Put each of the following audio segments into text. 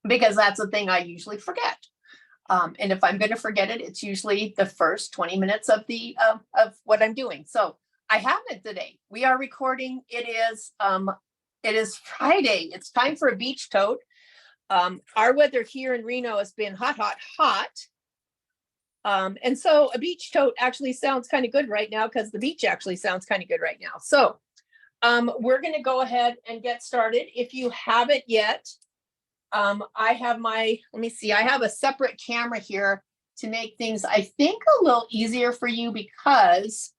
because that's the thing I usually forget. And if I'm going to forget it, it's usually the first 20 minutes of what I'm doing. So I have it today. We are recording. It is Friday. It's time for a beach tote. Our weather here in Reno has been hot, hot, hot. And so a beach tote actually sounds kind of good right now because the beach actually sounds kind of good right now. So we're going to go ahead and get started. If you haven't yet, I have let me see, I have a separate camera here to make things, I think, a little easier for you, because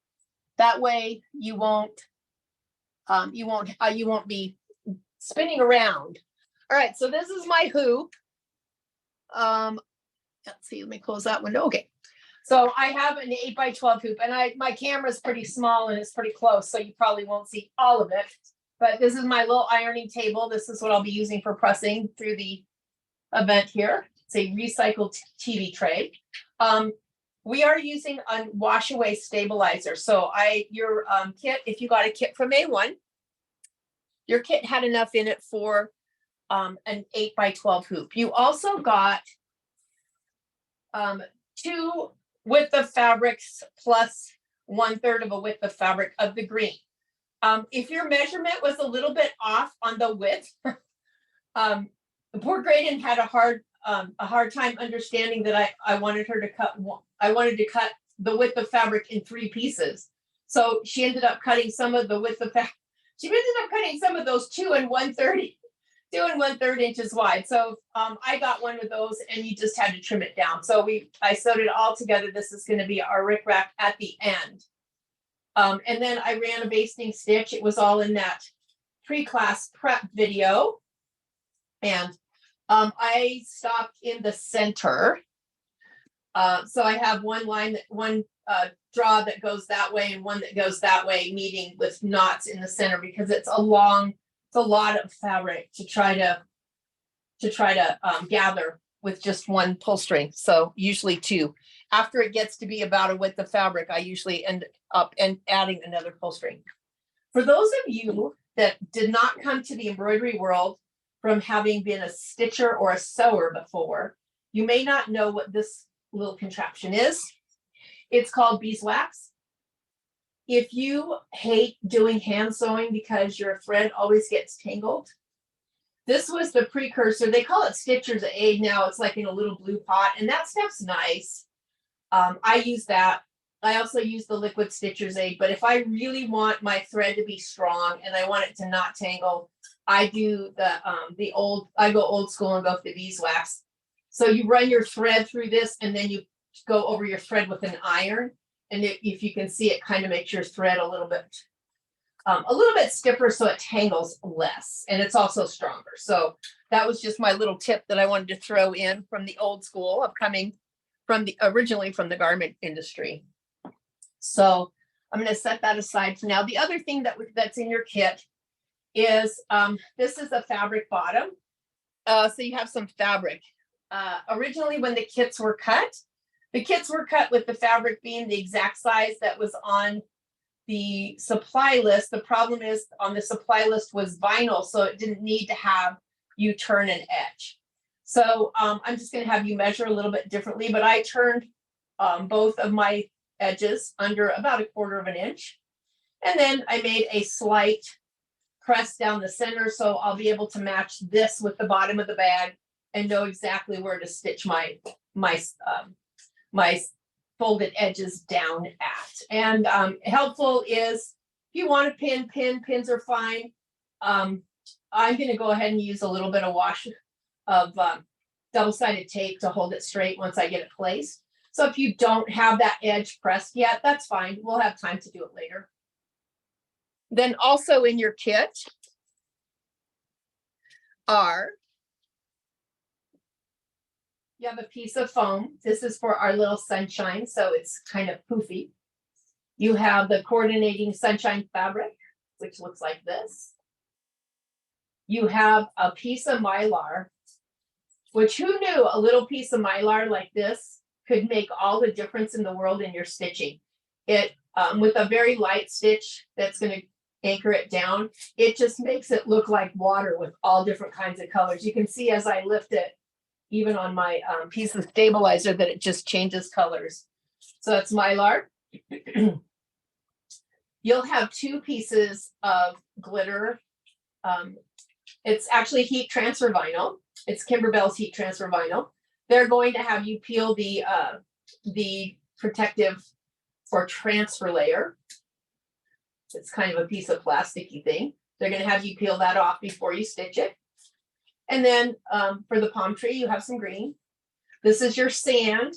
that way you won't be spinning around. All right, so this is my hoop. Let's see, let me close that window. Okay, so I have an 8x12 hoop, and my camera is pretty small and it's pretty close, so you probably won't see all of it. But this is my little ironing table. This is what I'll be using for pressing through the event here. It's a recycled TV tray. We are using a wash away stabilizer. So your kit, if you got a kit from A1, your kit had enough in it for an 8x12 hoop. You also got 2 width of fabrics plus 1/3 of a width of fabric of the green. If your measurement was a little bit off on the width, poor Graydon had a hard time understanding that I wanted her to cut. I wanted to cut the width of fabric in 3 pieces, so she ended up cutting some of the width of fabric. She ended up cutting some of those 2 1/3 inches wide. So I got one of those, and you just had to trim it down. So I sewed it all together. This is going to be our rickrack at the end. And then I ran a basting stitch. It was all in that pre-class prep video. And I stopped in the center. So I have one draw that goes that way and one that goes that way, meeting with knots in the center, because it's a lot of fabric to try to gather with just one pull string. So usually 2. After it gets to be about a width of fabric, I usually end up adding another pull string. For those of you that did not come to the embroidery world from having been a stitcher or a sewer before, you may not know what this little contraption is. It's called beeswax. If you hate doing hand sewing because your thread always gets tangled, this was the precursor. They call it Stitcher's Aid now. It's like in a little blue pot, and that stuff's nice. I use that. I also use the liquid Stitcher's Aid, but if I really want my thread to be strong and I want it to not tangle, I do I go old school and go with the beeswax. So you run your thread through this, and then you go over your thread with an iron. And if you can see, it kind of makes your thread a little bit stiffer, so it tangles less, and it's also stronger. So that was just my little tip that I wanted to throw in from the old school of coming originally from the garment industry. So I'm going to set that aside for now. The other thing that's in your kit is this is a fabric bottom. So you have some fabric. Originally, when the kits were cut with the fabric being the exact size that was on the supply list. The problem is, on the supply list was vinyl, so it didn't need to have you turn an edge. So I'm just going to have you measure a little bit differently, but I turned both of my edges under about 1/4 of an inch. And then I made a slight press down the center, so I'll be able to match this with the bottom of the bag and know exactly where to stitch my folded edges down at. And helpful is, if you want to pins are fine. I'm going to go ahead and use a little bit of wash of double-sided tape to hold it straight once I get it placed. So if you don't have that edge pressed yet, that's fine. We'll have time to do it later. Then also in your kit you have a piece of foam. This is for our little sunshine, so it's kind of poofy. You have the coordinating sunshine fabric, which looks like this. You have a piece of mylar, which, who knew a little piece of mylar like this could make all the difference in the world in your stitching. It with a very light stitch that's going to anchor it down, it just makes it look like water with all different kinds of colors. You can see as I lift it, even on my piece of stabilizer, that it just changes colors. So that's Mylar. You'll have 2 pieces of glitter. It's actually heat transfer vinyl. It's Kimberbell's heat transfer vinyl. They're going to have you peel the protective or transfer layer. It's kind of a piece of plasticky thing. They're going to have you peel that off before you stitch it. And then for the palm tree, you have some green. This is your sand.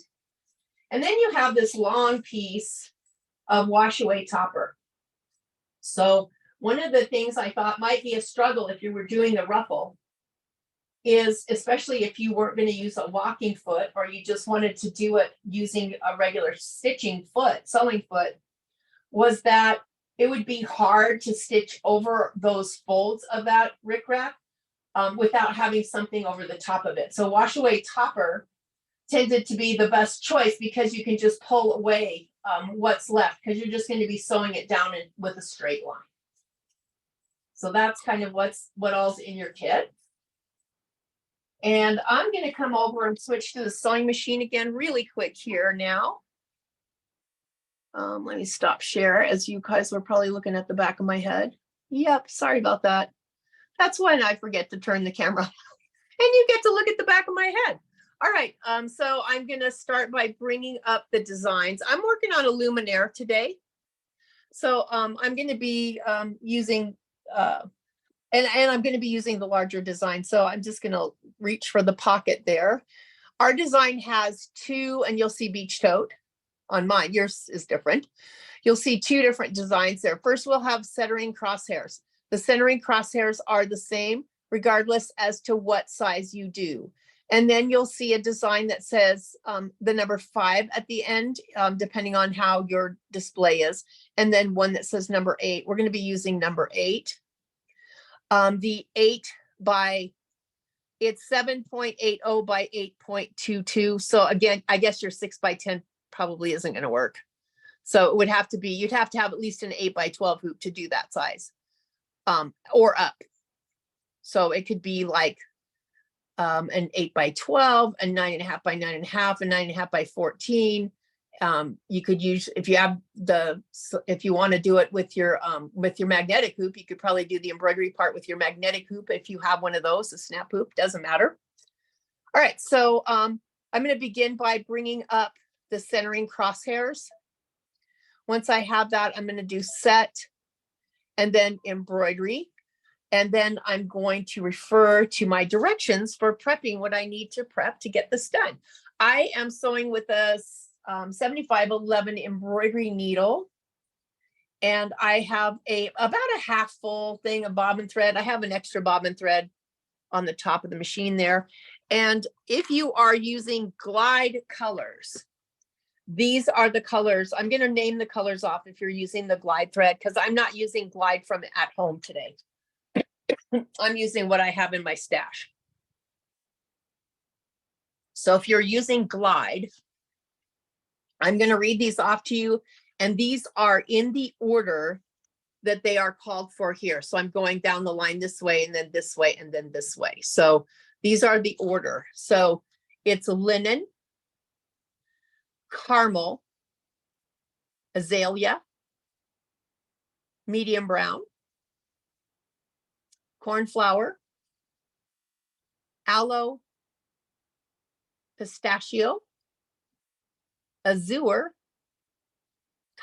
And then you have this long piece of wash away topper. So one of the things I thought might be a struggle if you were doing a ruffle is, especially if you weren't going to use a walking foot or you just wanted to do it using a regular stitching foot, sewing foot, was that it would be hard to stitch over those folds of that rickrack without having something over the top of it. So wash away topper tended to be the best choice because you can just pull away what's left because you're just going to be sewing it down with a straight line. So that's kind of what all's in your kit. And I'm going to come over and switch to the sewing machine again really quick here now. Let me stop share as you guys were probably looking at the back of my head. Yep, sorry about that. That's when I forget to turn the camera and you get to look at the back of my head. All right, so I'm going to start by bringing up the designs. I'm working on a luminaire today. So I'm going to be using, and I'm going to be using the larger design. So I'm just going to reach for the pocket there. Our design has 2, and you'll see beach tote on mine. Yours is different. You'll see 2 different designs there. First, we'll have centering crosshairs. The centering crosshairs are the same, regardless as to what size you do. And then you'll see a design that says the number 5 at the end, depending on how your display is. And then one that says number 8. We're going to be using number 8. The 8 by, it's 7.80 by 8.22. So again, I guess your 6 by 10 probably isn't going to work. So it would have to be, you'd have to have at least an 8 by 12 hoop to do that size or up. So it could be like an 8 by 12, a 9.5 by 9.5, a 9.5 by 14. You could use, if you have if you want to do it with your magnetic hoop, you could probably do the embroidery part with your magnetic hoop. If you have one of those, a snap hoop, doesn't matter. All right, so I'm going to begin by bringing up the centering crosshairs. Once I have that, I'm going to do set and then embroidery. And then I'm going to refer to my directions for prepping what I need to prep to get this done. I am sewing with a 7511 embroidery needle. And I have about a half full thing of bobbin thread. I have an extra bobbin thread on the top of the machine there. And if you are using glide colors, these are the colors. I'm going to name the colors off if you're using the glide thread, because I'm not using glide from at home today. I'm using what I have in my stash. So if you're using glide, I'm going to read these off to you. And these are in the order that they are called for here. So I'm going down the line this way and then this way and then this way. So these are the order. So it's linen, caramel, azalea, medium brown, cornflower, aloe, pistachio, azure,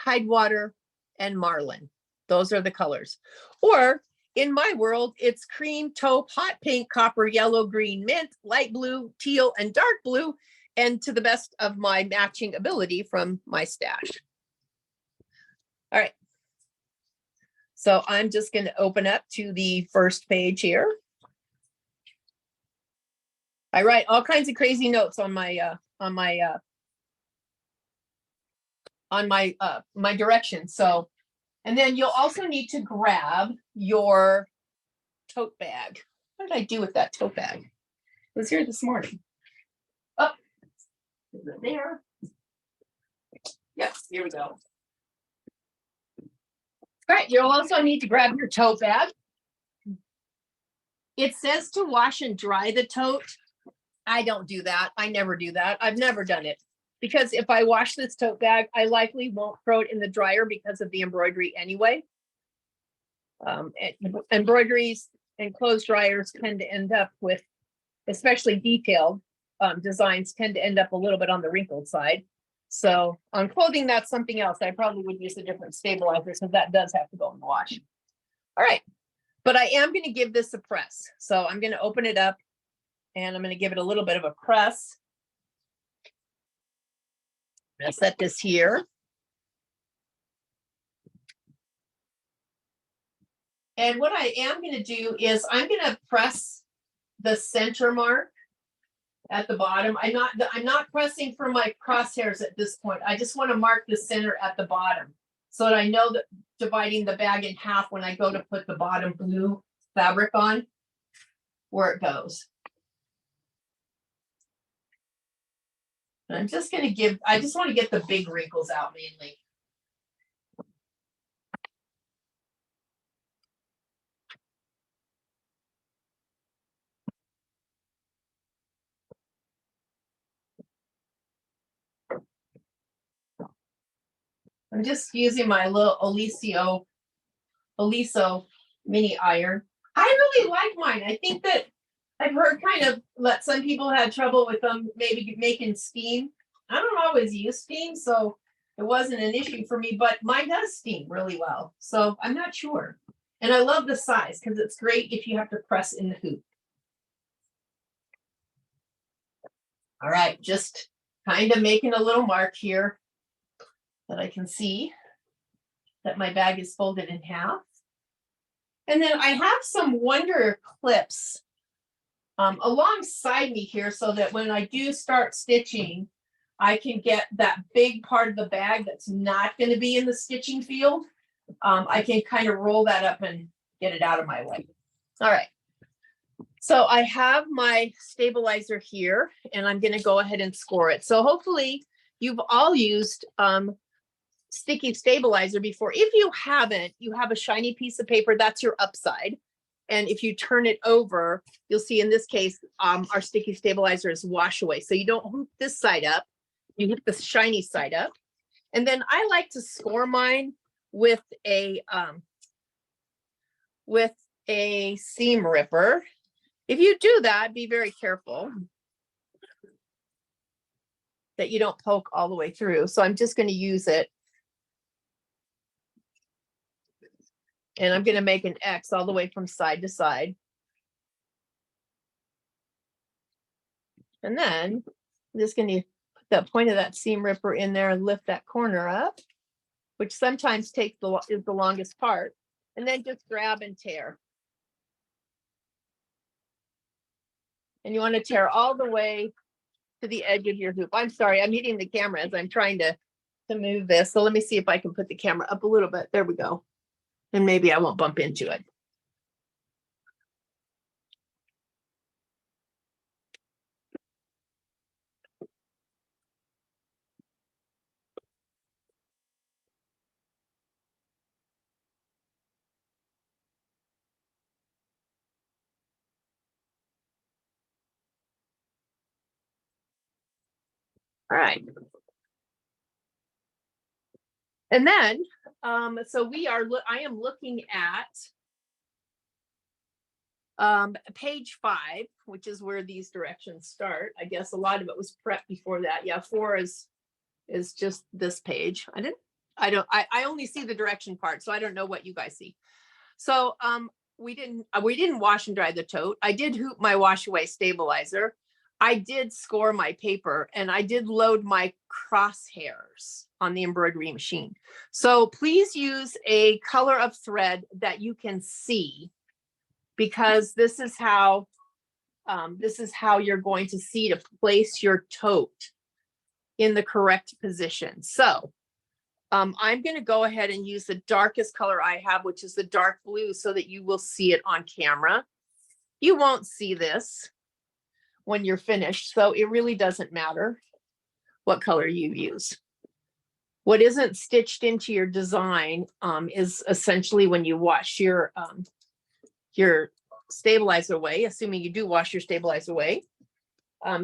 tidewater, and marlin. Those are the colors. Or in my world, it's cream, taupe, hot pink, copper, yellow, green, mint, light blue, teal, and dark blue, and to the best of my matching ability from my stash. All right. So I'm just going to open up to the first page here. I write all kinds of crazy notes on my my directions. So, and then you'll also need to grab your tote bag. What did I do with that tote bag? It was here this morning. Oh, is it there? Yes, here we go. All right, you'll also need to grab your tote bag. It says to wash and dry the tote. I don't do that. I never do that. I've never done it. Because if I wash this tote bag, I likely won't throw it in the dryer because of the embroidery anyway. Embroideries and clothes dryers tend to end up with, especially detailed designs, tend to end up a little bit on the wrinkled side. So on clothing, that's something else. I probably would use a different stabilizer because that does have to go in the wash. All right, but I am going to give this a press. So I'm going to open it up and I'm going to give it a little bit of a press. I'm going to set this here. And what I am going to do is I'm going to press the center mark at the bottom. I'm not pressing for my crosshairs at this point. I just want to mark the center at the bottom so that I know that dividing the bag in half when I go to put the bottom blue fabric on, where it goes. And I'm just going to I just want to get the big wrinkles out mainly. I'm just using my little Oliso mini iron. I really like mine. I think that I've heard kind of let some people had trouble with them maybe making steam. I don't always use steam, so it wasn't an issue for me, but mine does steam really well. So I'm not sure. And I love the size because it's great if you have to press in the hoop. All right, just kind of making a little mark here that I can see that my bag is folded in half. And then I have some Wonder clips alongside me here so that when I do start stitching, I can get that big part of the bag that's not going to be in the stitching field. I can kind of roll that up and get it out of my way. All right. So I have my stabilizer here and I'm going to go ahead and score it. So hopefully you've all used sticky stabilizer before. If you haven't, you have a shiny piece of paper, that's your upside. And if you turn it over, you'll see in this case, our sticky stabilizer is wash away. So you don't hoop this side up, you hoop the shiny side up. And then I like to score mine with a seam ripper. If you do that, be very careful that you don't poke all the way through. So I'm just going to use it. And I'm going to make an X all the way from side to side. And then I'm just going to put that point of that seam ripper in there and lift that corner up, which sometimes is the longest part. And then just grab and tear. And you want to tear all the way to the edge of your hoop. I'm sorry, I'm hitting the camera as I'm trying to move this. So let me see if I can put the camera up a little bit. There we go. And maybe I won't bump into it. All right. And then, so I am looking at page 5, which is where these directions start. I guess a lot of it was prepped before that. Yeah, 4 is just this page. I only see the direction part, so I don't know what you guys see. So we didn't wash and dry the tote. I did hoop my wash away stabilizer. I did score my paper and I did load my crosshairs on the embroidery machine. So please use a color of thread that you can see, because this is how you're going to see to place your tote in the correct position. So I'm going to go ahead and use the darkest color I have, which is the dark blue, so that you will see it on camera. You won't see this when you're finished, so it really doesn't matter what color you use. What isn't stitched into your design is essentially when you wash your stabilizer away, assuming you do wash your stabilizer away,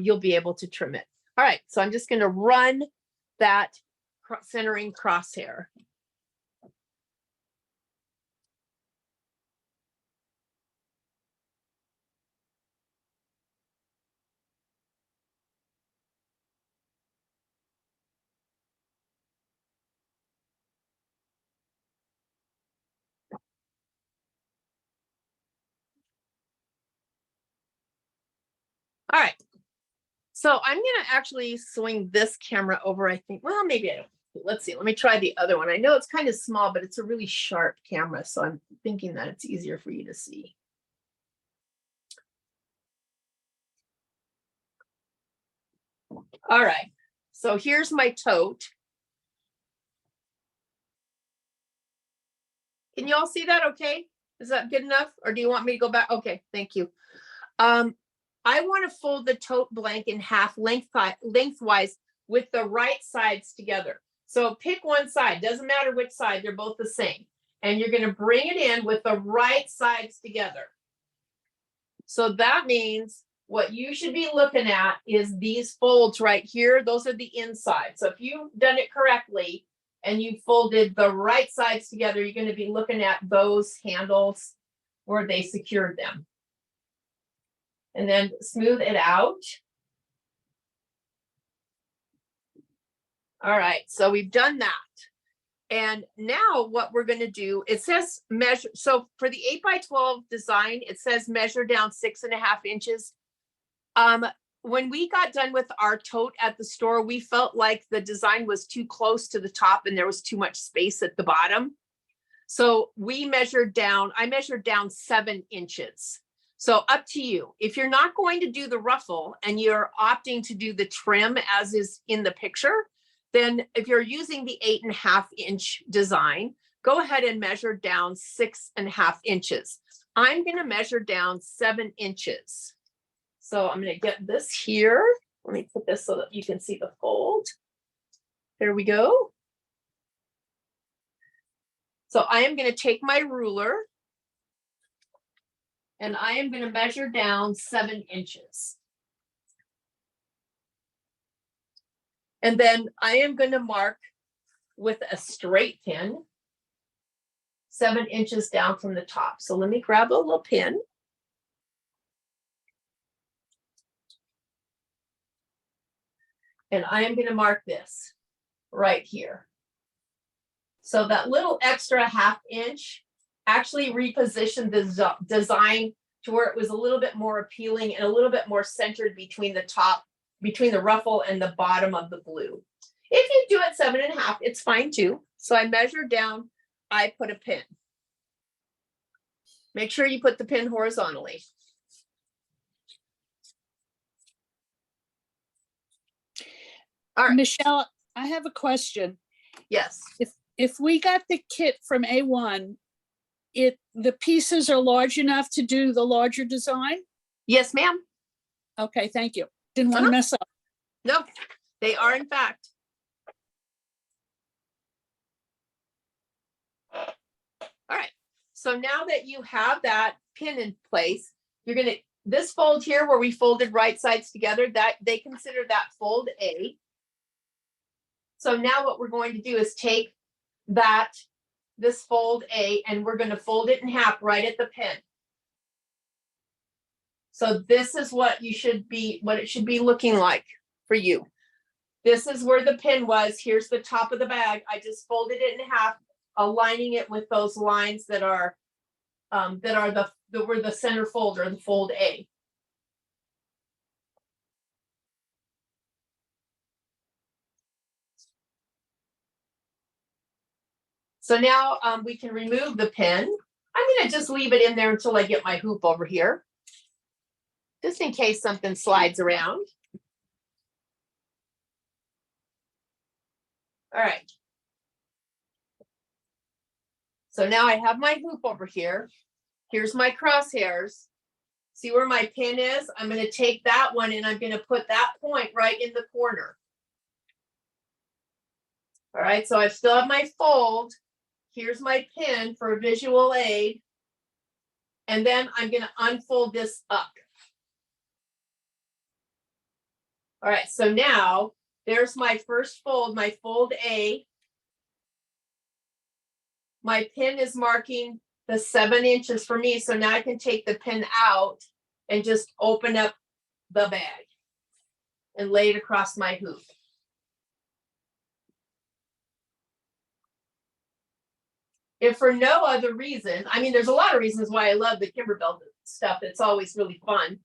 you'll be able to trim it. All right, so I'm just going to run that centering crosshair. All right, so I'm going to actually swing this camera over, I think. Well, maybe I don't. Let's see. Let me try the other one. I know it's kind of small, but it's a really sharp camera, so I'm thinking that it's easier for you to see. All right, so here's my tote. Can you all see that okay? Is that good enough? Or do you want me to go back? Okay, thank you. I want to fold the tote blank in half lengthwise with the right sides together. So pick one side, doesn't matter which side, they're both the same. And you're going to bring it in with the right sides together. So that means what you should be looking at is these folds right here. Those are the inside. So if you've done it correctly and you folded the right sides together, you're going to be looking at those handles where they secured them. And then smooth it out. All right, so we've done that. And now what we're going to do, it says measure. So for the 8x12 design, it says measure down 6.5 inches. When we got done with our tote at the store, we felt like the design was too close to the top and there was too much space at the bottom. So we measured down, I measured down 7 inches. So up to you. If you're not going to do the ruffle and you're opting to do the trim as is in the picture, then if you're using the 8.5 inch design, go ahead and measure down 6.5 inches. I'm going to measure down 7 inches. So I'm going to get this here. Let me put this so that you can see the fold. There we go. So I am going to take my ruler and I am going to measure down 7 inches. And then I am going to mark with a straight pin 7 inches down from the top. So let me grab a little pin. And I am going to mark this right here. So that little extra 1/2 inch actually repositioned the design to where it was a little bit more appealing and a little bit more centered between the top, between the ruffle and the bottom of the blue. If you do it 7.5, it's fine too. So I measured down, I put a pin. Make sure you put the pin horizontally. All right. Michelle, I have a question. Yes. If we got the kit from A1, the pieces are large enough to do the larger design? Yes, ma'am. Okay, thank you. Didn't want to mess up. No, they are in fact. All right. So now that you have that pin in place, you're going to, this fold here where we folded right sides together, that they consider that fold A. So now what we're going to do is take this fold A and we're going to fold it in half right at the pin. So this is what it should be looking like for you. This is where the pin was. Here's the top of the bag. I just folded it in half, aligning it with those lines that are the center fold or the fold A. So now we can remove the pin. I'm going to just leave it in there until I get my hoop over here, just in case something slides around. All right. So now I have my hoop over here. Here's my crosshairs. See where my pin is? I'm going to take that one and I'm going to put that point right in the corner. All right, so I still have my fold. Here's my pin for visual aid. And then I'm gonna unfold this up. All right, so now there's my first fold, my fold A. My pin is marking the 7 inches for me. So now I can take the pin out and just open up the bag and lay it across my hoop. If for no other reason, I mean, there's a lot of reasons why I love the Kimberbell stuff. It's always really fun.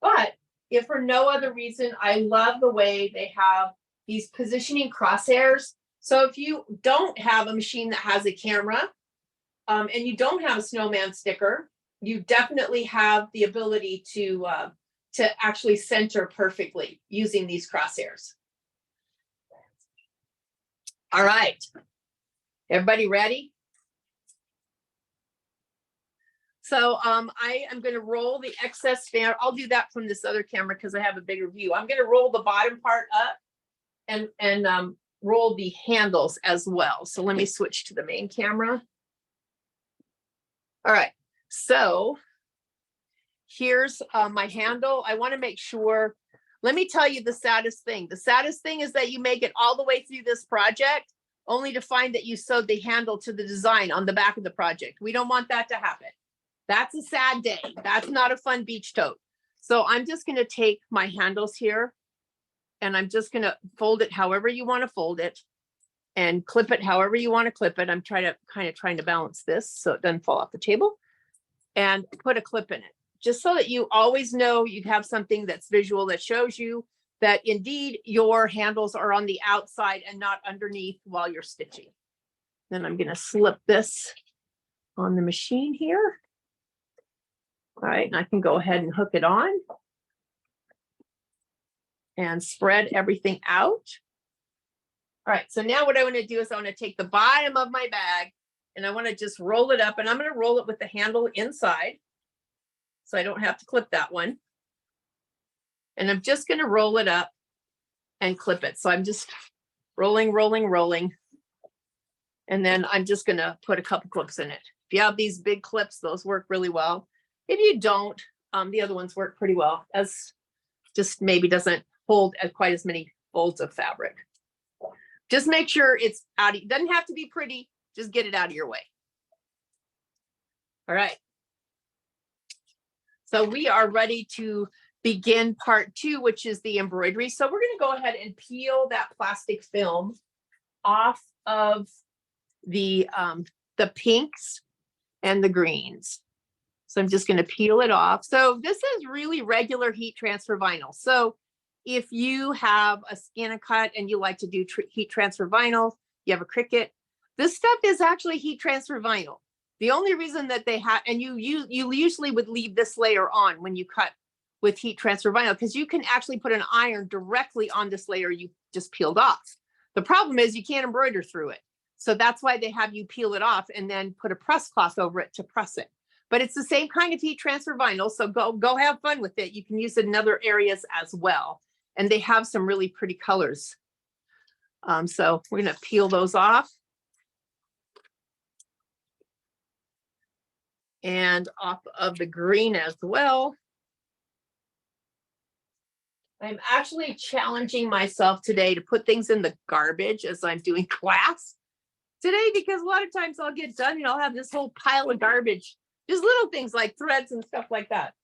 But if for no other reason, I love the way they have these positioning crosshairs. So if you don't have a machine that has a camera and you don't have a snowman sticker, you definitely have the ability to actually center perfectly using these crosshairs. All right, everybody ready? So I am going to roll the excess fan. I'll do that from this other camera because I have a bigger view. I'm going to roll the bottom part up and roll the handles as well. So let me switch to the main camera. All right, so here's my handle. I want to make sure, let me tell you the saddest thing. The saddest thing is that you make it all the way through this project only to find that you sewed the handle to the design on the back of the project. We don't want that to happen. That's a sad day. That's not a fun beach tote. So I'm just going to take my handles here and I'm just going to fold it however you want to fold it and clip it however you want to clip it. I'm trying to balance this so it doesn't fall off the table and put a clip in it just so that you always know you have something that's visual that shows you that indeed your handles are on the outside and not underneath while you're stitching. Then I'm going to slip this on the machine here. All right, and I can go ahead and hook it on and spread everything out. All right, so now what I want to do is I want to take the bottom of my bag and I want to just roll it up, and I'm going to roll it with the handle inside so I don't have to clip that one. And I'm just going to roll it up and clip it. So I'm just rolling, rolling, rolling. And then I'm just going to put a couple clips in it. If you have these big clips, those work really well. If you don't, the other ones work pretty well, as just maybe doesn't hold quite as many folds of fabric. Just make sure it's out. It doesn't have to be pretty. Just get it out of your way. All right. So we are ready to begin part 2, which is the embroidery. So we're going to go ahead and peel that plastic film off of the pinks and the greens. So I'm just going to peel it off. So this is really regular heat transfer vinyl. So if you have a Skin-A-Cut and you like to do heat transfer vinyl, you have a Cricut, this stuff is actually heat transfer vinyl. The only reason that they have, and you usually would leave this layer on when you cut with heat transfer vinyl, because you can actually put an iron directly on this layer you just peeled off. The problem is you can't embroider through it. So that's why they have you peel it off and then put a press cloth over it to press it. But it's the same kind of heat transfer vinyl, so go have fun with it. You can use it in other areas as well. And they have some really pretty colors. So we're going to peel those off. And off of the green as well. I'm actually challenging myself today to put things in the garbage as I'm doing class today, because a lot of times I'll get done and I'll have this whole pile of garbage. Just little things like threads and stuff like that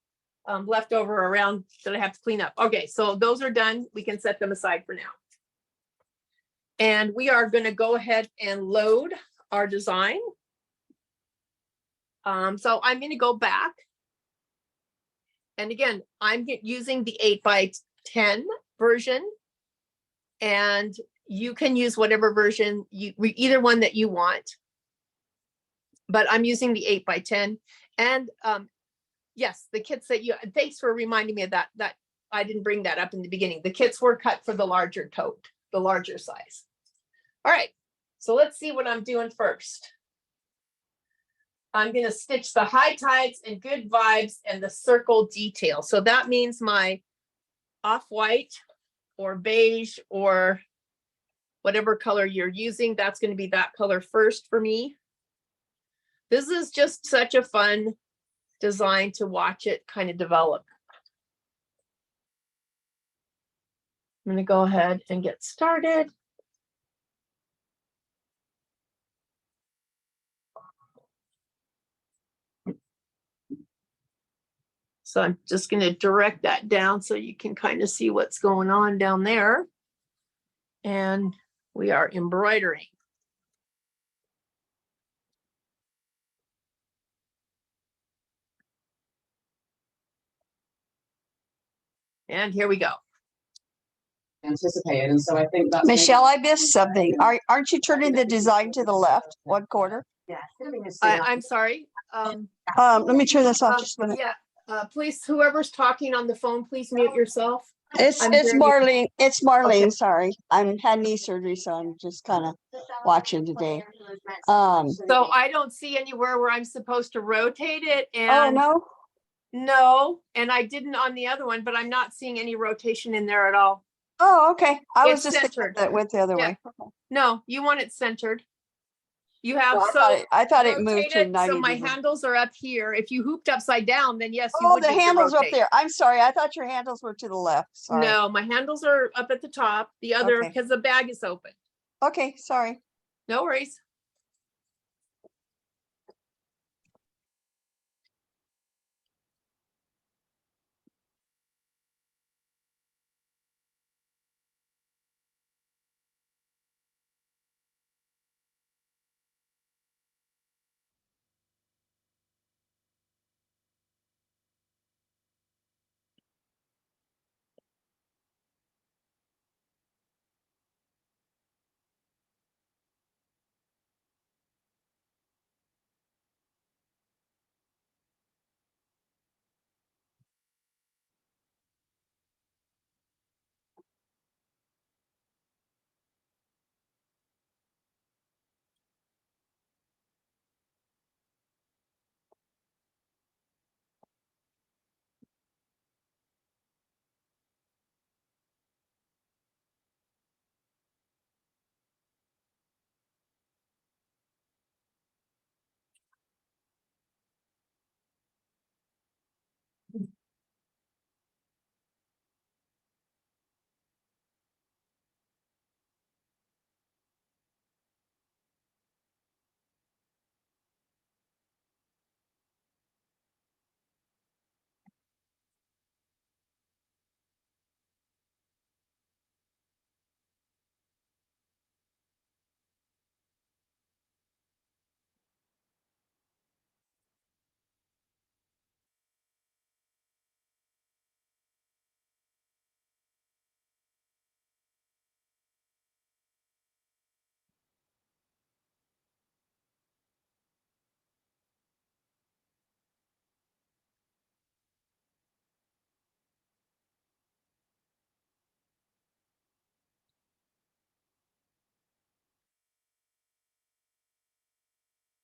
left over around that I have to clean up. Okay, so those are done. We can set them aside for now. And we are going to go ahead and load our design. So I'm going to go back. And again, I'm using the 8x10 version. And you can use whatever version, either one that you want. But I'm using the 8x10. And yes, the kits that thanks for reminding me of that I didn't bring that up in the beginning. The kits were cut for the larger tote, the larger size. All right, so let's see what I'm doing first. I'm going to stitch the high tides and good vibes and the circle detail. So that means my off-white or beige or whatever color you're using, that's going to be that color first for me. This is just such a fun design to watch it kind of develop. I'm going to go ahead and get started. So I'm just going to direct that down so you can kind of see what's going on down there. And we are embroidering. And here we go. Anticipated, and so I think that's Michelle, I missed something. Aren't you turning the design to the left, one corner? I'm sorry. Let me turn this off just a minute. Yeah, please, whoever's talking on the phone, please mute yourself. It's I'm hearing you. Marlene. It's Marlene. Okay. Sorry, I had knee surgery, so I'm just kind of watching today. So I don't see anywhere where I'm supposed to rotate it, Oh and no. no, and I didn't on the other one, but I'm not seeing any rotation in there at all. Oh, okay. I was It's just thinking centered. that went the other Yeah. way. Okay. No, you want it centered. You have Well, I thought it moved to rotated, 90 so my degrees. handles are up here. If you hooped upside down, then yes, you Oh, would the need to handles are up rotate. there. I'm sorry. I thought your handles were to the left. Sorry. No, my handles are up at the top. The other, Okay. because the bag is open. Okay, sorry. No worries.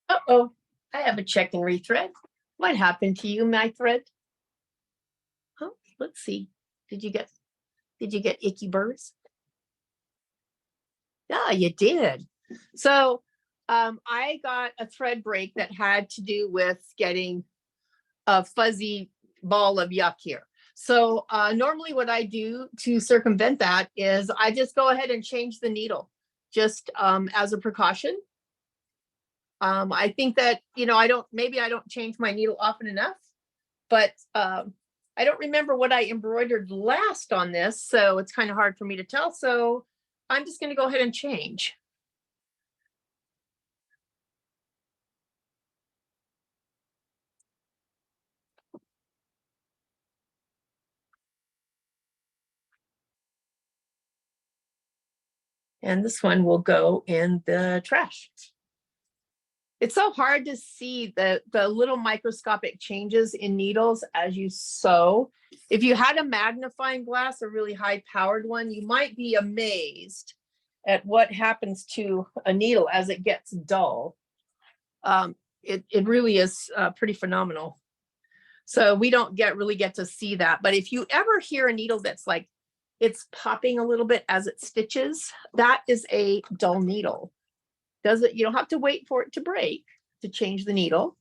Uh-oh, I have a check and rethread. What happened to you, my thread? Oh, let's see. Did you get icky burrs? Yeah, you did. So I got a thread break that had to do with getting a fuzzy ball of yuck here. So normally what I do to circumvent that is I just go ahead and change the needle just as a precaution. I think that, maybe I don't change my needle often enough, but I don't remember what I embroidered last on this, so it's kind of hard for me to tell. So I'm just going to go ahead and change. And this one will go in the trash. It's so hard to see the little microscopic changes in needles as you sew. If you had a magnifying glass, a really high powered one, you might be amazed at what happens to a needle as it gets dull. It really is pretty phenomenal. So we don't really get to see that. But if you ever hear a needle that's like it's popping a little bit as it stitches. That is a dull needle. You don't have to wait for it to break to change the needle.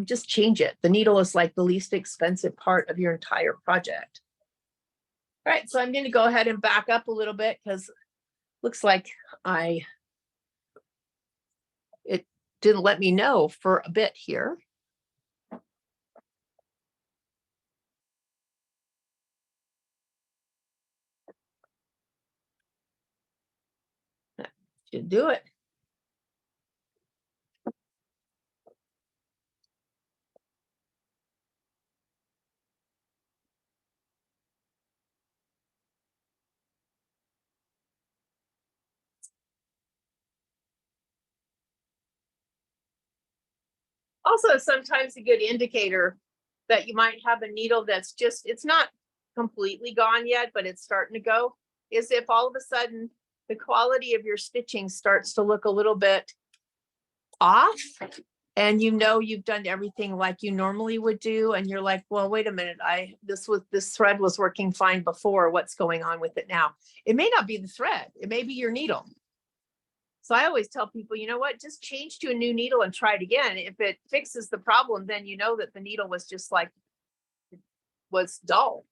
Just change it. The needle is like the least expensive part of your entire project. All right, so I'm going to go ahead and back up a little bit because looks like it didn't let me know for a bit here. That should do it. Also, sometimes a good indicator that you might have a needle that's just, it's not completely gone yet, but it's starting to go, is if all of a sudden the quality of your stitching starts to look a little bit off and you know you've done everything like you normally would do and you're like, well, wait a minute, this thread was working fine before, what's going on with it now? It may not be the thread, it may be your needle. So I always tell people, you know what, just change to a new needle and try it again. If it fixes the problem, then you know that the needle was just like, was dull.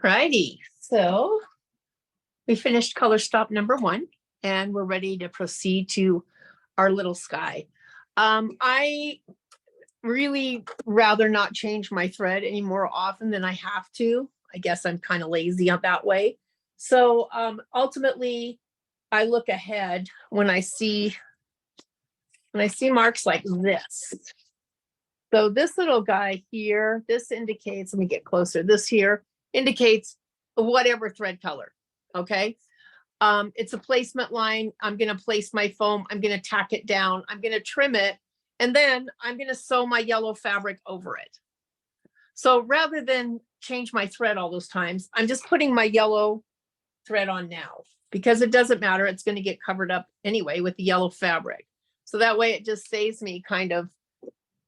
Righty, so we finished color stop number 1 and we're ready to proceed to our little sky. I really rather not change my thread any more often than I have to. I guess I'm kind of lazy on that way. So ultimately, I look ahead when I see marks like this. So this little guy here, this indicates, let me get closer, this here indicates whatever thread color, okay? It's a placement line. I'm gonna place my foam, I'm gonna tack it down, I'm gonna trim it, and then I'm gonna sew my yellow fabric over it. So rather than change my thread all those times, I'm just putting my yellow thread on now because it doesn't matter, it's gonna get covered up anyway with the yellow fabric. So that way it just saves me kind of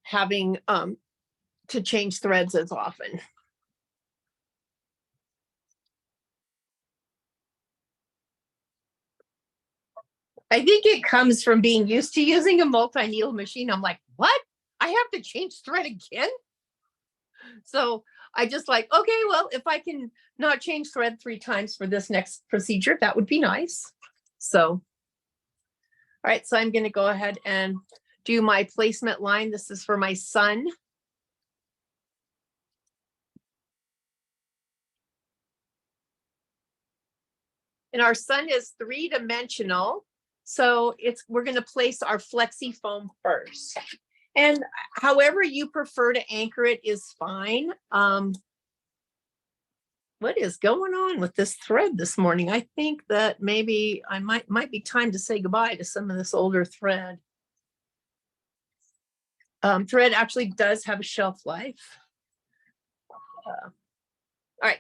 having to change threads as often. I think it comes from being used to using a multi-needle machine. I'm like, what? I have to change thread again? So I just like, okay, well, if I can not change thread 3 times for this next procedure, that would be nice. So, all right, so I'm going to go ahead and do my placement line. This is for my sun. And our sun is 3-dimensional. So we're going to place our flexi foam first. And however you prefer to anchor it is fine. What is going on with this thread this morning? I think that maybe I might be time to say goodbye to some of this older thread. Thread actually does have a shelf life. All right.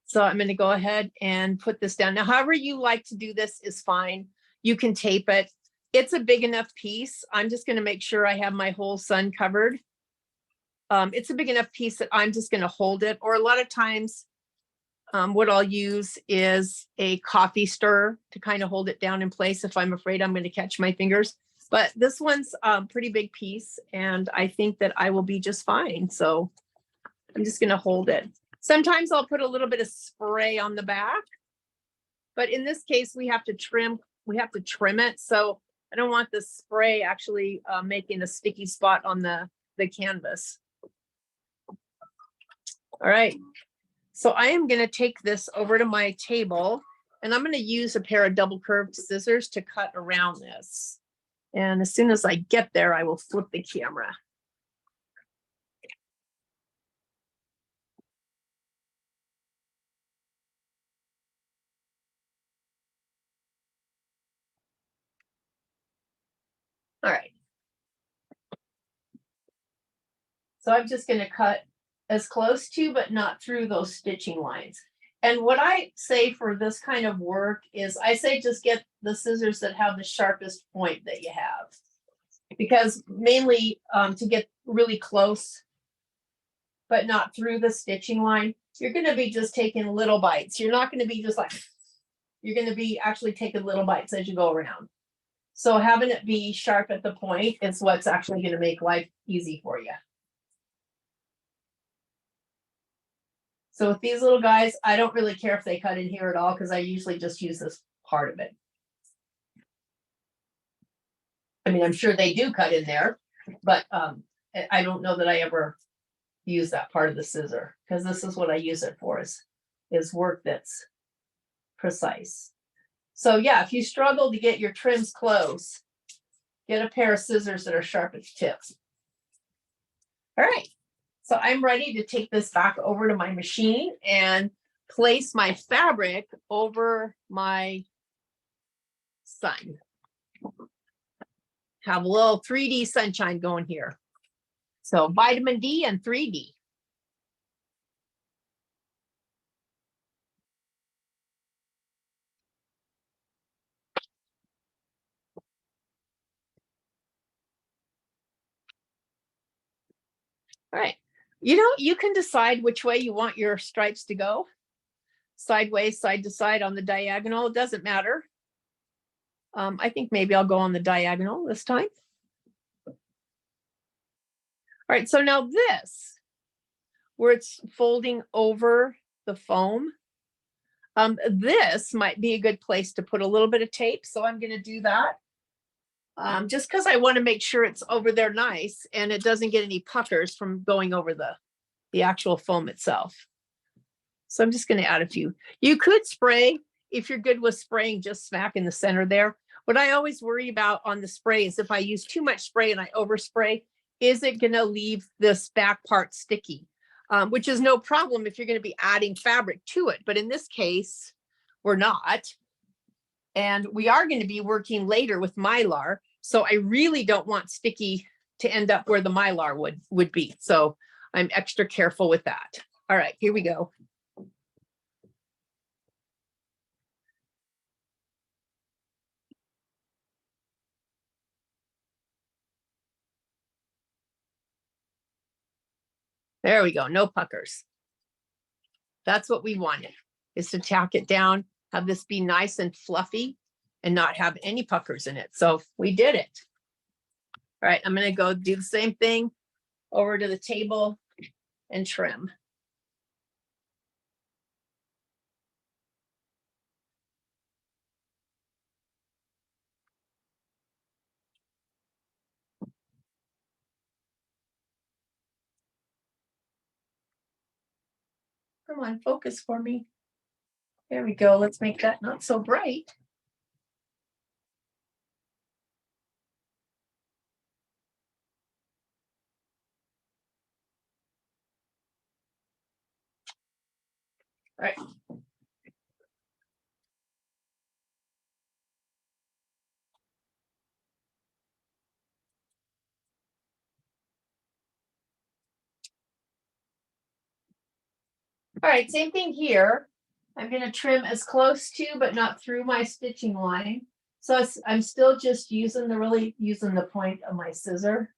So I'm going to go ahead and put this down. Now, however you like to do this is fine. You can tape it. It's a big enough piece. I'm just going to make sure I have my whole sun covered. It's a big enough piece that I'm just going to hold it. Or a lot of times, what I'll use is a coffee stirrer to kind of hold it down in place if I'm afraid I'm going to catch my fingers. But this one's a pretty big piece, and I think that I will be just fine. So I'm just going to hold it. Sometimes I'll put a little bit of spray on the back, but in this case, we have to trim it. So I don't want the spray actually making a sticky spot on the canvas. All right. So I am going to take this over to my table, and I'm going to use a pair of double curved scissors to cut around this. And as soon as I get there, I will flip the camera. All right. So I'm just going to cut as close to, but not through those stitching lines. And what I say for this kind of work is I say just get the scissors that have the sharpest point that you have. Because mainly to get really close, but not through the stitching line, you're going to be just taking little bites. You're not going to be just like, you're going to be actually taking little bites as you go around. So having it be sharp at the point is what's actually going to make life easy for you. So with these little guys, I don't really care if they cut in here at all because I usually just use this part of it. I mean, I'm sure they do cut in there, but I don't know that I ever use that part of the scissor because this is what I use it for is work that's precise. So yeah, if you struggle to get your trims close, get a pair of scissors that are sharp at the tips. All right. So I'm ready to take this back over to my machine and place my fabric over my sun. Have a little 3D sunshine going here. So vitamin D and 3D. All right. You know, you can decide which way you want your stripes to go. Sideways, side to side, on the diagonal, it doesn't matter. I think maybe I'll go on the diagonal this time. All right, so now this, where it's folding over the foam. This might be a good place to put a little bit of tape, so I'm gonna do that. Just because I want to make sure it's over there nice and it doesn't get any puckers from going over the actual foam itself. So I'm just gonna add a few. You could spray if you're good with spraying just smack in the center there. What I always worry about on the spray is if I use too much spray and I overspray, is it gonna leave this back part sticky? Which is no problem if you're gonna be adding fabric to it. But in this case, we're not. And we are gonna be working later with Mylar. So I really don't want sticky to end up where the Mylar would be. So I'm extra careful with that. All right, here we go. There we go, no puckers. That's what we wanted, is to tack it down, have this be nice and fluffy and not have any puckers in it. So we did it. All right, I'm gonna go do the same thing over to the table and trim. Come on, focus for me. There we go. Let's make that not so bright. All right. All right, same thing here. I'm going to trim as close to, but not through my stitching line. So I'm still just using the point of my scissor.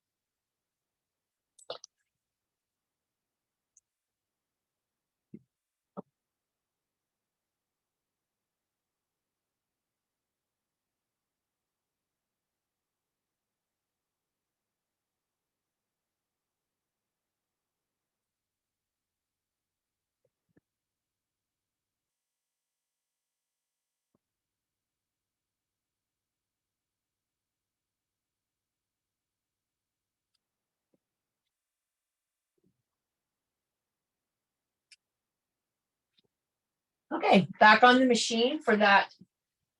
Okay, back on the machine for that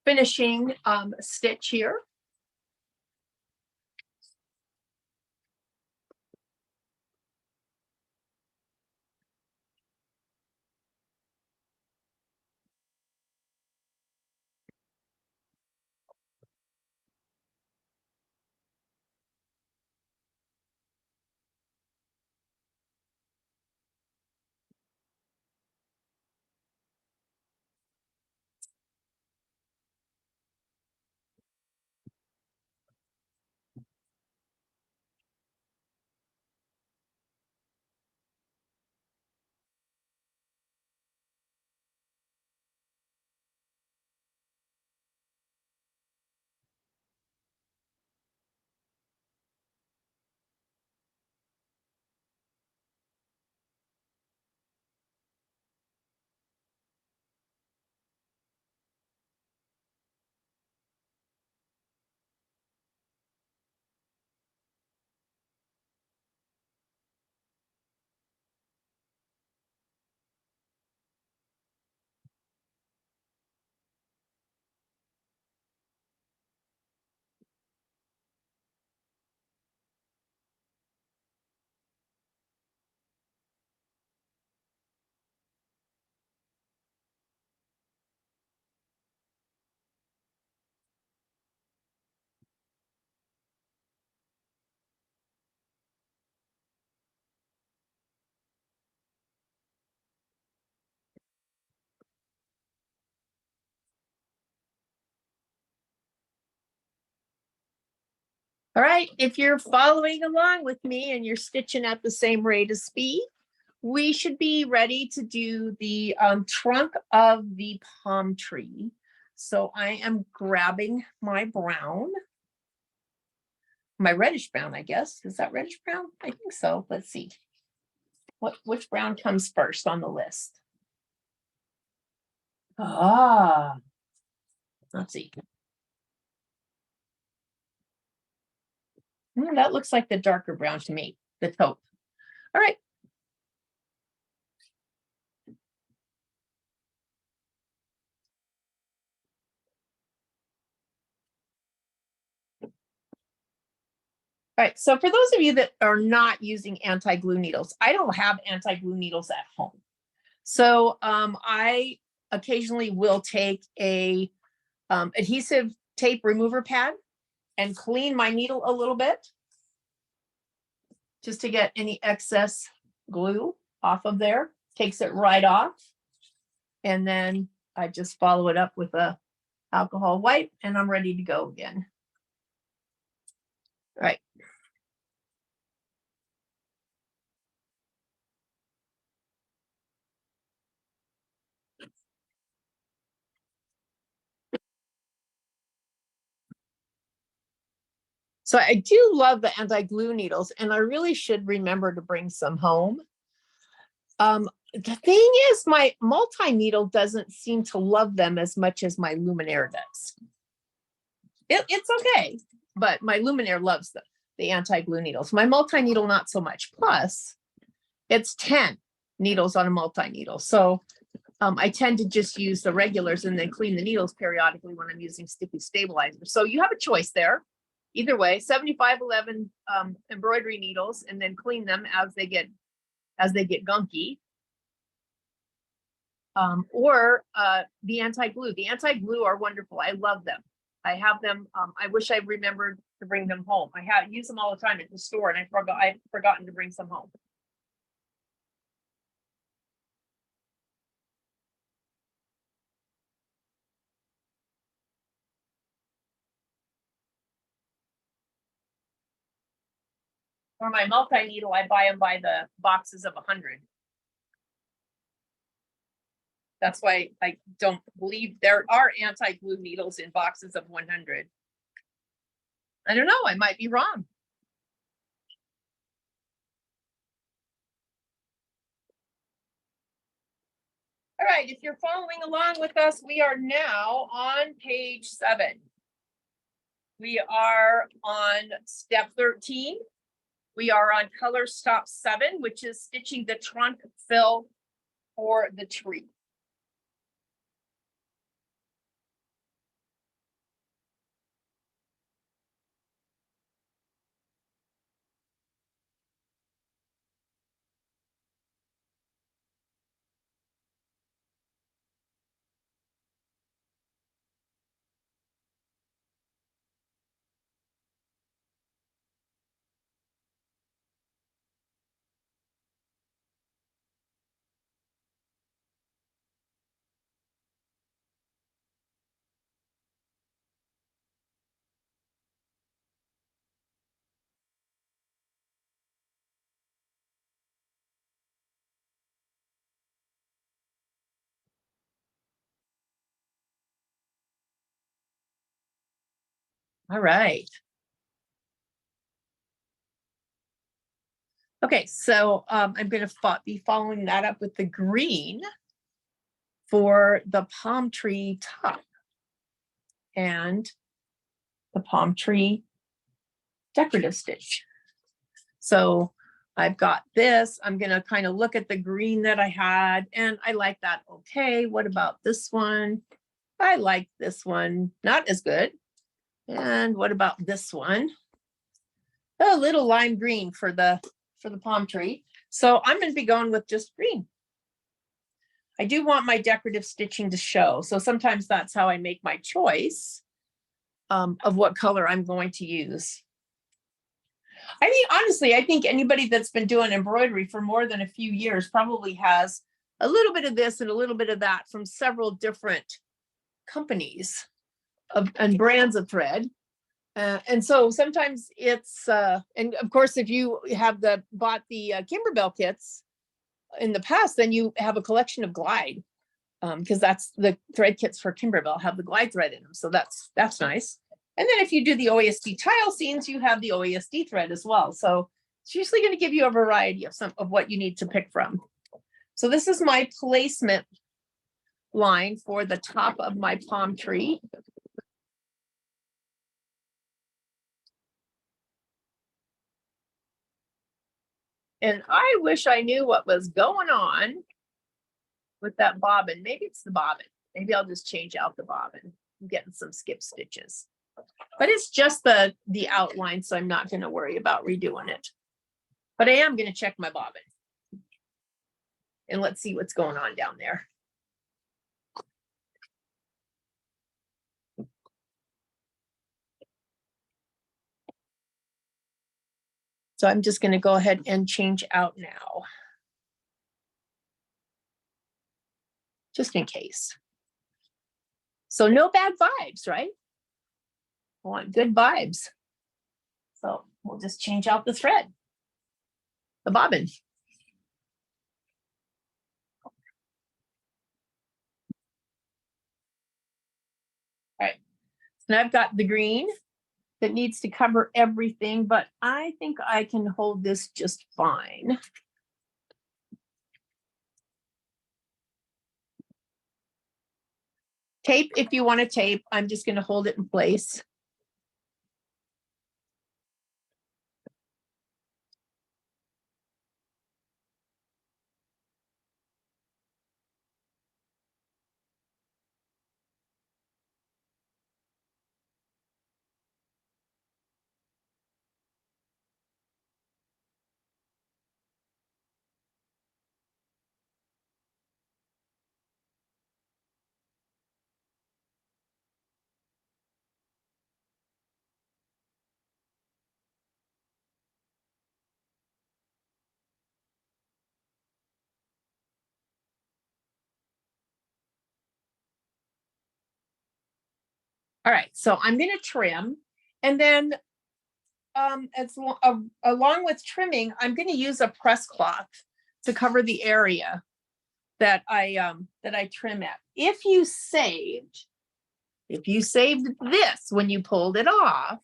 finishing stitch here. All right, if you're following along with me and you're stitching at the same rate of speed, we should be ready to do the trunk of the palm tree. So I am grabbing my brown, my reddish brown, I guess. Is that reddish brown? I think so. Let's see. Which brown comes first on the list? Ah, let's see. That looks like the darker brown to me, the taupe. All right. All right, so for those of you that are not using anti-glue needles, I don't have anti-glue needles at home. So I occasionally will take a adhesive tape remover pad and clean my needle a little bit just to get any excess glue off of there. Takes it right off. And then I just follow it up with a alcohol wipe and I'm ready to go again. All right. So I do love the anti-glue needles and I really should remember to bring some home. The thing is my multi-needle doesn't seem to love them as much as my Luminaire does. It's okay, but my Luminaire loves the anti-glue needles. My multi-needle, not so much. Plus, it's 10 needles on a multi-needle. So I tend to just use the regulars and then clean the needles periodically when I'm using sticky stabilizer. So you have a choice there. Either way, 7511 embroidery needles and then clean them as they get gunky. Or the anti-glue. The anti-glue are wonderful. I love them. I have them. I wish I remembered to bring them home. I use them all the time at the store and I've forgotten to bring some home. For my multi-needle, I buy them by the boxes of 100. That's why I don't believe there are anti-glue needles in boxes of 100. I don't know, I might be wrong. All right, if you're following along with us, we are now on page 7. We are on step 13. We are on color stop 7, which is stitching the trunk fill for the tree. All right. Okay, so I'm going to be following that up with the green for the palm tree top and the palm tree decorative stitch. So I've got this. I'm going to kind of look at the green that I had and I like that. Okay, what about this one? I like this one, not as good. And what about this one? A little lime green for the palm tree. So I'm going to be going with just green. I do want my decorative stitching to show. So sometimes that's how I make my choice of what color I'm going to use. I mean, honestly, I think anybody that's been doing embroidery for more than a few years probably has a little bit of this and a little bit of that from several different companies and brands of thread. And so sometimes it's, and of course, if you have bought the Kimberbell kits in the past, then you have a collection of glide, because that's the thread kits for Kimberbell have the glide thread in them. So that's nice. And then if you do the OASD tile scenes, you have the OASD thread as well. So it's usually going to give you a variety of what you need to pick from. So this is my placement line for the top of my palm tree. And I wish I knew what was going on with that bobbin. Maybe it's the bobbin. Maybe I'll just change out the bobbin. I'm getting some skip stitches. But it's just the outline, so I'm not going to worry about redoing it. But I am going to check my bobbin. And let's see what's going on down there. So I'm just going to go ahead and change out now. Just in case. So no bad vibes, right? I want good vibes. So we'll just change out the thread, the bobbin. All right, so now I've got the green that needs to cover everything, but I think I can hold this just fine. Tape if you want to tape. I'm just going to hold it in place. All right, so I'm going to trim, and then along with trimming, I'm going to use a press cloth to cover the area that I trim at. If you saved this when you pulled it off,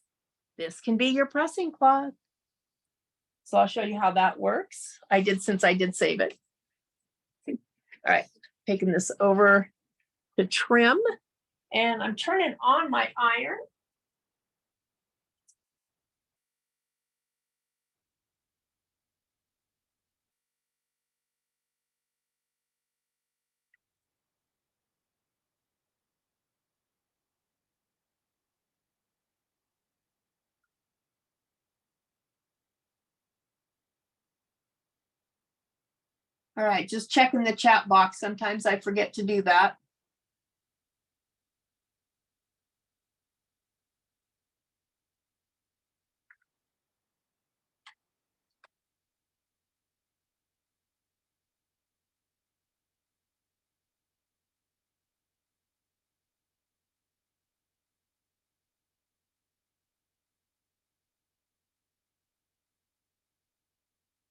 this can be your pressing cloth. So I'll show you how that works. Since I did save it. All right, taking this over to trim, and I'm turning on my iron. All right, just checking the chat box. Sometimes I forget to do that.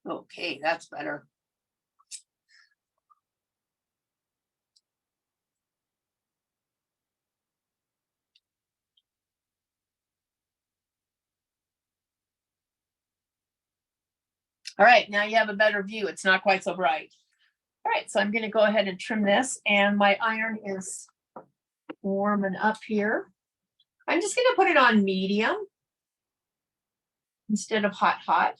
Okay, that's better. All right, now you have a better view. It's not quite so bright. All right, so I'm going to go ahead and trim this, and my iron is warming up here. I'm just going to put it on medium instead of hot.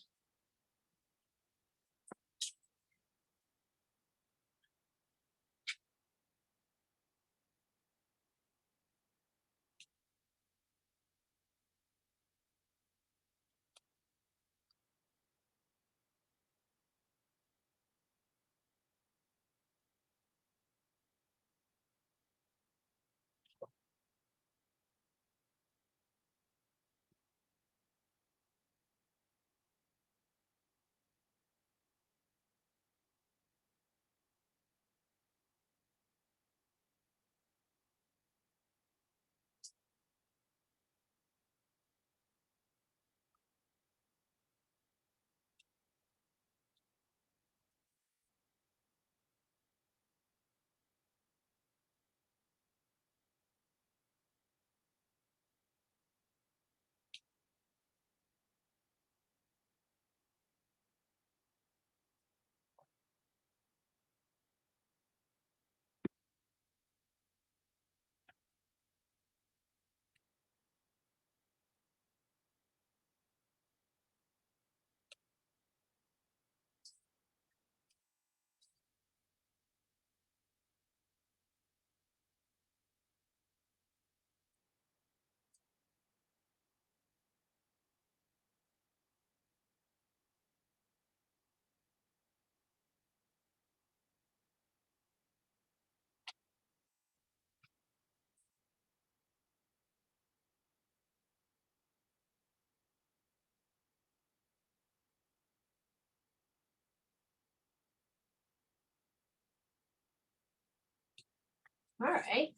All right.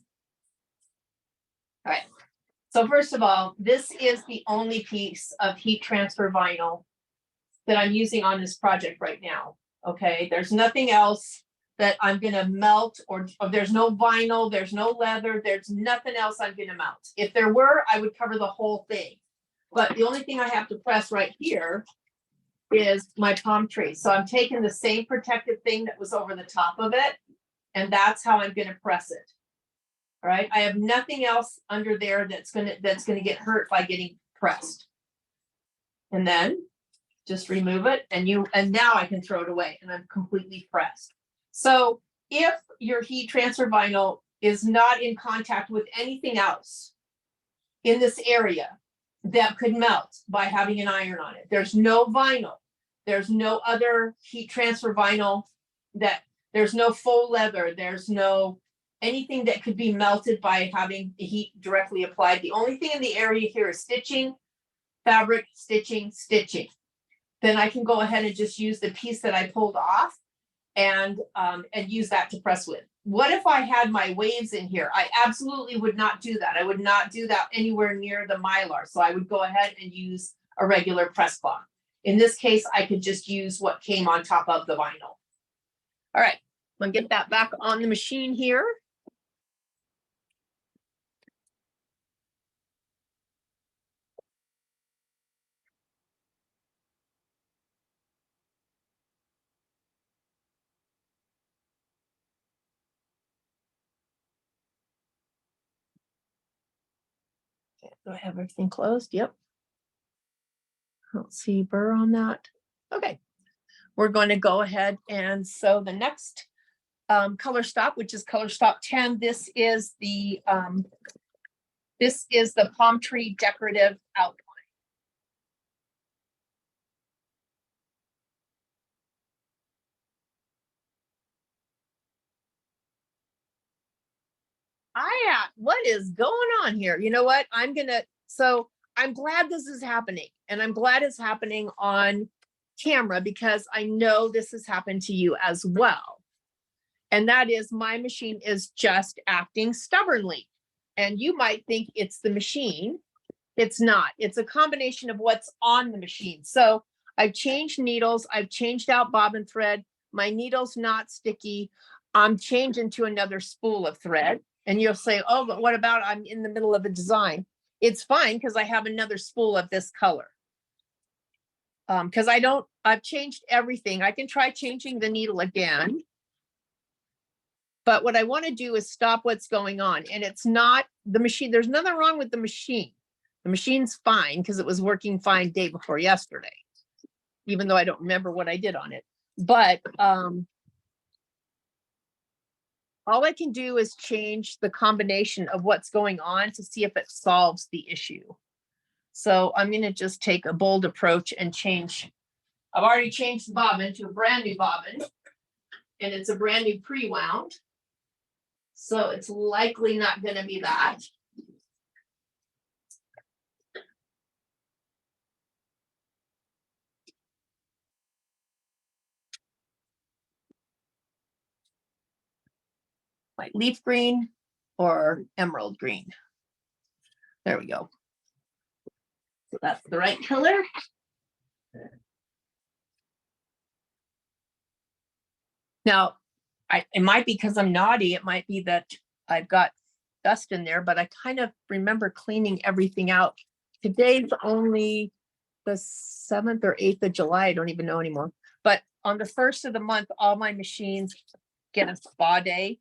All right. So first of all, this is the only piece of heat transfer vinyl that I'm using on this project right now. Okay, there's nothing else that I'm gonna melt, or there's no vinyl, there's no leather, there's nothing else I'm gonna melt. If there were, I would cover the whole thing. But the only thing I have to press right here is my palm tree. So I'm taking the same protective thing that was over the top of it, and that's how I'm gonna press it. All right, I have nothing else under there that's gonna get hurt by getting pressed. And then just remove it, and now I can throw it away, and I'm completely pressed. So if your heat transfer vinyl is not in contact with anything else in this area that could melt by having an iron on it, there's no vinyl, there's no other heat transfer vinyl, that there's no faux leather, there's no anything that could be melted by having the heat directly applied. The only thing in the area here is stitching, fabric, stitching, stitching. Then I can go ahead and just use the piece that I pulled off and use that to press with. What if I had my waves in here? I absolutely would not do that. I would not do that anywhere near the Mylar. So I would go ahead and use a regular press cloth. In this case, I could just use what came on top of the vinyl. All right, I'm gonna get that back on the machine here. Do I have everything closed? Yep. I don't see burr on that. Okay. We're going to go ahead and sew the next color stop, which is color stop 10. This is the palm tree decorative outline. What is going on here? You know what? So I'm glad this is happening, and I'm glad it's happening on camera because I know this has happened to you as well. And that is, my machine is just acting stubbornly. And you might think it's the machine. It's not. It's a combination of what's on the machine. So I've changed needles. I've changed out bobbin thread. My needle's not sticky. I'm changing to another spool of thread. And you'll say, oh, but what about I'm in the middle of a design? It's fine because I have another spool of this color. Because I've changed everything. I can try changing the needle again. But what I want to do is stop what's going on. And it's not the machine. There's nothing wrong with the machine. The machine's fine because it was working fine day before yesterday, even though I don't remember what I did on it. But all I can do is change the combination of what's going on to see if it solves the issue. So I'm going to just take a bold approach and change. I've already changed the bobbin to a brand new bobbin, and it's a brand new pre-wound. So it's likely not going to be that. Like leaf green or emerald green. There we go. So that's the right color. Now, it might be because I'm naughty. It might be that I've got dust in there, but I kind of remember cleaning everything out. Today's only the 7th or 8th of July. I don't even know anymore. But on the 1st of the month, all my machines get a spa day.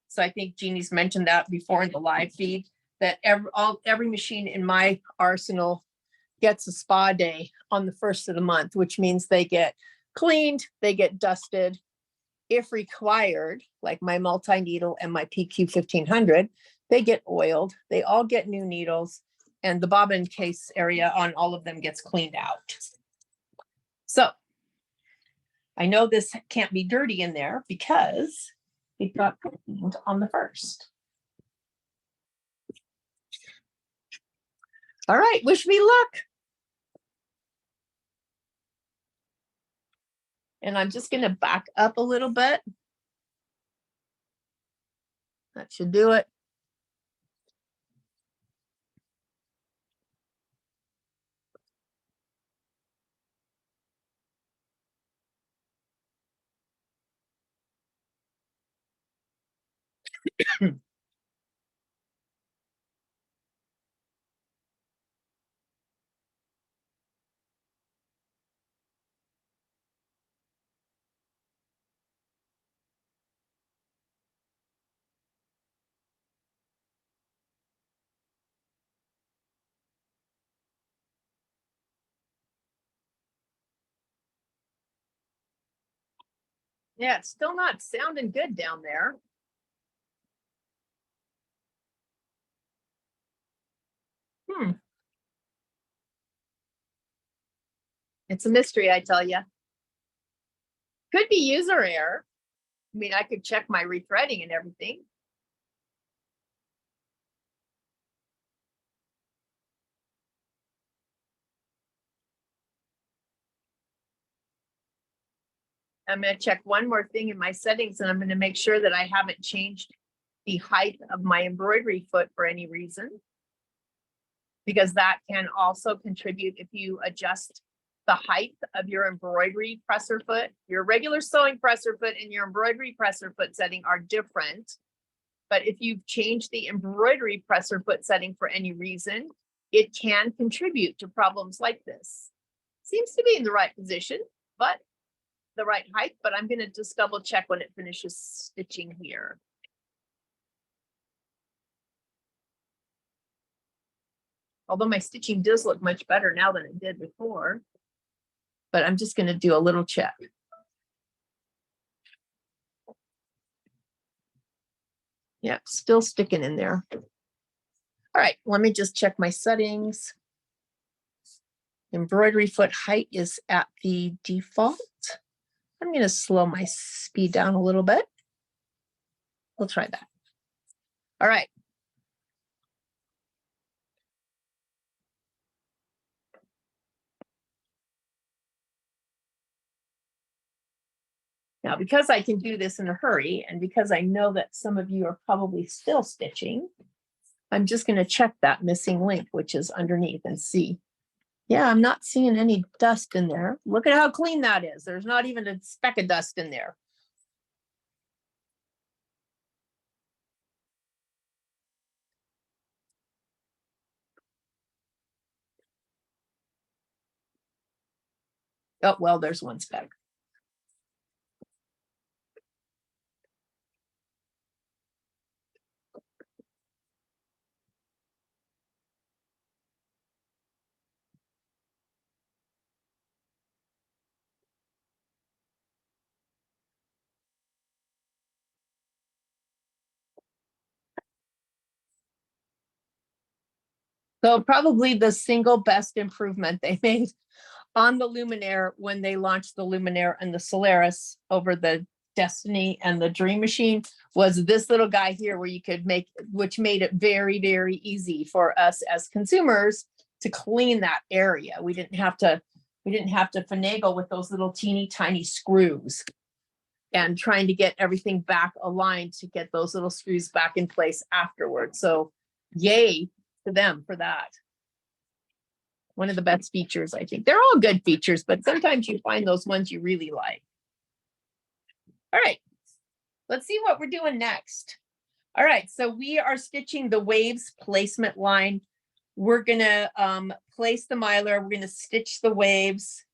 So I think Jeannie's mentioned that before in the live feed, that every machine in my arsenal gets a spa day on the 1st of the month, which means they get cleaned, they get dusted. If required, like my multi-needle and my PQ 1500, they get oiled, they all get new needles, and the bobbin case area on all of them gets cleaned out. So I know this can't be dirty in there because it got cleaned on the 1st. All right, wish me luck. And I'm just going to back up a little bit. That should do it. Yeah, it's still not sounding good down there. It's a mystery, I tell you. Could be user error. I mean, I could check my rethreading and everything. I'm going to check one more thing in my settings, and I'm going to make sure that I haven't changed the height of my embroidery foot for any reason, because that can also contribute if you adjust the height of your embroidery presser foot. Your regular sewing presser foot and your embroidery presser foot setting are different. But if you've changed the embroidery presser foot setting for any reason, it can contribute to problems like this. Seems to be in the right position, but the right height, but I'm going to just double check when it finishes stitching here. Although my stitching does look much better now than it did before, but I'm just going to do a little check. Yep, still sticking in there. All right, let me just check my settings. Embroidery foot height is at the default. I'm going to slow my speed down a little bit. We'll try that. All right. Now, because I can do this in a hurry, and because I know that some of you are probably still stitching, I'm just going to check that missing link, which is underneath, and see. Yeah, I'm not seeing any dust in there. Look at how clean that is. There's not even a speck of dust in there. Oh, well, there's one speck. So probably the single best improvement they made on the Luminaire when they launched the Luminaire and the Solaris over the Destiny and the Dream Machine was this little guy here, where you could make, which made it very, very easy for us as consumers to clean that area. We didn't have to finagle with those little teeny tiny screws and trying to get everything back aligned to get those little screws back in place afterwards. So yay to them for that. One of the best features, I think. They're all good features, but sometimes you find those ones you really like. All right, let's see what we're doing next. All right, so we are stitching the waves placement line. We're gonna place the mylar, we're gonna stitch the waves.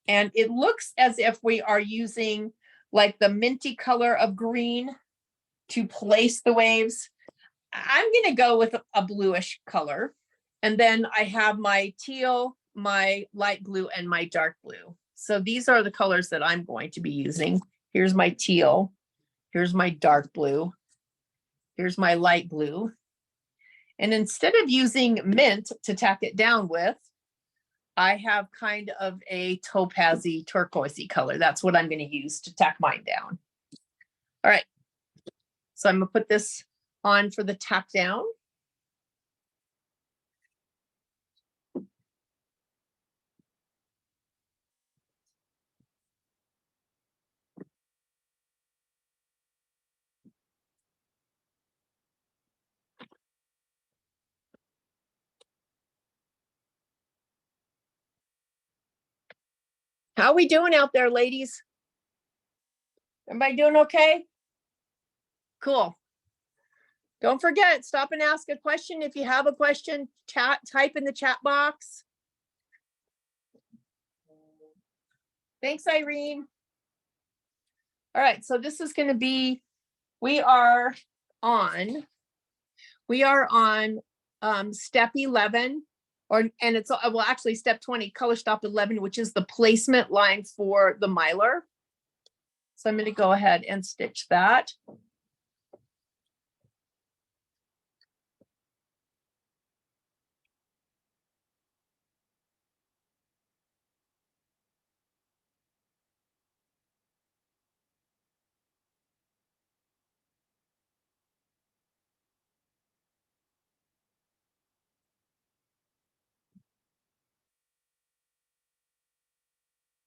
And it looks as if we are using like the minty color of green to place the waves. I'm gonna go with a bluish color. And then I have my teal, my light blue, and my dark blue. So these are the colors that I'm going to be using. Here's my teal. Here's my dark blue. Here's my light blue. And instead of using mint to tack it down with, I have kind of a topaz-y, turquoisey color. That's what I'm going to use to tack mine down. All right. So I'm going to put this on for the tack down. How we doing out there, ladies? Everybody doing okay? Cool. Don't forget, stop and ask a question. If you have a question, type in the chat box. Thanks, Irene. All right, so this is going to be, we are on step 11, and it's, well, actually step 20, color stop 11, which is the placement line for the mylar. So I'm going to go ahead and stitch that.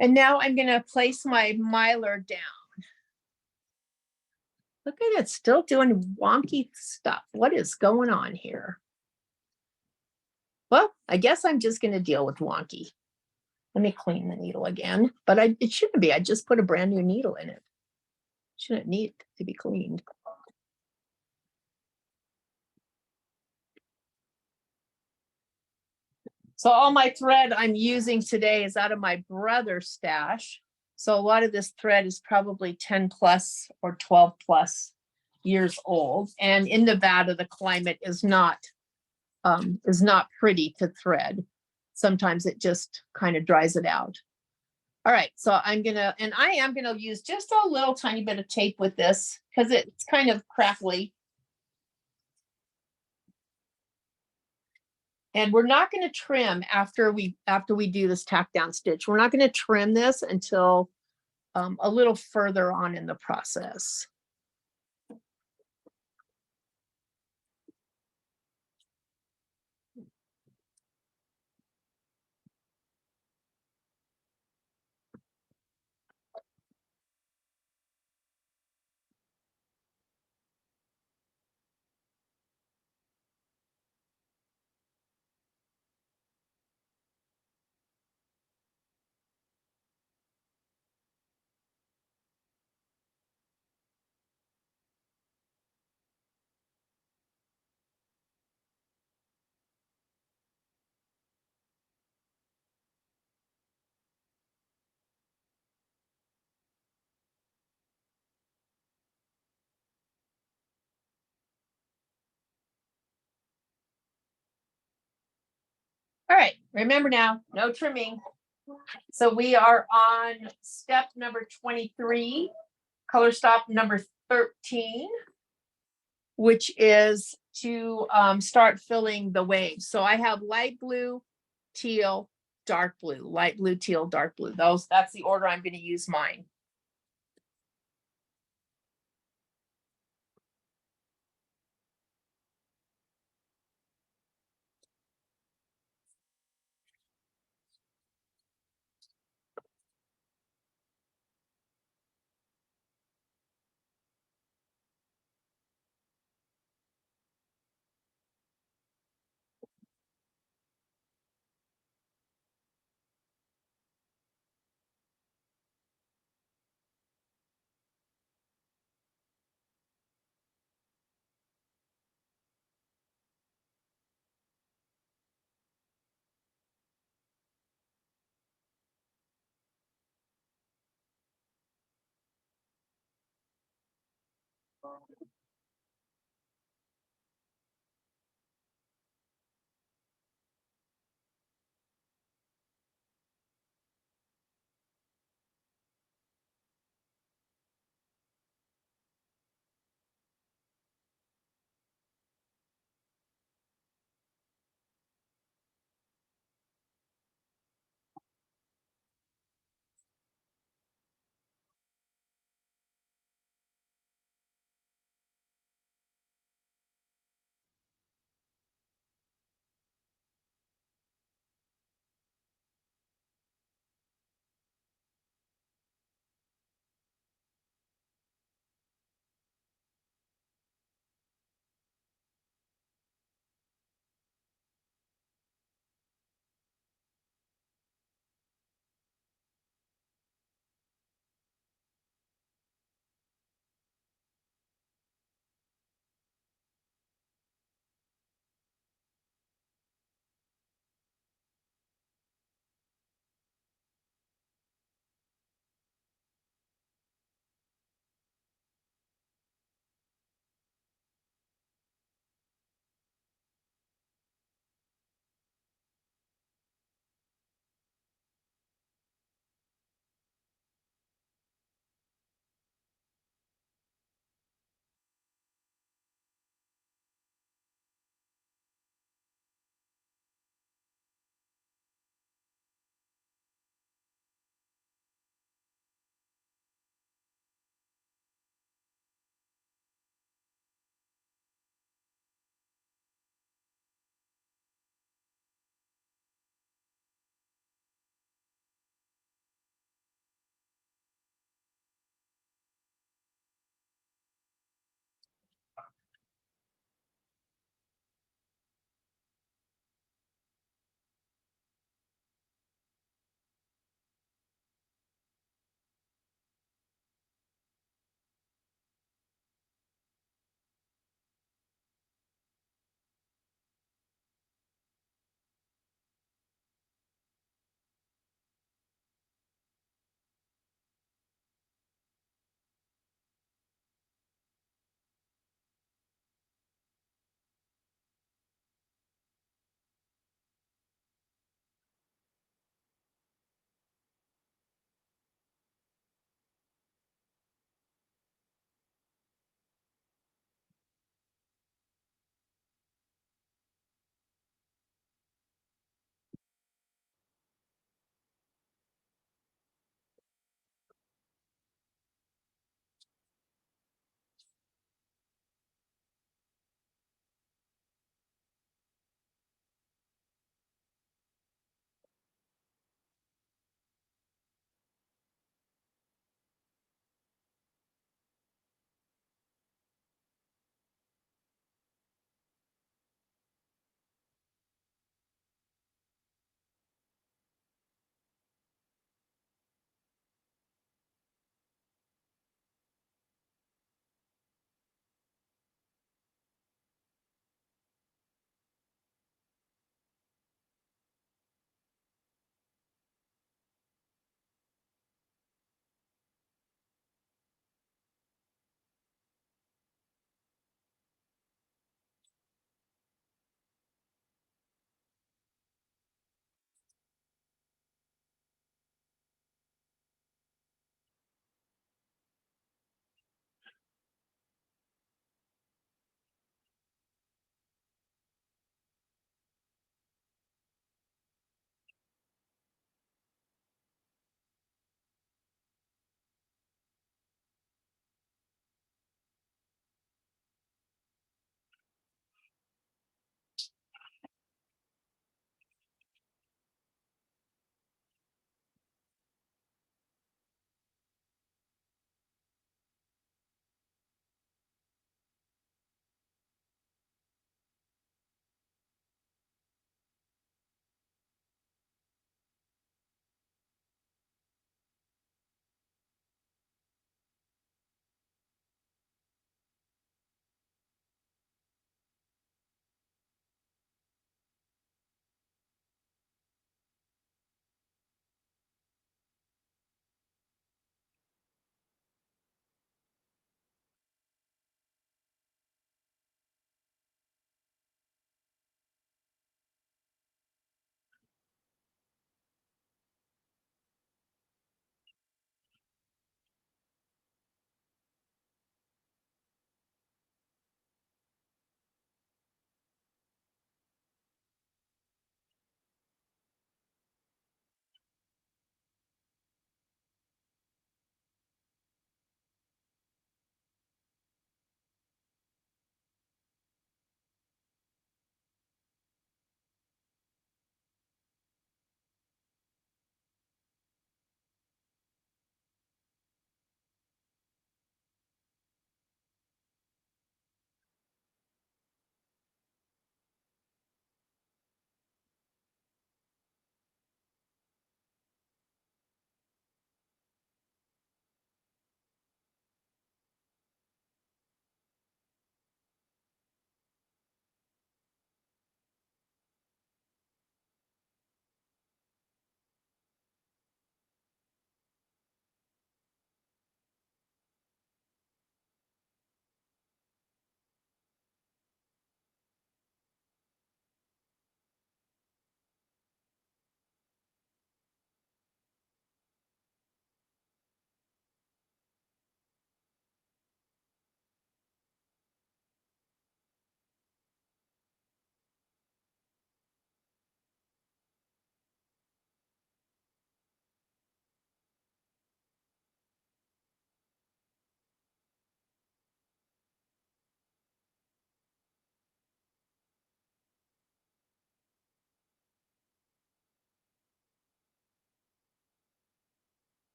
And now I'm going to place my mylar down. Look at it, still doing wonky stuff. What is going on here? Well, I guess I'm just going to deal with wonky. Let me clean the needle again, but it shouldn't be. I just put a brand new needle in it. Shouldn't need to be cleaned. So all my thread I'm using today is out of my brother's stash. So a lot of this thread is probably 10 plus or 12 plus years old. And in Nevada, the climate is not pretty to thread. Sometimes it just kind of dries it out. All right, so I am gonna use just a little tiny bit of tape with this because it's kind of crackly. And we're not going to trim after we do this tack down stitch. We're not going to trim this until a little further on in the process. All right, remember now, no trimming. So we are on step number 23, color stop number 13, which is to start filling the waves. So I have light blue, teal, dark blue, light blue, teal, dark blue. That's the order I'm going to use mine.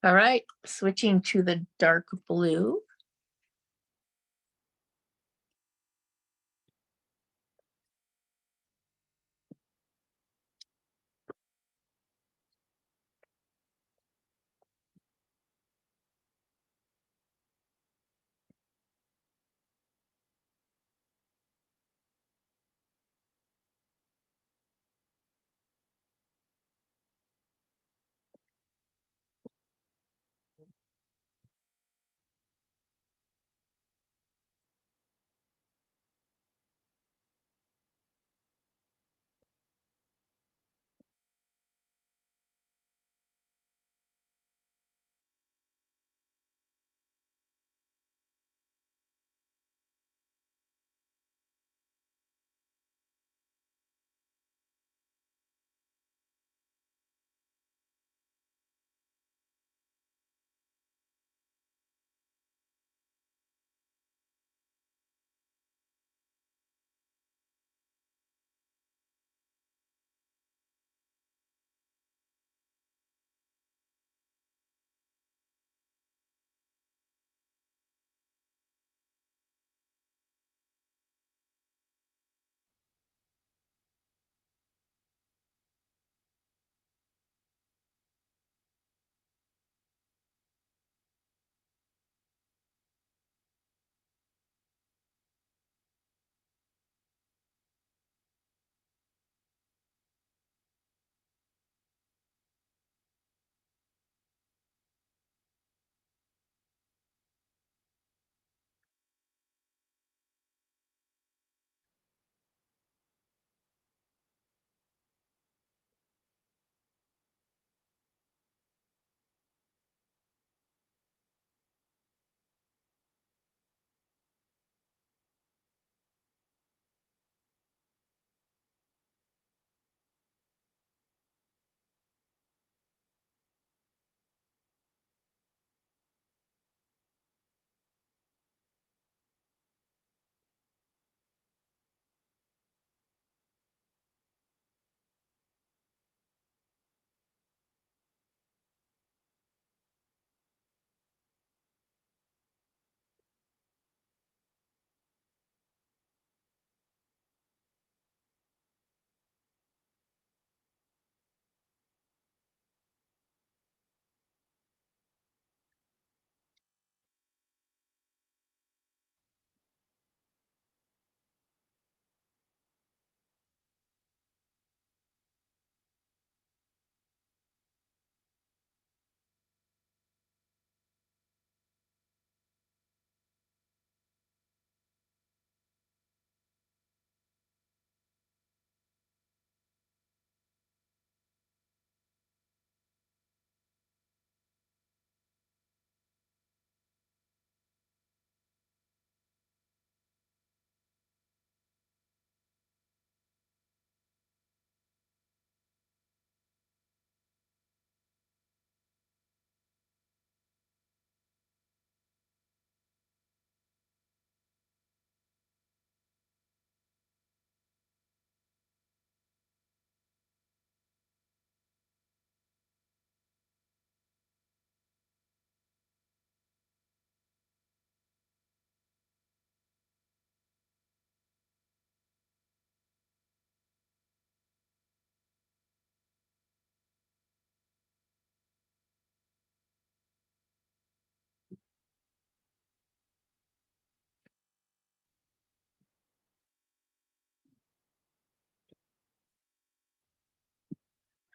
All right, switching to the dark blue.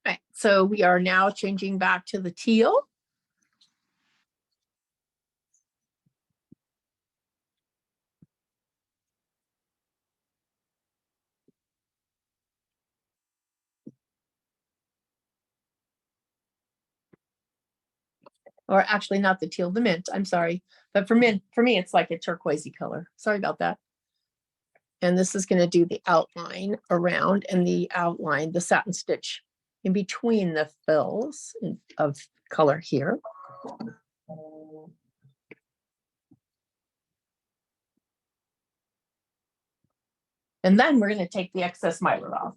Right, so we are now changing back to the teal. Or actually not the teal, the mint, I'm sorry. But for me, it's like a turquoisey color. Sorry about that. And this is gonna do the outline around and the outline, the satin stitch in between the fills of color here. And then we're gonna take the excess mylar off.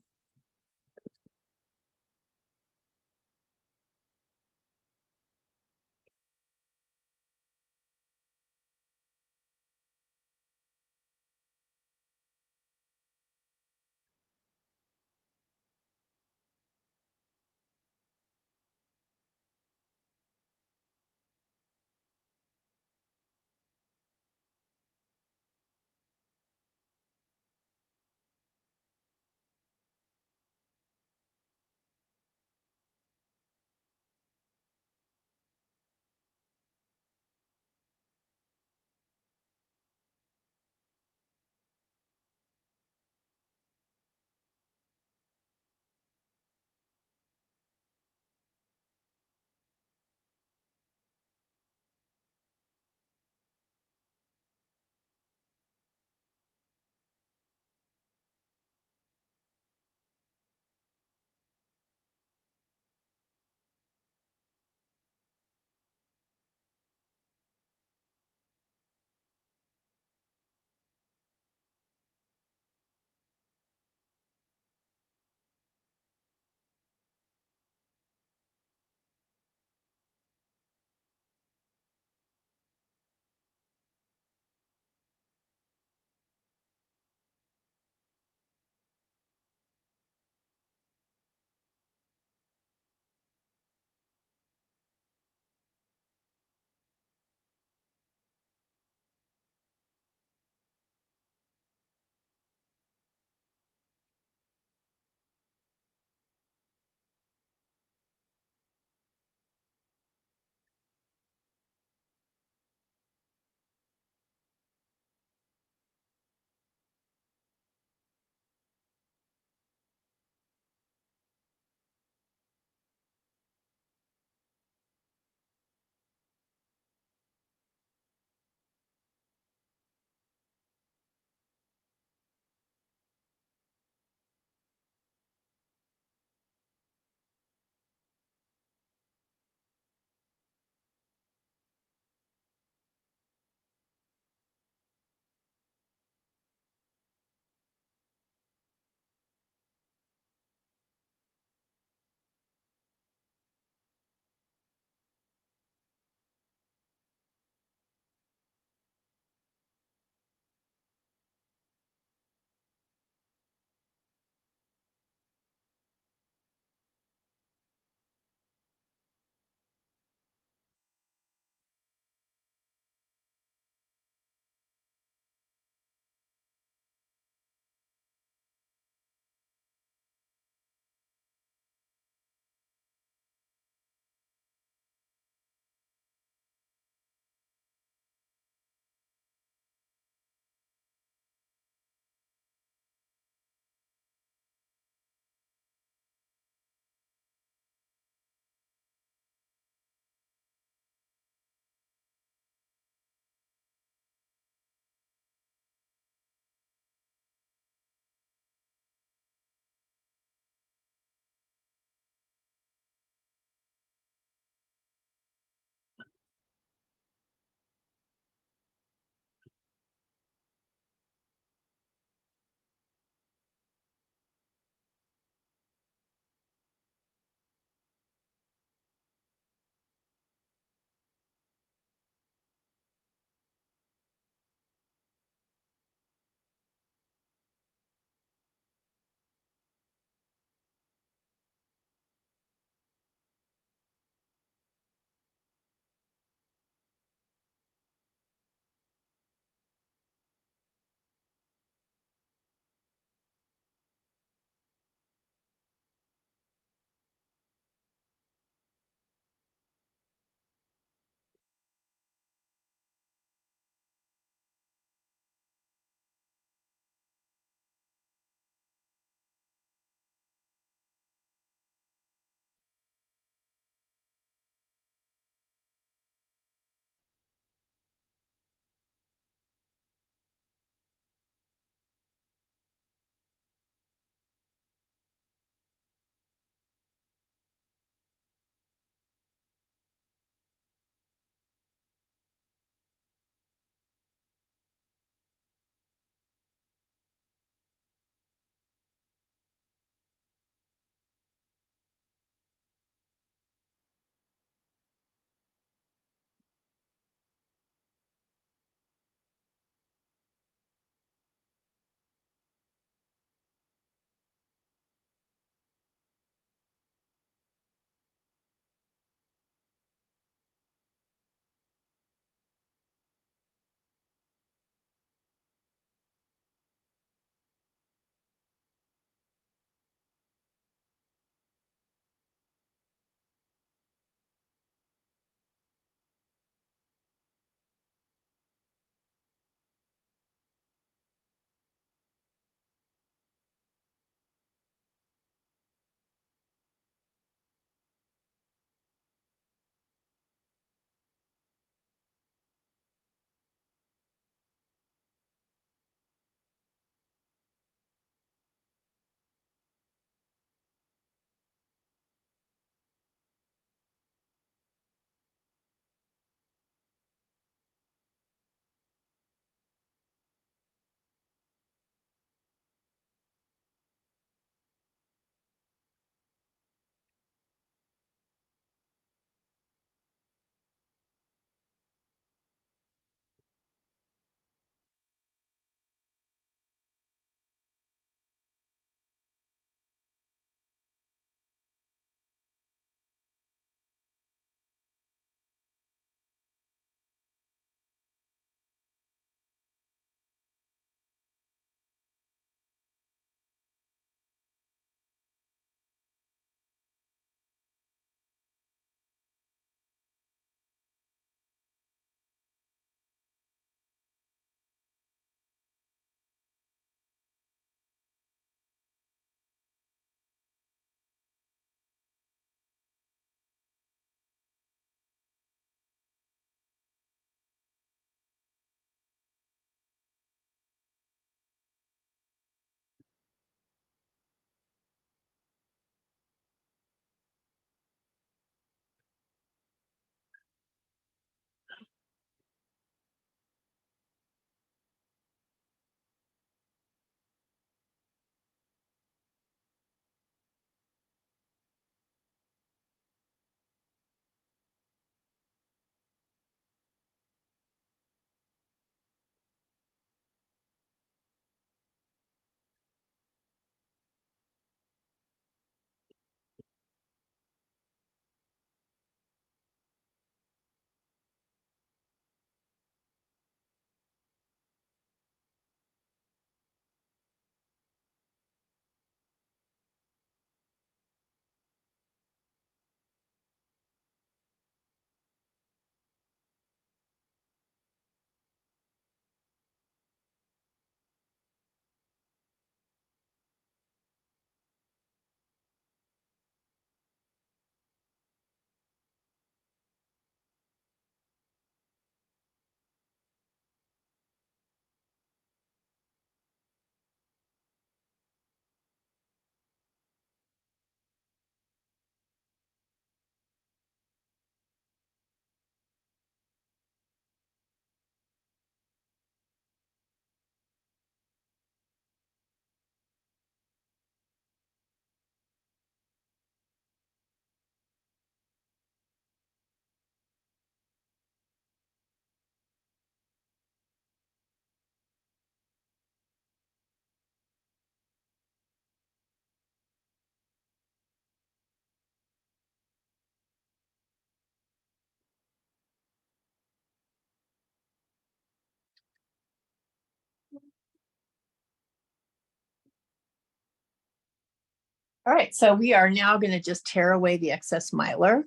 All right, so we are now going to just tear away the excess mylar.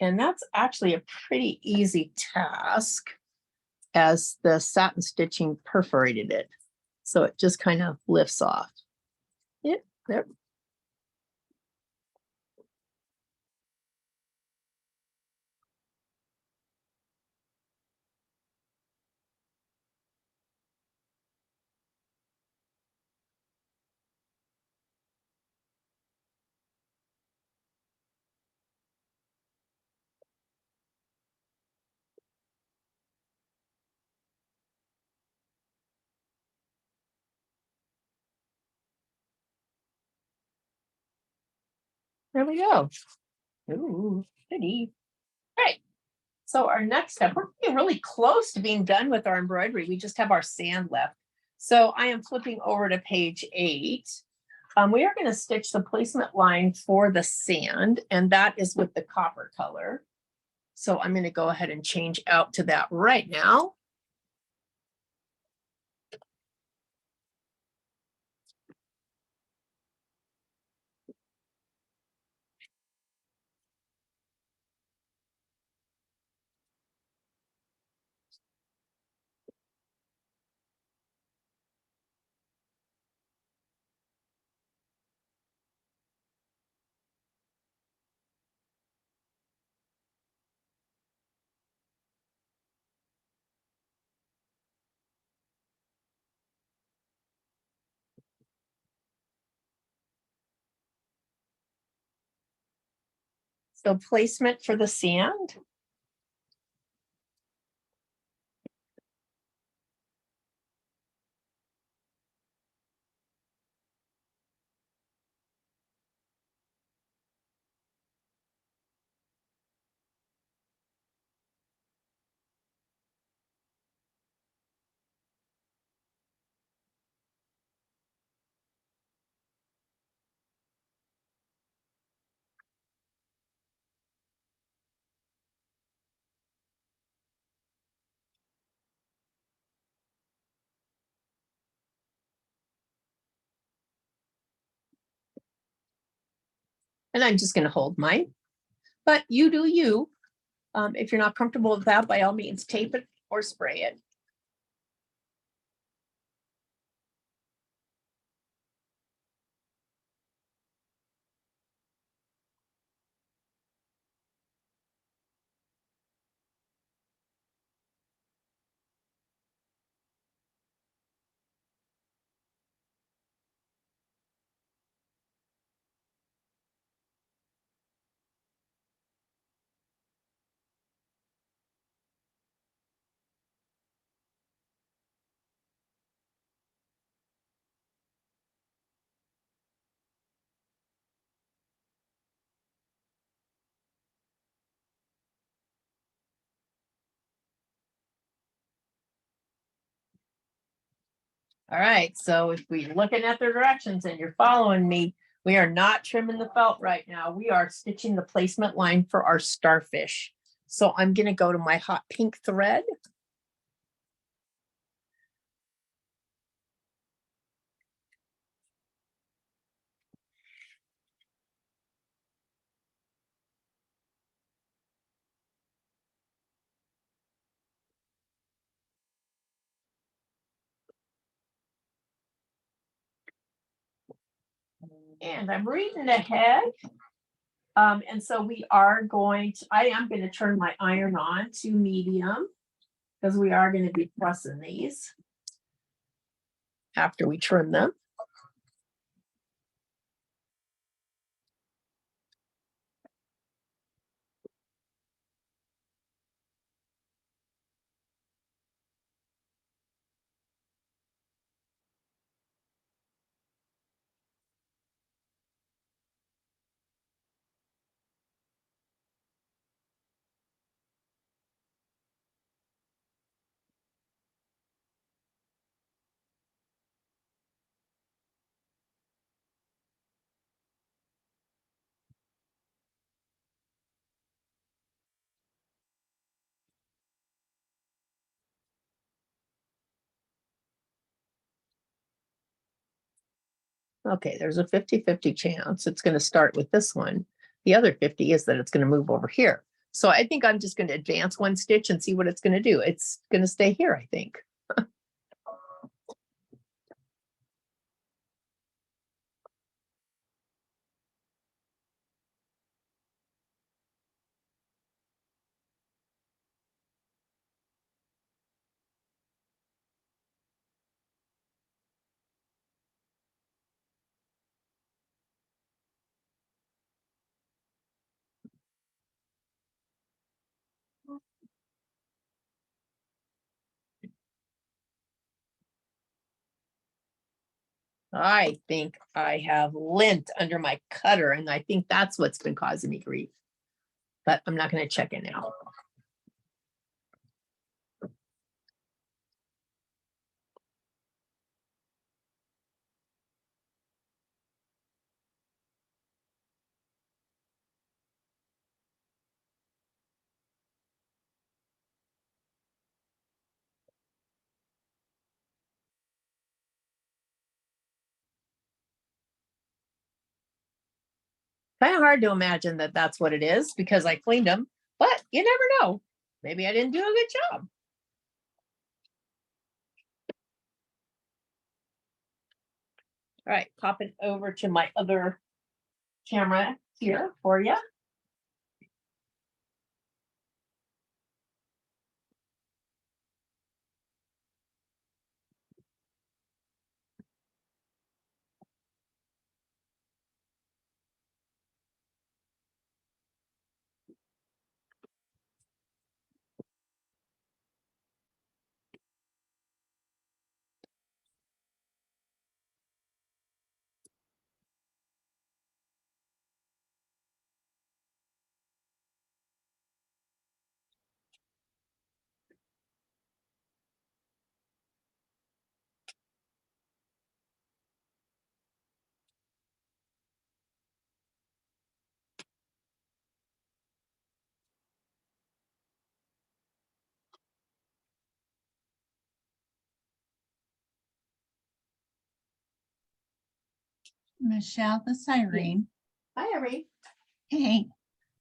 And that's actually a pretty easy task as the satin stitching perforated it. So it just kind of lifts off. Yep, there. There we go. Ooh, pretty. All right. So our next step, we're getting really close to being done with our embroidery. We just have our sand left. So I am flipping over to page 8. We are going to stitch the placement line for the sand, and that is with the copper color. So I'm going to go ahead and change out to that right now. So placement for the sand. And I'm just going to hold mine, but you do you. If you're not comfortable with that, by all means, tape it or spray it. All right, so if we're looking at the directions and you're following me, we are not trimming the felt right now. We are stitching the placement line for our starfish. So I'm going to go to my hot pink thread. And I'm reading ahead. And so we are I am going to turn my iron on to medium because we are going to be pressing these after we trim them. Okay, there's a 50-50 chance it's going to start with this one. The other 50 is that it's going to move over here. So I think I'm just going to advance one stitch and see what it's going to do. It's going to stay here, I think. I think I have lint under my cutter, and I think that's what's been causing me grief. But I'm not going to check it now. Kind of hard to imagine that that's what it is because I cleaned them, but you never know. Maybe I didn't do a good job. All right, pop it over to my other camera here for you. Michelle, this is Irene. Hi, Irene. Hey,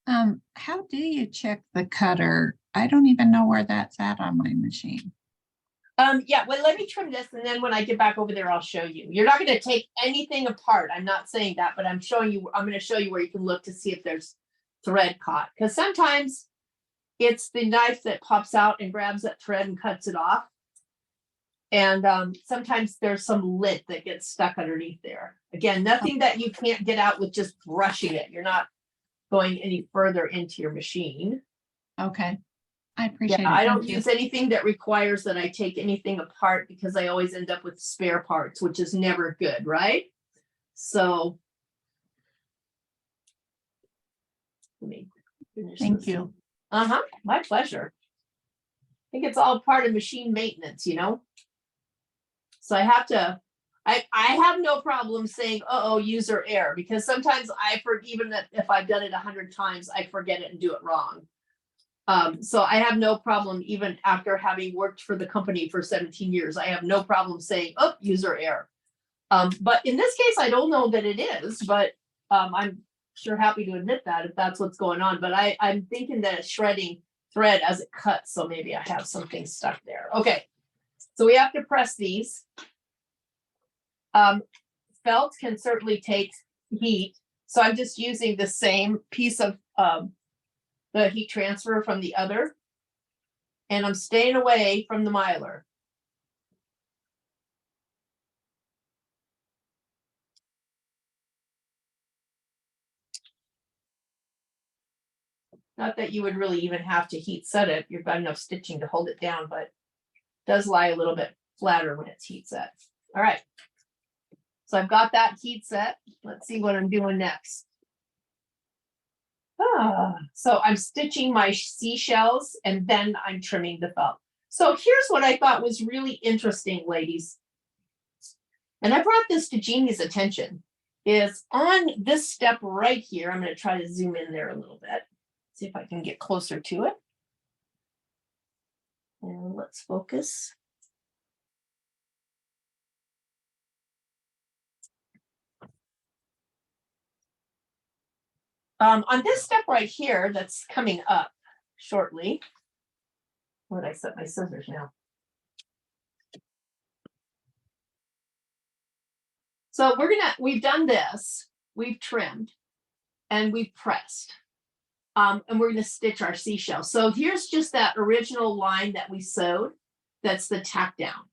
how do you check the cutter? I don't even know where that's at on my machine. Yeah, well, let me trim this, and then when I get back over there, I'll show you. You're not going to take anything apart. I'm not saying that, but I'm showing you. I'm going to show you where you can look to see if there's thread caught, because sometimes it's the knife that pops out and grabs that thread and cuts it off. And sometimes there's some lint that gets stuck underneath there. Again, nothing that you can't get out with just brushing it. You're not going any further into your machine. Okay, I appreciate it. Yeah, I don't Thank you. use anything that requires that I take anything apart because I always end up with spare parts, which is never good, right? So let me finish Thank this. you. My pleasure. I think it's all part of machine maintenance, you know? So I have no problem saying, uh-oh, user error, because sometimes even that if I've done it 100 times, I forget it and do it wrong. So I have no problem, even after having worked for the company for 17 years, I have no problem saying, oh, user error. But in this case, I don't know that it is, but I'm sure happy to admit that if that's what's going on. But I'm thinking that it's shredding thread as it cuts. So maybe I have something stuck there. Okay, so we have to press these. Felt can certainly take heat. So I'm just using the same piece of the heat transfer from the other. And I'm staying away from the mylar. Not that you would really even have to heat set it. You've got enough stitching to hold it down, but it does lie a little bit flatter when it's heat set. All right. So I've got that heat set. Let's see what I'm doing next. So I'm stitching my seashells and then I'm trimming the felt. So here's what I thought was really interesting, ladies. And I brought this to Jeannie's attention, is on this step right here. I'm going to try to zoom in there a little bit. See if I can get closer to it. And let's focus. On this step right here, that's coming up shortly. Where did I set my scissors now? So we've done this, we've trimmed, and we've pressed. And we're gonna stitch our seashells. So here's just that original line that we sewed. That's the tack down.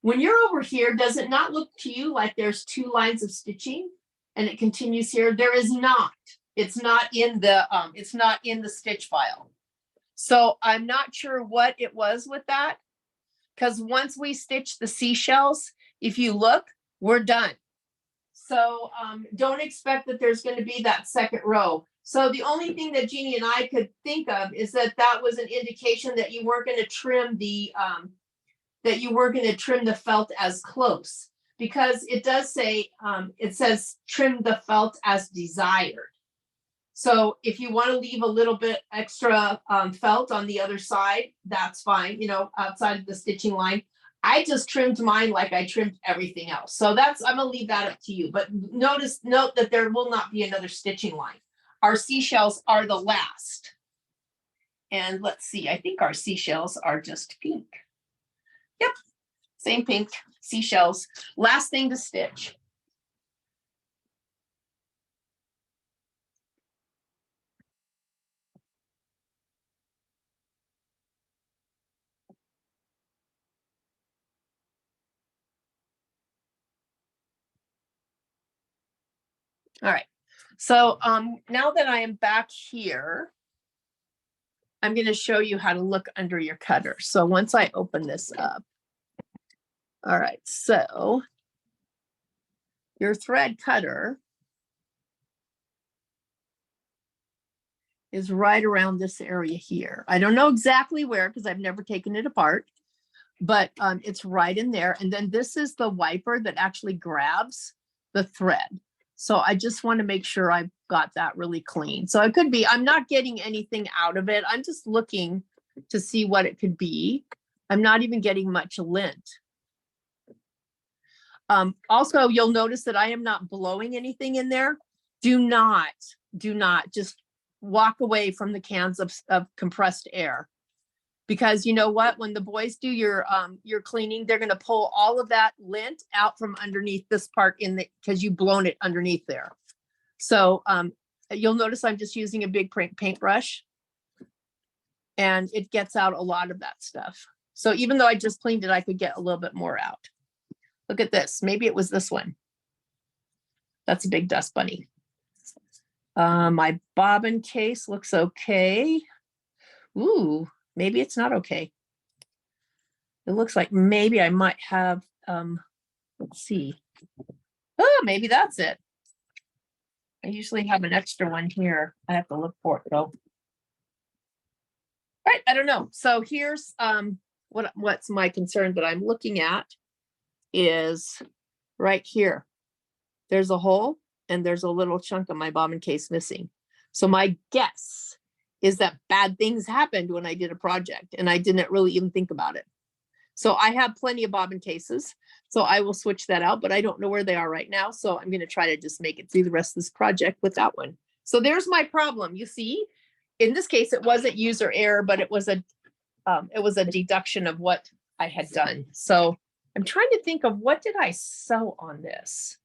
When you're over here, does it not look to you like there's two lines of stitching and it continues here? There is not. It's not in the stitch file. So I'm not sure what it was with that. Because once we stitch the seashells, if you look, we're done. So don't expect that there's going to be that second row. So the only thing that Jeannie and I could think of is that was an indication that you weren't going to trim the felt as close, because it does say it says trim the felt as desired. So if you want to leave a little bit extra felt on the other side, that's fine, outside of the stitching line. I just trimmed mine like I trimmed everything else. So I'm gonna leave that up to you, but note that there will not be another stitching line. Our seashells are the last. And let's see, I think our seashells are just pink. Yep, same pink, seashells, last thing to stitch. All right, so now that I am back here, I'm going to show you how to look under your cutter. So once I open this up, all right, so your thread cutter is right around this area here. I don't know exactly where because I've never taken it apart, but it's right in there. And then this is the wiper that actually grabs the thread. So I just want to make sure I've got that really clean. So it could be, I'm not getting anything out of it. I'm just looking to see what it could be. I'm not even getting much lint. Also, you'll notice that I am not blowing anything in there. Do not just walk away from the cans of compressed air. Because you know what, when the boys do your cleaning, they're going to pull all of that lint out from underneath this part because you've blown it underneath there. So you'll notice I'm just using a big paintbrush and it gets out a lot of that stuff. So even though I just cleaned it, I could get a little bit more out. Look at this. Maybe it was this one. That's a big dust bunny. My bobbin case looks okay. Ooh. Maybe it's not okay. It looks like maybe I might have, let's see. Oh, maybe that's it. I usually have an extra one here. I have to look for it though. All right, I don't know. So here's what's my concern that I'm looking at is right here. There's a hole and there's a little chunk of my bobbin case missing. So my guess is that bad things happened when I did a project and I didn't really even think about it. So I have plenty of bobbin cases, so I will switch that out, but I don't know where they are right now. So I'm going to try to just make it through the rest of this project with that one. So there's my problem. You see, in this case, it wasn't user error, but it was a deduction of what I had done. So I'm trying to think of what did I sew on this?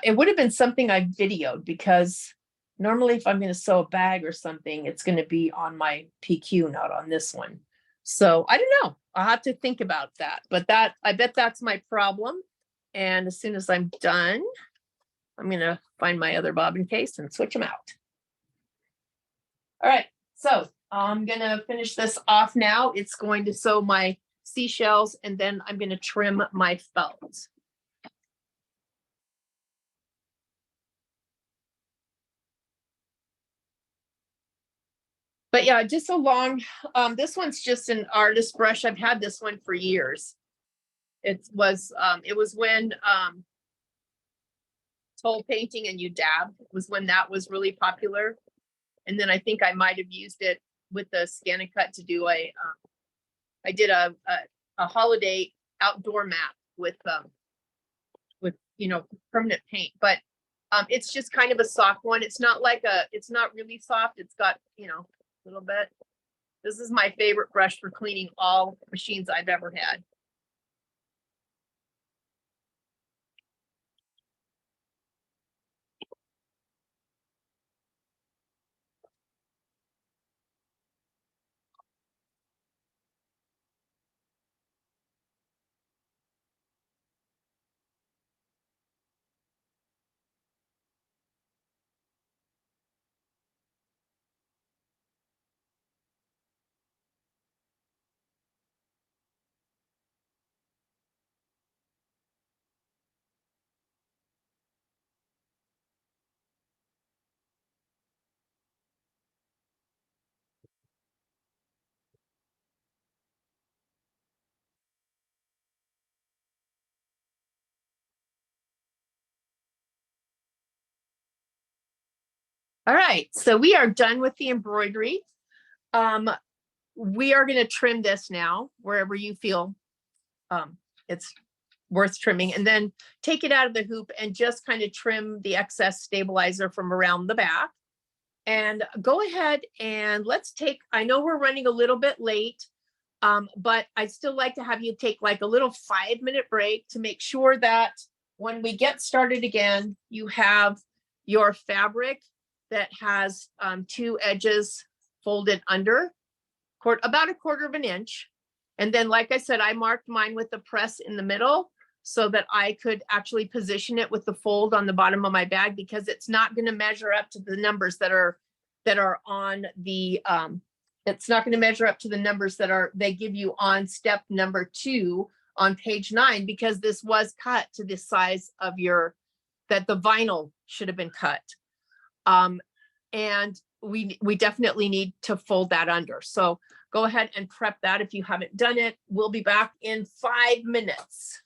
It would have been something I videoed, because normally if I'm going to sew a bag or something, it's going to be on my PQ, not on this one. So I don't know. I'll have to think about that. But I bet that's my problem. And as soon as I'm done, I'm going to find my other bobbin case and switch them out. All right. So I'm going to finish this off now. It's going to sew my seashells, and then I'm going to trim my felt. But yeah, just a long, this one's just an artist brush. I've had this one for years. It was when Tote painting and you dabbed was when that was really popular. And then I think I might have used it with the Scan and Cut to do I did a holiday outdoor map with permanent paint. But It's just kind of a soft one. It's not it's not really soft. It's got, you know, a little bit. This is my favorite brush for cleaning all machines I've ever had. All right, so we are done with the embroidery. We are going to trim this now wherever you feel it's worth trimming, and then take it out of the hoop and just kind of trim the excess stabilizer from around the back. And go ahead and let's take, I know we're running a little bit late, but I'd still like to have you take like a little 5-minute break to make sure that when we get started again, you have your fabric that has 2 edges folded under, about 1/4 inch. And then, like I said, I marked mine with the press in the middle so that I could actually position it with the fold on the bottom of my bag, because it's not going to measure up to the numbers that are on the, it's not going to measure up to the numbers that they give you on step number 2 on page 9, because this was cut to the size of that the vinyl should have been cut. And we definitely need to fold that under. So go ahead and prep that if you haven't done it. We'll be back in 5 minutes.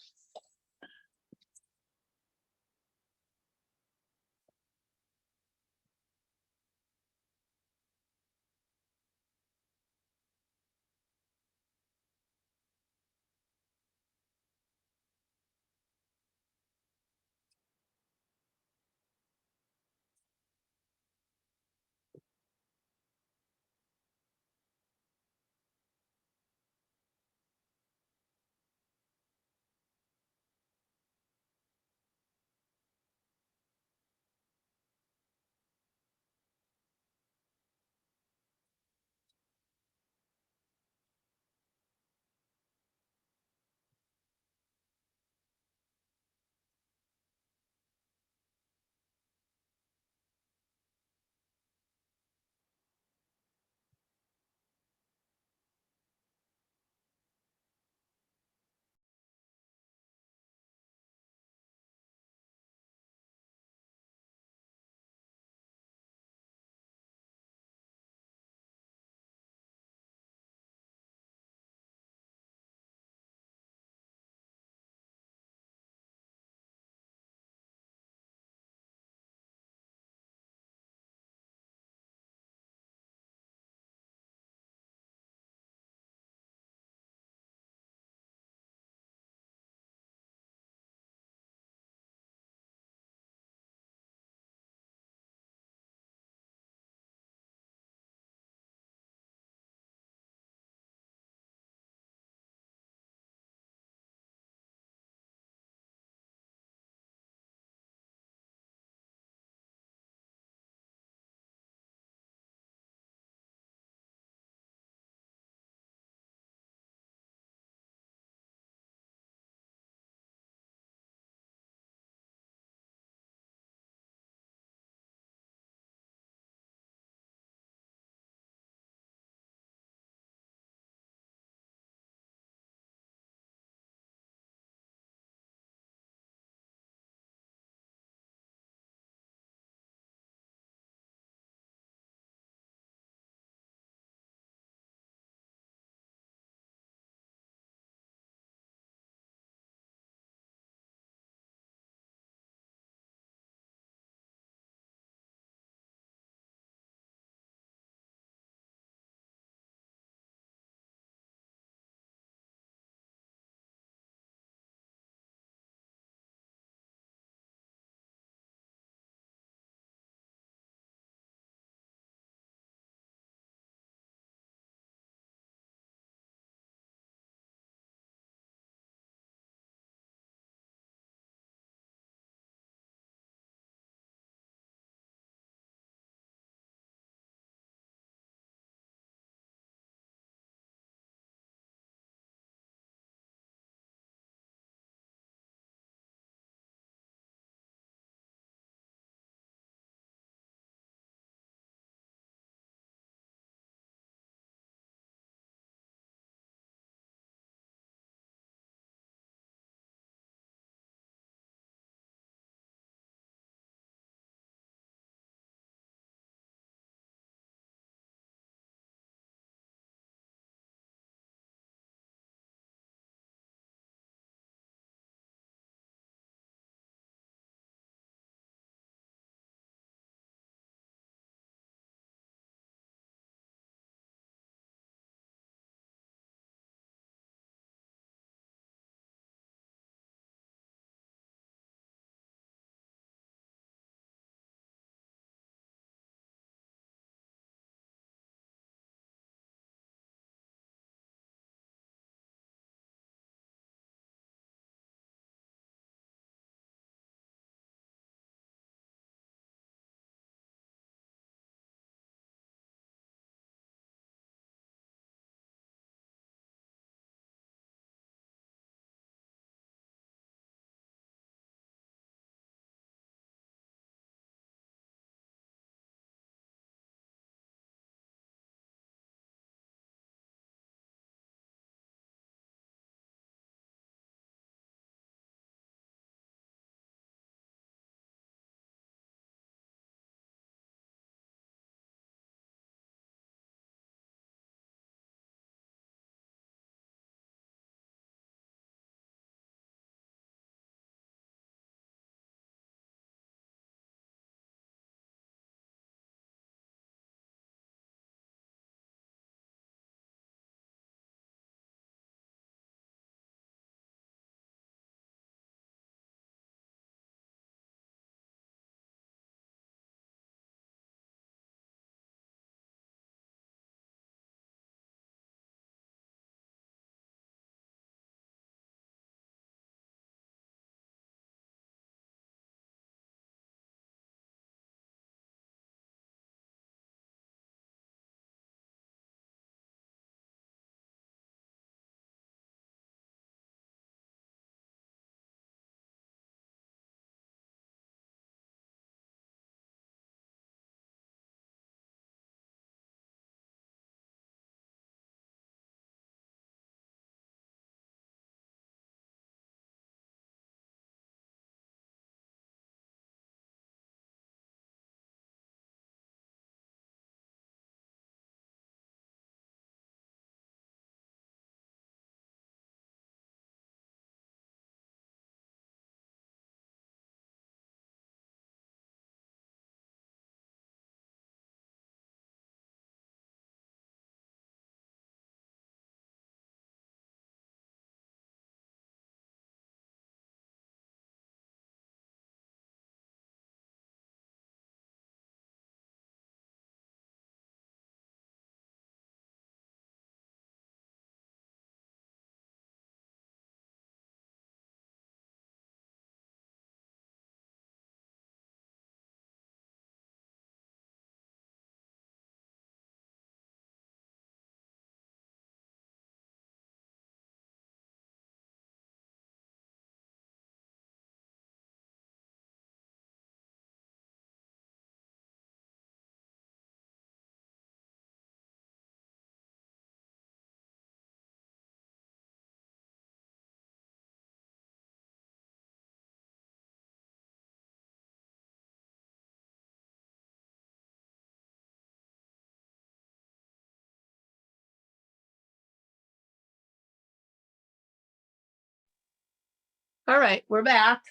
All right, we're back.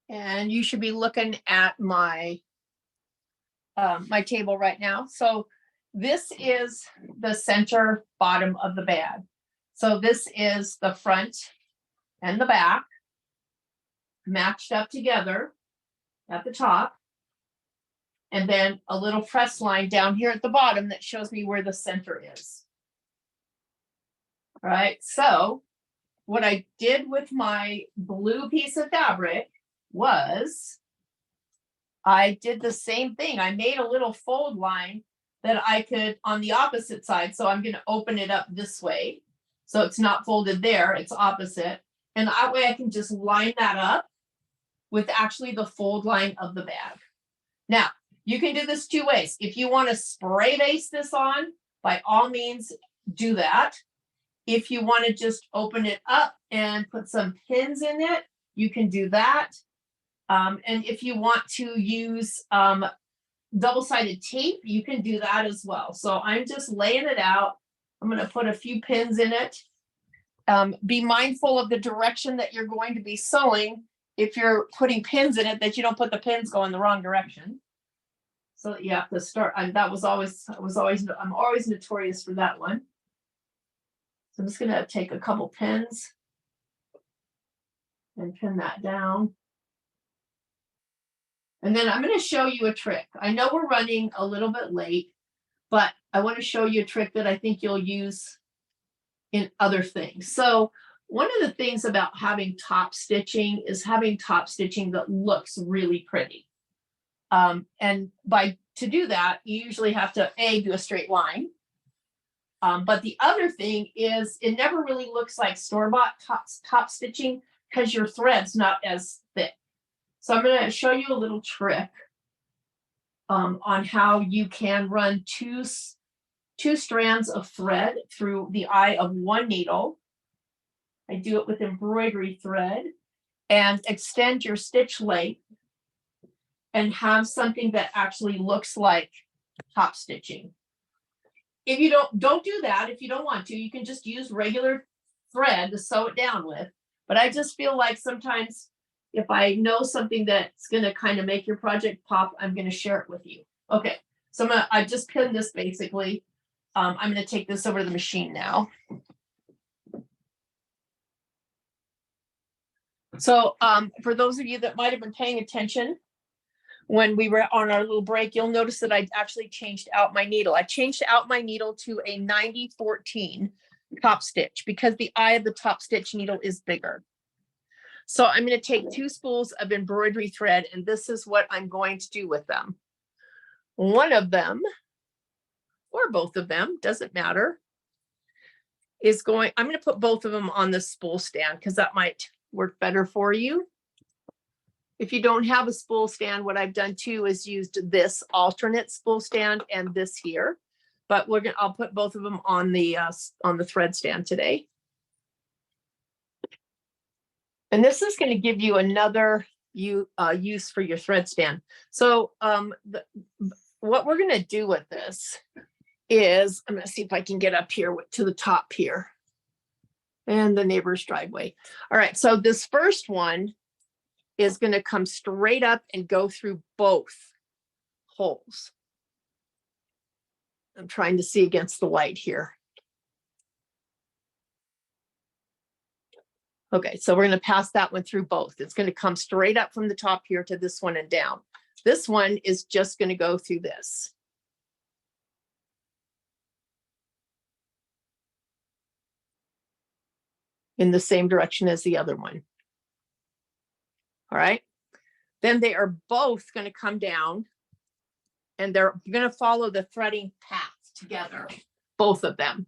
And you should be looking at my my table right now. So this is the center bottom of the bag. So this is the front and the back matched up together at the top. And then a little press line down here at the bottom that shows me where the center is. All right, so what I did with my blue piece of fabric was I did the same thing. I made a little fold line that I could on the opposite side. So I'm going to open it up this way. So it's not folded there, it's opposite. And that way I can just line that up with actually the fold line of the bag. Now, you can do this two ways. If you want to spray base this on, by all means, do that. If you want to just open it up and put some pins in it, you can do that. And if you want to use double-sided tape, you can do that as well. So I'm just laying it out. I'm going to put a few pins in it. Be mindful of the direction that you're going to be sewing. If you're putting pins in it, that you don't put the pins going the wrong direction. So you have to start. I'm always notorious for that one. So I'm just going to take a couple pins and pin that down. And then I'm going to show you a trick. I know we're running a little bit late, but I want to show you a trick that I think you'll use in other things. So one of the things about having top stitching is having top stitching that looks really pretty. And to do that, you usually have to do a straight line. But the other thing is it never really looks like store-bought top stitching because your thread's not as thick. So I'm going to show you a little trick on how you can run two strands of thread through the eye of one needle. I do it with embroidery thread and extend your stitch length and have something that actually looks like top stitching. If you don't do that, if you don't want to, you can just use regular thread to sew it down with. But I just feel like sometimes if I know something that's going to kind of make your project pop, I'm going to share it with you. Okay, so I just pinned this basically. I'm going to take this over to the machine now. So for those of you that might have been paying attention when we were on our little break, you'll notice that I actually changed out my needle. I changed out my needle to a 90-14 top stitch because the eye of the top stitch needle is bigger. So I'm going to take 2 spools of embroidery thread, and this is what I'm going to do with them. One of them, or both of them, doesn't matter, I'm going to put both of them on the spool stand because that might work better for you. If you don't have a spool stand, what I've done too is used this alternate spool stand and this here, but I'll put both of them on the thread stand today. And this is going to give you another use for your thread stand. So what we're going to do with this is, I'm going to see if I can get up here to the top here and the neighbor's driveway. All right, so this first one is going to come straight up and go through both holes. I'm trying to see against the light here. Okay, so we're going to pass that one through both. It's going to come straight up from the top here to this one and down. This one is just going to go through this. In the same direction as the other one. All right. Then they are both going to come down and they're going to follow the threading path together, both of them.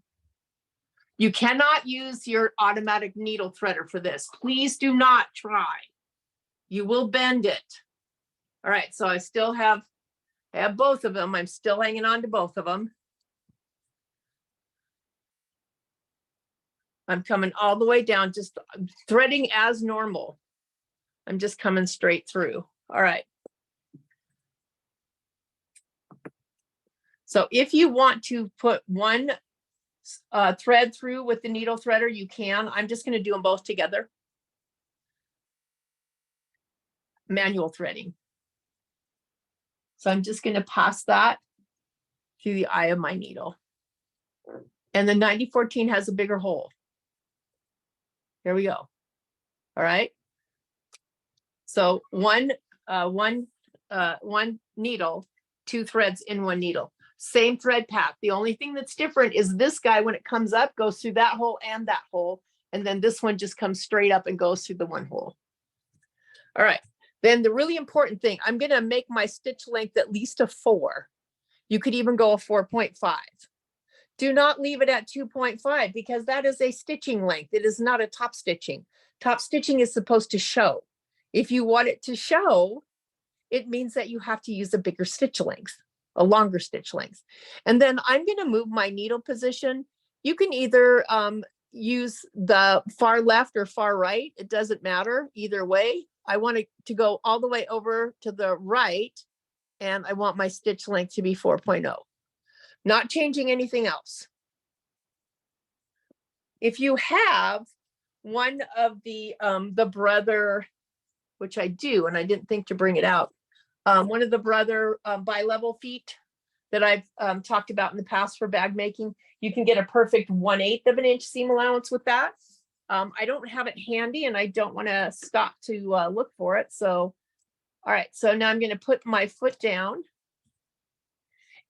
You cannot use your automatic needle threader for this. Please do not try. You will bend it. All right, so I have both of them. I'm still hanging on to both of them. I'm coming all the way down, just threading as normal. I'm just coming straight through. All right. So if you want to put one thread through with the needle threader, you can. I'm just going to do them both together. manual threading. So I'm just going to pass that through the eye of my needle. And the 9014 has a bigger hole. Here we go. All right. So one needle, 2 threads in 1 needle. Same thread path. The only thing that's different is this guy, when it comes up, goes through that hole and that hole. And then this one just comes straight up and goes through the 1 hole. All right. Then the really important thing, I'm going to make my stitch length at least a 4. You could even go a 4.5. Do not leave it at 2.5 because that is a stitching length. It is not a top stitching. Top stitching is supposed to show. If you want it to show, it means that you have to use a bigger stitch length, a longer stitch length. And then I'm going to move my needle position. You can either use the far left or far right. It doesn't matter either way. I want it to go all the way over to the right, and I want my stitch length to be 4.0. Not changing anything else. If you have one of the Brother, which I do, and I didn't think to bring it out, one of the Brother bi-level feet that I've talked about in the past for bag making, you can get a perfect 1/8 of an inch seam allowance with that. I don't have it handy and I don't want to stop to look for it. So, all right, so now I'm going to put my foot down.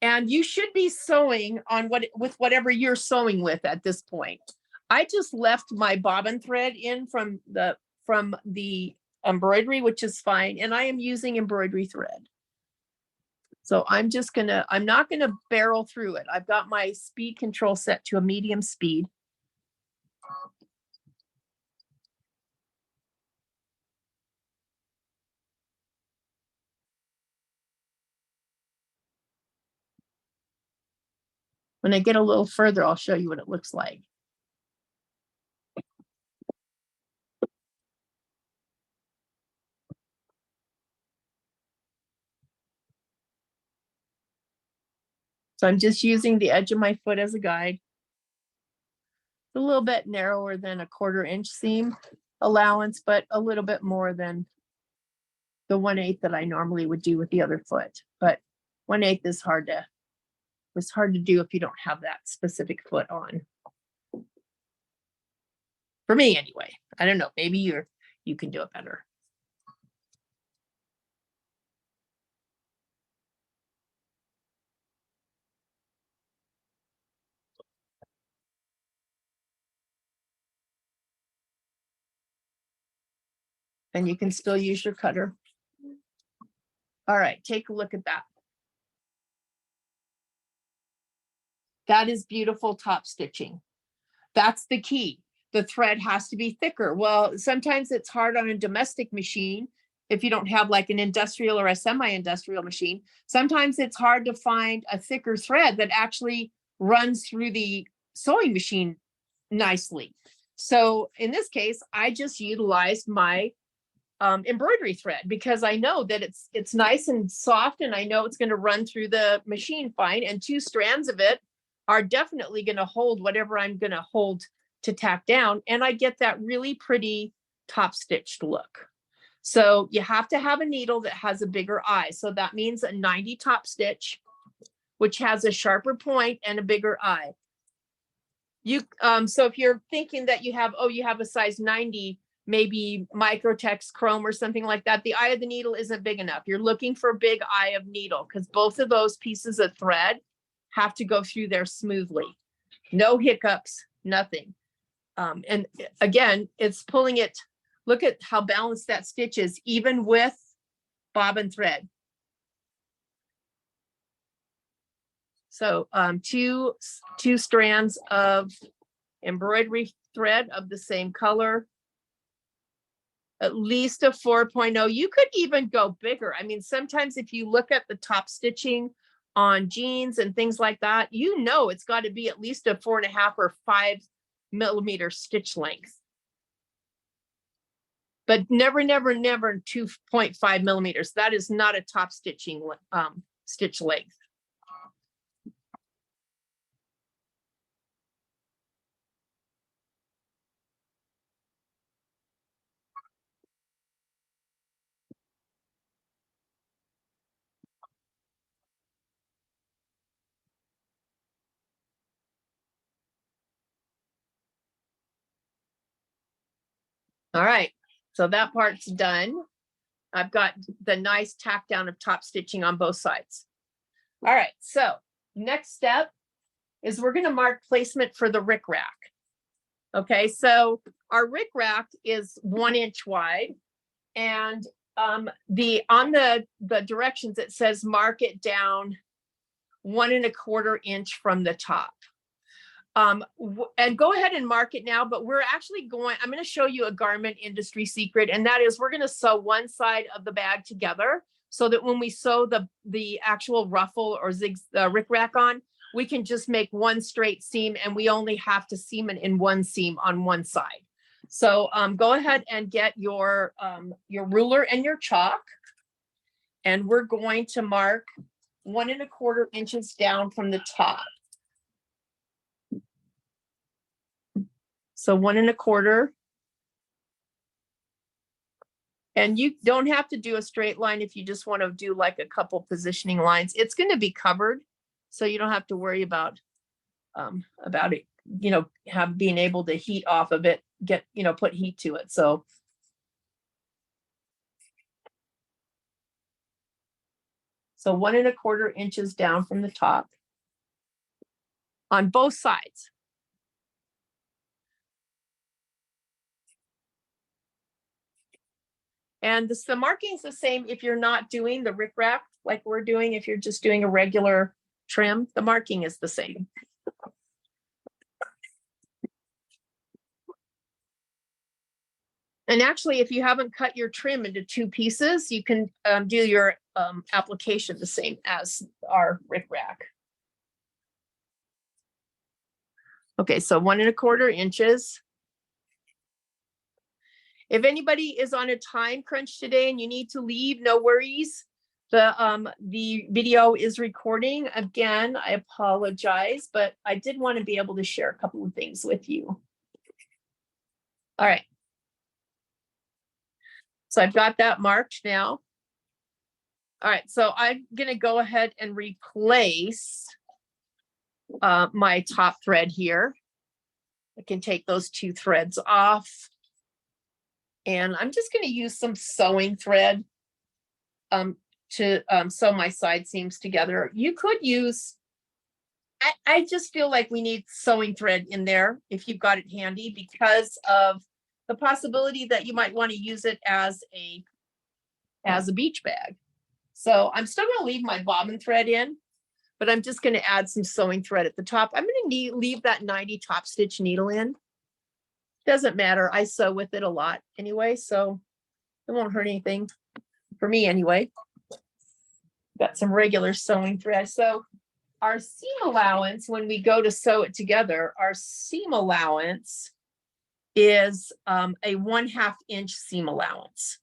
And you should be sewing on with whatever you're sewing with at this point. I just left my bobbin thread in from the embroidery, which is fine. And I am using embroidery thread. So I'm not gonna barrel through it. I've got my speed control set to a medium speed. When I get a little further, I'll show you what it looks like. So I'm just using the edge of my foot as a guide. It's a little bit narrower than a 1/4 inch seam allowance, but a little bit more than the 1/8 that I normally would do with the other foot. But 1/8 is hard to do if you don't have that specific foot on. For me anyway. I don't know, maybe you can do it better. And you can still use your cutter. All right, take a look at that. That is beautiful top stitching. That's the key. The thread has to be thicker. Well, sometimes it's hard on a domestic machine if you don't have like an industrial or a semi-industrial machine. Sometimes it's hard to find a thicker thread that actually runs through the sewing machine nicely. So in this case, I just utilized my embroidery thread because I know that it's nice and soft and I know it's going to run through the machine fine, and 2 strands of it are definitely going to hold whatever I'm going to hold to tack down, and I get that really pretty top stitched look. So you have to have a needle that has a bigger eye. So that means a 90 top stitch, which has a sharper point and a bigger eye. So if you're thinking that you have a size 90, maybe Microtex Chrome or something like that, the eye of the needle isn't big enough. You're looking for a big eye of needle because both of those pieces of thread have to go through there smoothly. No hiccups, nothing. And again, it's pulling it. Look at how balanced that stitch is, even with bobbin thread. So 2 strands of embroidery thread of the same color, at least a 4.0. You could even go bigger. I mean, sometimes if you look at the top stitching on jeans and things like that, you know it's got to be at least a 4.5 or 5 millimeter stitch length. But never 2.5 millimeters. That is not a top stitching stitch length. All right, so that part's done. I've got the nice tack down of top stitching on both sides. All right, so next step is we're gonna mark placement for the rickrack. Okay, so our rickrack is 1 inch wide, and on the directions it says mark it down 1 1/4 inch from the top. And go ahead and mark it now, but we're actually I'm going to show you a garment industry secret, and that is we're going to sew one side of the bag together so that when we sew the actual ruffle or rickrack on, we can just make one straight seam, and we only have to seam it in one seam on one side. So go ahead and get your ruler and your chalk, and we're going to mark 1 1/4 inches down from the top. So 1 1/4. And you don't have to do a straight line if you just want to do like a couple positioning lines. It's going to be covered, so you don't have to worry about it, being able to heat off of it, put heat to it. So So 1 1/4 inches down from the top on both sides. And the marking is the same if you're not doing the rickrack like we're doing. If you're just doing a regular trim, the marking is the same. And actually, if you haven't cut your trim into 2 pieces, you can do your application the same as our rickrack. Okay, so 1 1/4 inches. If anybody is on a time crunch today and you need to leave, no worries. The video is recording. Again, I apologize, but I did want to be able to share a couple of things with you. All right. So I've got that marked now. All right, so I'm going to go ahead and replace my top thread here. I can take those 2 threads off. And I'm just going to use some sewing thread to sew my side seams together. You could use, I just feel like we need sewing thread in there if you've got it handy, because of the possibility that you might want to use it as a beach bag. So I'm still going to leave my bobbin thread in, but I'm just going to add some sewing thread at the top. I'm going to leave that 90 top stitch needle in. Doesn't matter. I sew with it a lot anyway, so it won't hurt anything for me anyway. Got some regular sewing thread. So our seam allowance, when we go to sew it together, our seam allowance is a 1/2 inch seam allowance.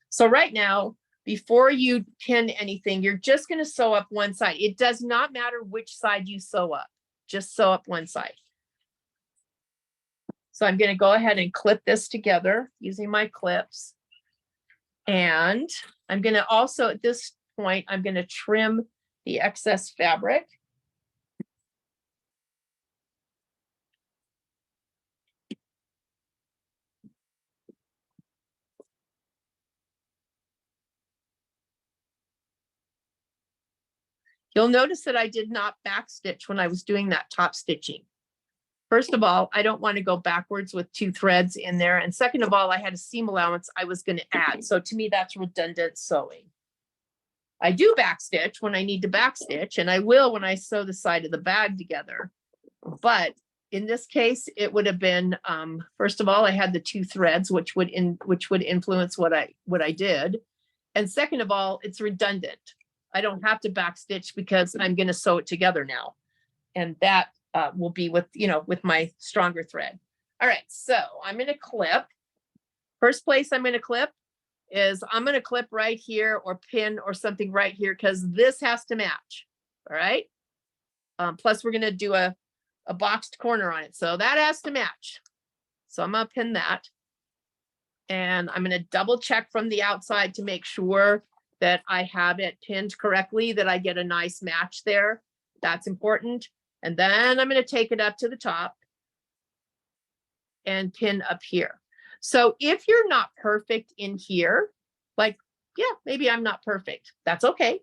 So right now, before you pin anything, you're just going to sew up one side. It does not matter which side you sew up, just sew up one side. So I'm going to go ahead and clip this together using my clips. And I'm going to also, at this point, I'm going to trim the excess fabric. You'll notice that I did not backstitch when I was doing that top stitching. First of all, I don't want to go backwards with 2 threads in there. And second of all, I had a seam allowance I was going to add. So to me, that's redundant sewing. I do backstitch when I need to backstitch, and I will when I sew the side of the bag together. But in this case, it would have been, first of all, I had the 2 threads, which would influence what I did. And second of all, it's redundant. I don't have to backstitch because I'm going to sew it together now. And that will be with my stronger thread. All right, so I'm going to clip. First place I'm going to clip is I'm going to clip right here or pin or something right here, because this has to match. All right. Plus we're going to do a boxed corner on it. So that has to match. So I'm going to pin that. And I'm going to double check from the outside to make sure that I have it pinned correctly, that I get a nice match there. That's important. And then I'm going to take it up to the top and pin up here. So if you're not perfect in here, like, yeah, maybe I'm not perfect. That's okay.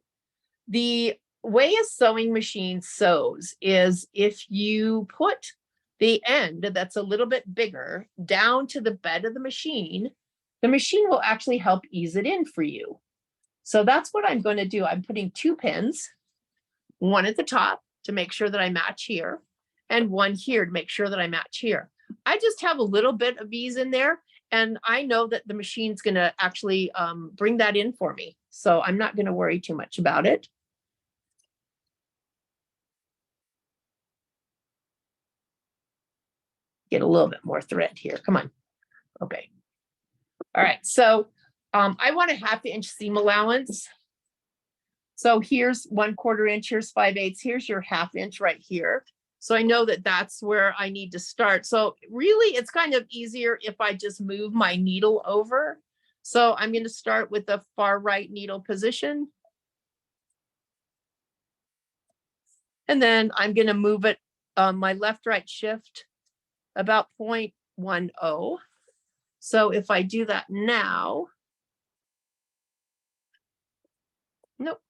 The way a sewing machine sews is if you put the end that's a little bit bigger down to the bed of the machine will actually help ease it in for you. So that's what I'm going to do. I'm putting 2 pins, one at the top to make sure that I match here, and one here to make sure that I match here. I just have a little bit of ease in there, and I know that the machine's going to actually bring that in for me. So I'm not going to worry too much about it. Get a little bit more thread here. Come on. Okay. All right. So I want a 1/2 inch seam allowance. So here's 1/4 inch, here's 5/8, here's your 1/2 inch right here. So I know that that's where I need to start. So really it's kind of easier if I just move my needle over. So I'm going to start with the far right needle position. And then I'm going to move it my left right shift about 0.10. So if I do that now, nope.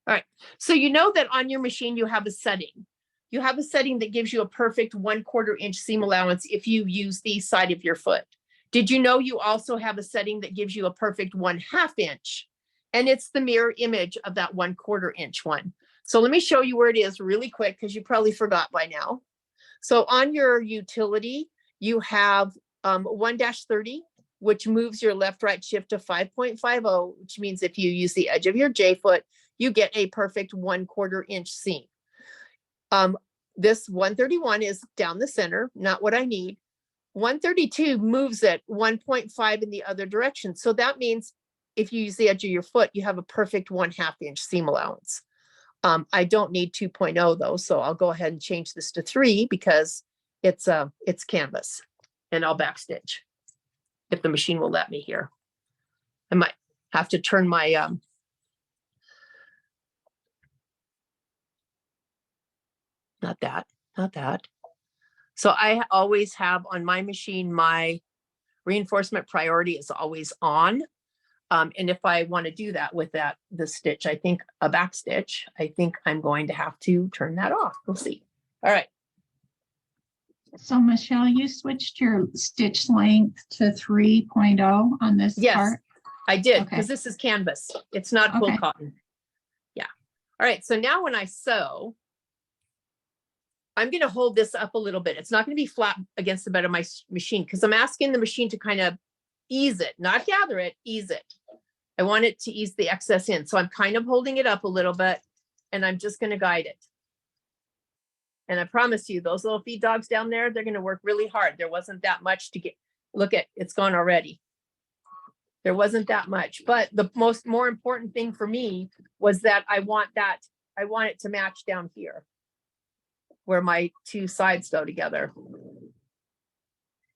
All right, so you know that on your machine you have a setting. You have a setting that gives you a perfect 1/4 inch seam allowance if you use the side of your foot. Did you know you also have a setting that gives you a perfect 1/2 inch? And it's the mirror image of that 1/4 inch one. So let me show you where it is really quick because you probably forgot by now. So on your utility, you have 1-30, which moves your left right shift to 5.50, which means if you use the edge of your J foot, you get a perfect 1/4 inch seam. This 131 is down the center, not what I need. 132 moves it 1.5 in the other direction. So that means if you use the edge of your foot, you have a perfect 1/2 inch seam allowance. I don't need 2.0 though, so I'll go ahead and change this to 3 because it's canvas, and I'll backstitch if the machine will let me here. I might have to turn my not that. So I always have on my machine, my reinforcement priority is always on. And if I want to do that with the stitch, I think a back stitch, I think I'm going to have to turn that off. We'll see. All right. So Michelle, you switched your stitch length to 3.0 on this Yes, part? I did, Okay. because this is canvas. It's not quilt Okay. cotton. Yeah. All right. So now when I sew, I'm going to hold this up a little bit. It's not going to be flat against the bed of my machine because I'm asking the machine to kind of ease it, not gather it, ease it. I want it to ease the excess in. So I'm kind of holding it up a little bit and I'm just going to guide it. And I promise you, those little feed dogs down there, they're going to work really hard. There wasn't that much to get. Look at, it's gone already. There wasn't that much, but the more important thing for me was that I want it to match down here where my 2 sides go together.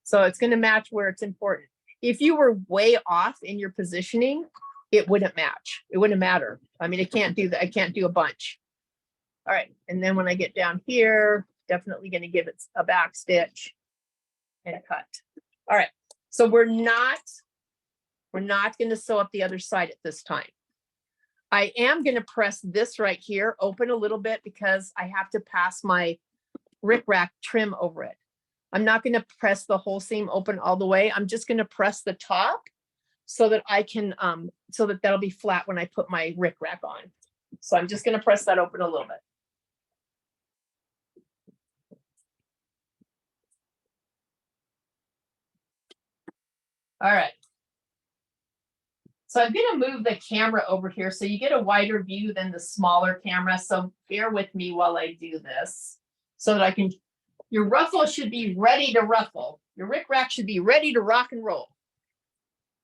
So it's going to match where it's important. If you were way off in your positioning, it wouldn't match. It wouldn't matter. I mean, it can't do that. I can't do a bunch. All right. And then when I get down here, definitely going to give it a back stitch and cut. All right. So we're not going to sew up the other side at this time. I am going to press this right here open a little bit because I have to pass my rickrack trim over it. I'm not going to press the whole seam open all the way. I'm just going to press the top so that I can, so that that'll be flat when I put my rickrack on. So I'm just going to press that open a little bit. All right. So I'm going to move the camera over here so you get a wider view than the smaller camera. So bear with me while I do this so that I can, your ruffle should be ready to ruffle. Your rickrack should be ready to rock and roll.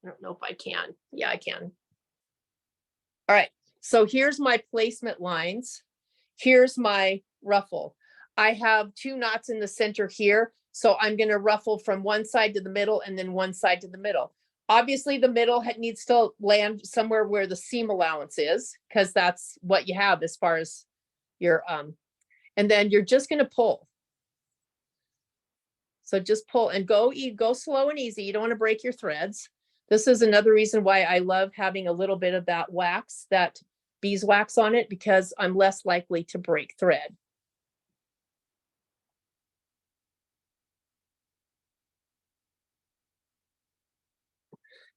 I don't know if I can. Yeah, I can. All right. So here's my placement lines. Here's my ruffle. I have 2 knots in the center here. So I'm going to ruffle from one side to the middle and then one side to the middle. Obviously, the middle needs to land somewhere where the seam allowance is, because that's what you have as far as your, and then you're just gonna pull. So just pull and go slow and easy. You don't want to break your threads. This is another reason why I love having a little bit of that wax, that beeswax on it, because I'm less likely to break thread.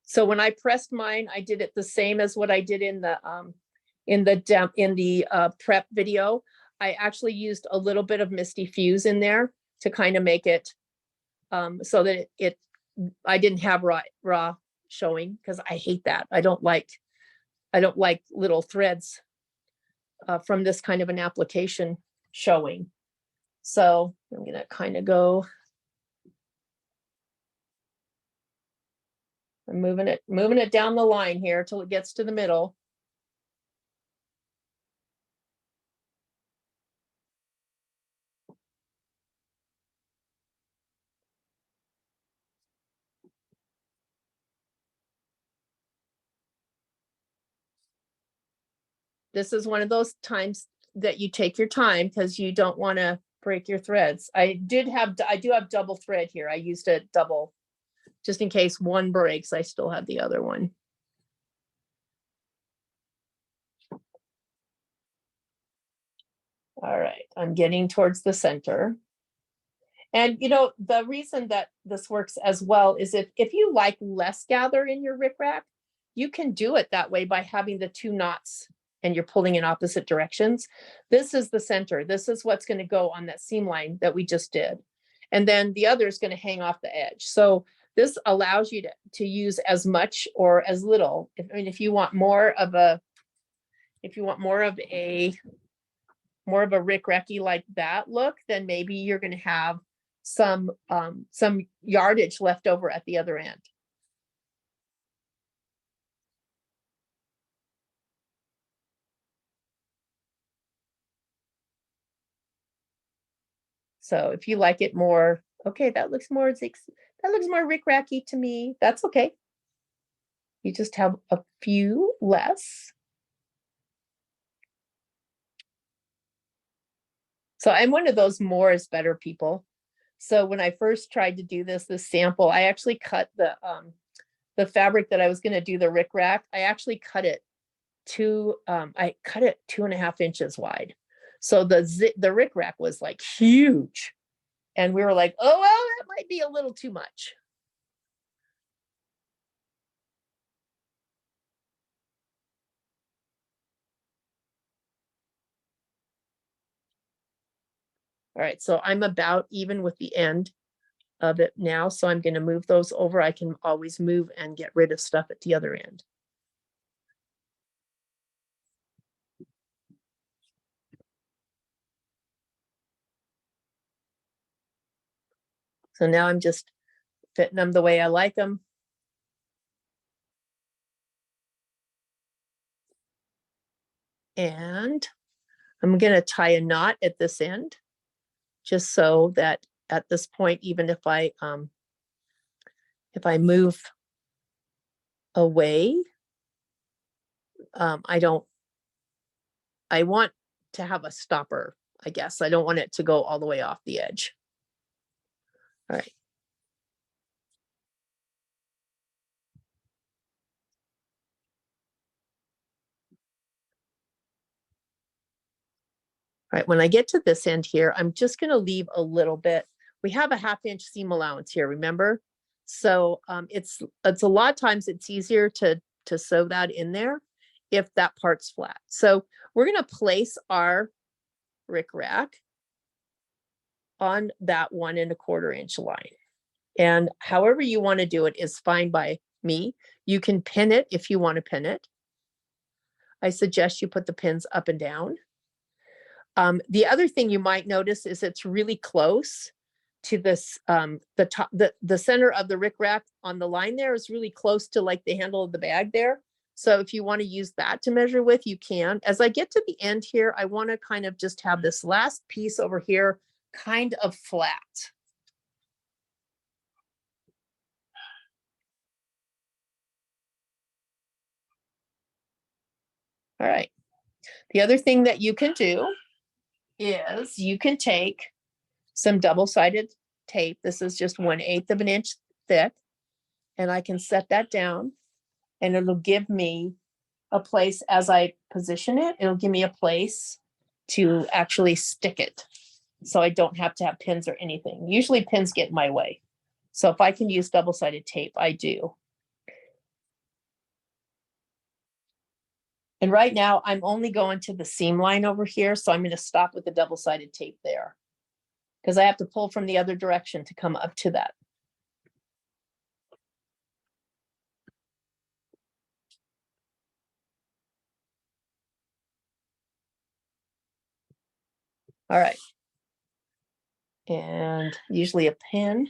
So when I pressed mine, I did it the same as what I did in the prep video. I actually used a little bit of Misty Fuse in there to kind of make it so that I didn't have raw showing, because I hate that. I don't like little threads from this kind of an application showing. So I'm gonna kind of go. I'm moving it down the line here till it gets to the middle. This is one of those times that you take your time, because you don't want to break your threads. I do have double thread here. I used a double just in case one breaks. I still have the other one. All right, I'm getting towards the center. And you know, the reason that this works as well is if you like less gather in your rickrack, you can do it that way by having the 2 knots and you're pulling in opposite directions. This is the center. This is what's going to go on that seam line that we just did. And then the other is going to hang off the edge. So this allows you to use as much or as little. If you want more of a rickracky like that look, then maybe you're going to have some yardage left over at the other end. So if you like it more, okay, that looks more rickracky to me. That's okay. You just have a few less. So I'm one of those more is better people. So when I first tried to do this sample, I actually cut the fabric that I was going to do the rickrack. I actually cut it I cut it 2.5 inches wide. So the rickrack was like huge. And we were like, oh, well, that might be a little too much. All right, so I'm about even with the end of it now. So I'm going to move those over. I can always move and get rid of stuff at the other end. So now I'm just fitting them the way I like them. And I'm going to tie a knot at this end, just so that at this point, even if I move away, I want to have a stopper, I guess. I don't want it to go all the way off the edge. All right. All right, when I get to this end here, I'm just going to leave a little bit. We have a 1/2 inch seam allowance here, remember? So it's a lot of times it's easier to sew that in there if that part's flat. So we're going to place our rickrack on that 1 1/4 inch line. And however you want to do it is fine by me. You can pin it if you want to pin it. I suggest you put the pins up and down. The other thing you might notice is it's really close to this, the top, the center of the rickrack on the line there is really close to like the handle of the bag there. So if you want to use that to measure with, you can. As I get to the end here, I want to kind of just have this last piece over here kind of flat. All right. The other thing that you can do is you can take some double-sided tape. This is just 1/8 of an inch thick. And I can set that down and it'll give me a place as I position it. It'll give me a place to actually stick it. So I don't have to have pins or anything. Usually pins get in my way. So if I can use double-sided tape, I do. And right now I'm only going to the seam line over here. So I'm going to stop with the double-sided tape there because I have to pull from the other direction to come up to that. All right. And usually a pin.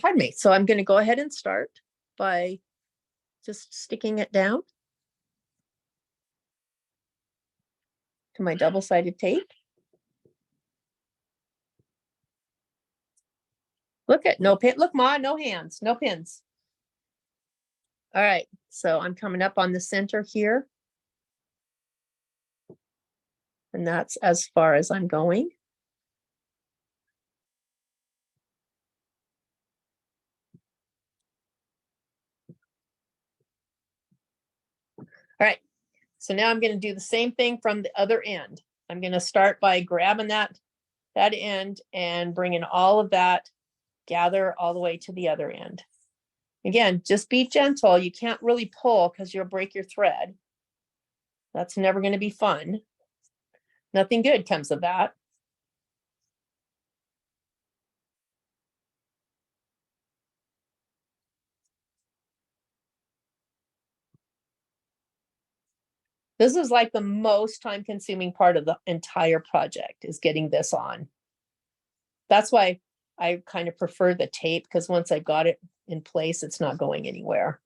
Pardon me. So I'm going to go ahead and start by just sticking it down to my double-sided tape. Look at no pin. Look, Ma, no hands, no pins. All right. So I'm coming up on the center here. And that's as far as I'm going. All right. So now I'm going to do the same thing from the other end. I'm going to start by grabbing that end and bringing all of that, gather all the way to the other end. Again, just be gentle. You can't really pull because you'll break your thread. That's never going to be fun. Nothing good comes of that. This is like the most time consuming part of the entire project is getting this on. That's why I kind of prefer the tape because once I've got it in place, it's not going anywhere.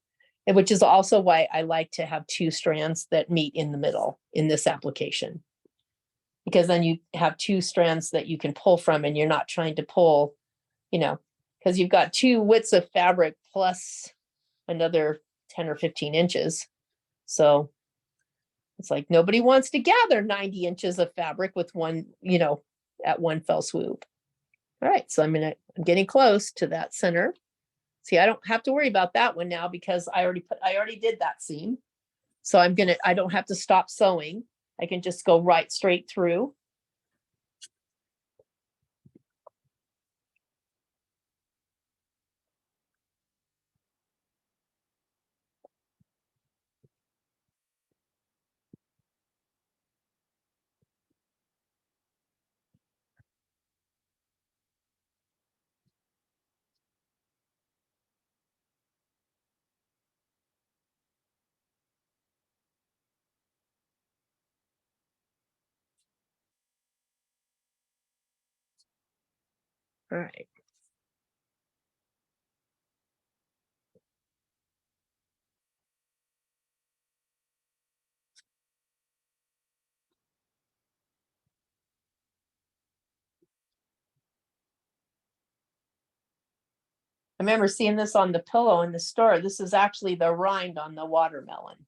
And which is also why I like to have 2 strands that meet in the middle in this application. Because then you have 2 strands that you can pull from and you're not trying to pull, because you've got 2 widths of fabric plus another 10 or 15 inches. So it's like nobody wants to gather 90 inches of fabric with one, at one fell swoop. All right, so I'm getting close to that center. See, I don't have to worry about that one now because I already did that seam. So I don't have to stop sewing. I can just go right straight through. All right. I remember seeing this on the pillow in the store. This is actually the rind on the watermelon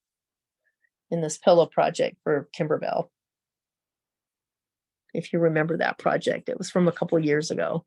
in this pillow project for Kimberbell. If you remember that project, it was from a couple years ago.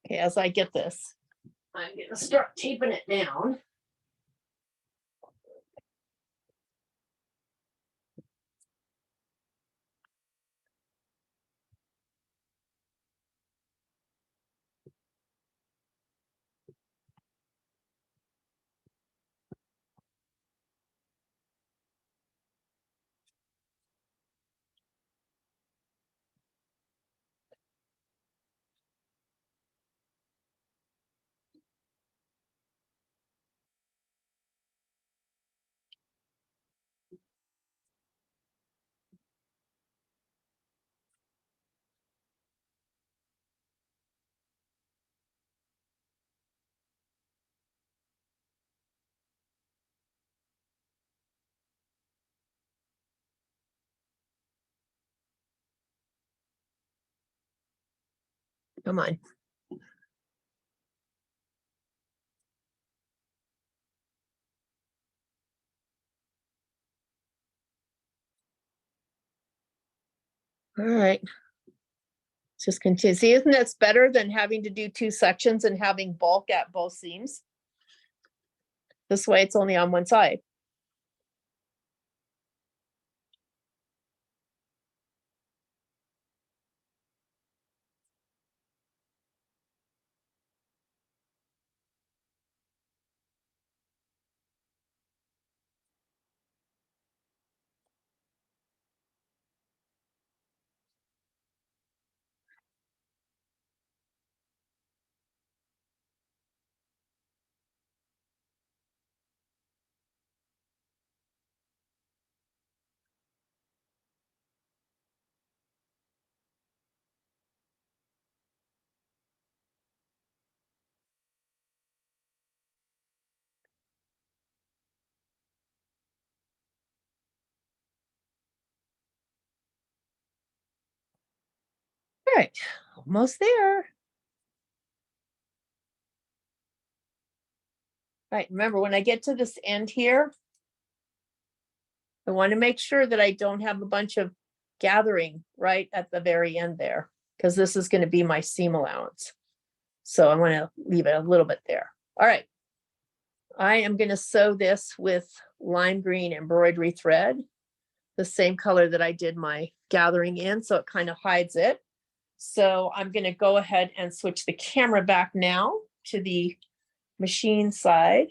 Okay, as I get this, I'm going to start taping it down. Come on. All right. Just continue. See, isn't that better than having to do 2 sections and having bulk at both seams? This way it's only on one side. All right, almost there. All right, remember when I get to this end here, I want to make sure that I don't have a bunch of gathering right at the very end there, because this is going to be my seam allowance. So I want to leave it a little bit there. All right. I am going to sew this with lime green embroidery thread, the same color that I did my gathering in, so it kind of hides it. So I'm going to go ahead and switch the camera back now to the machine side.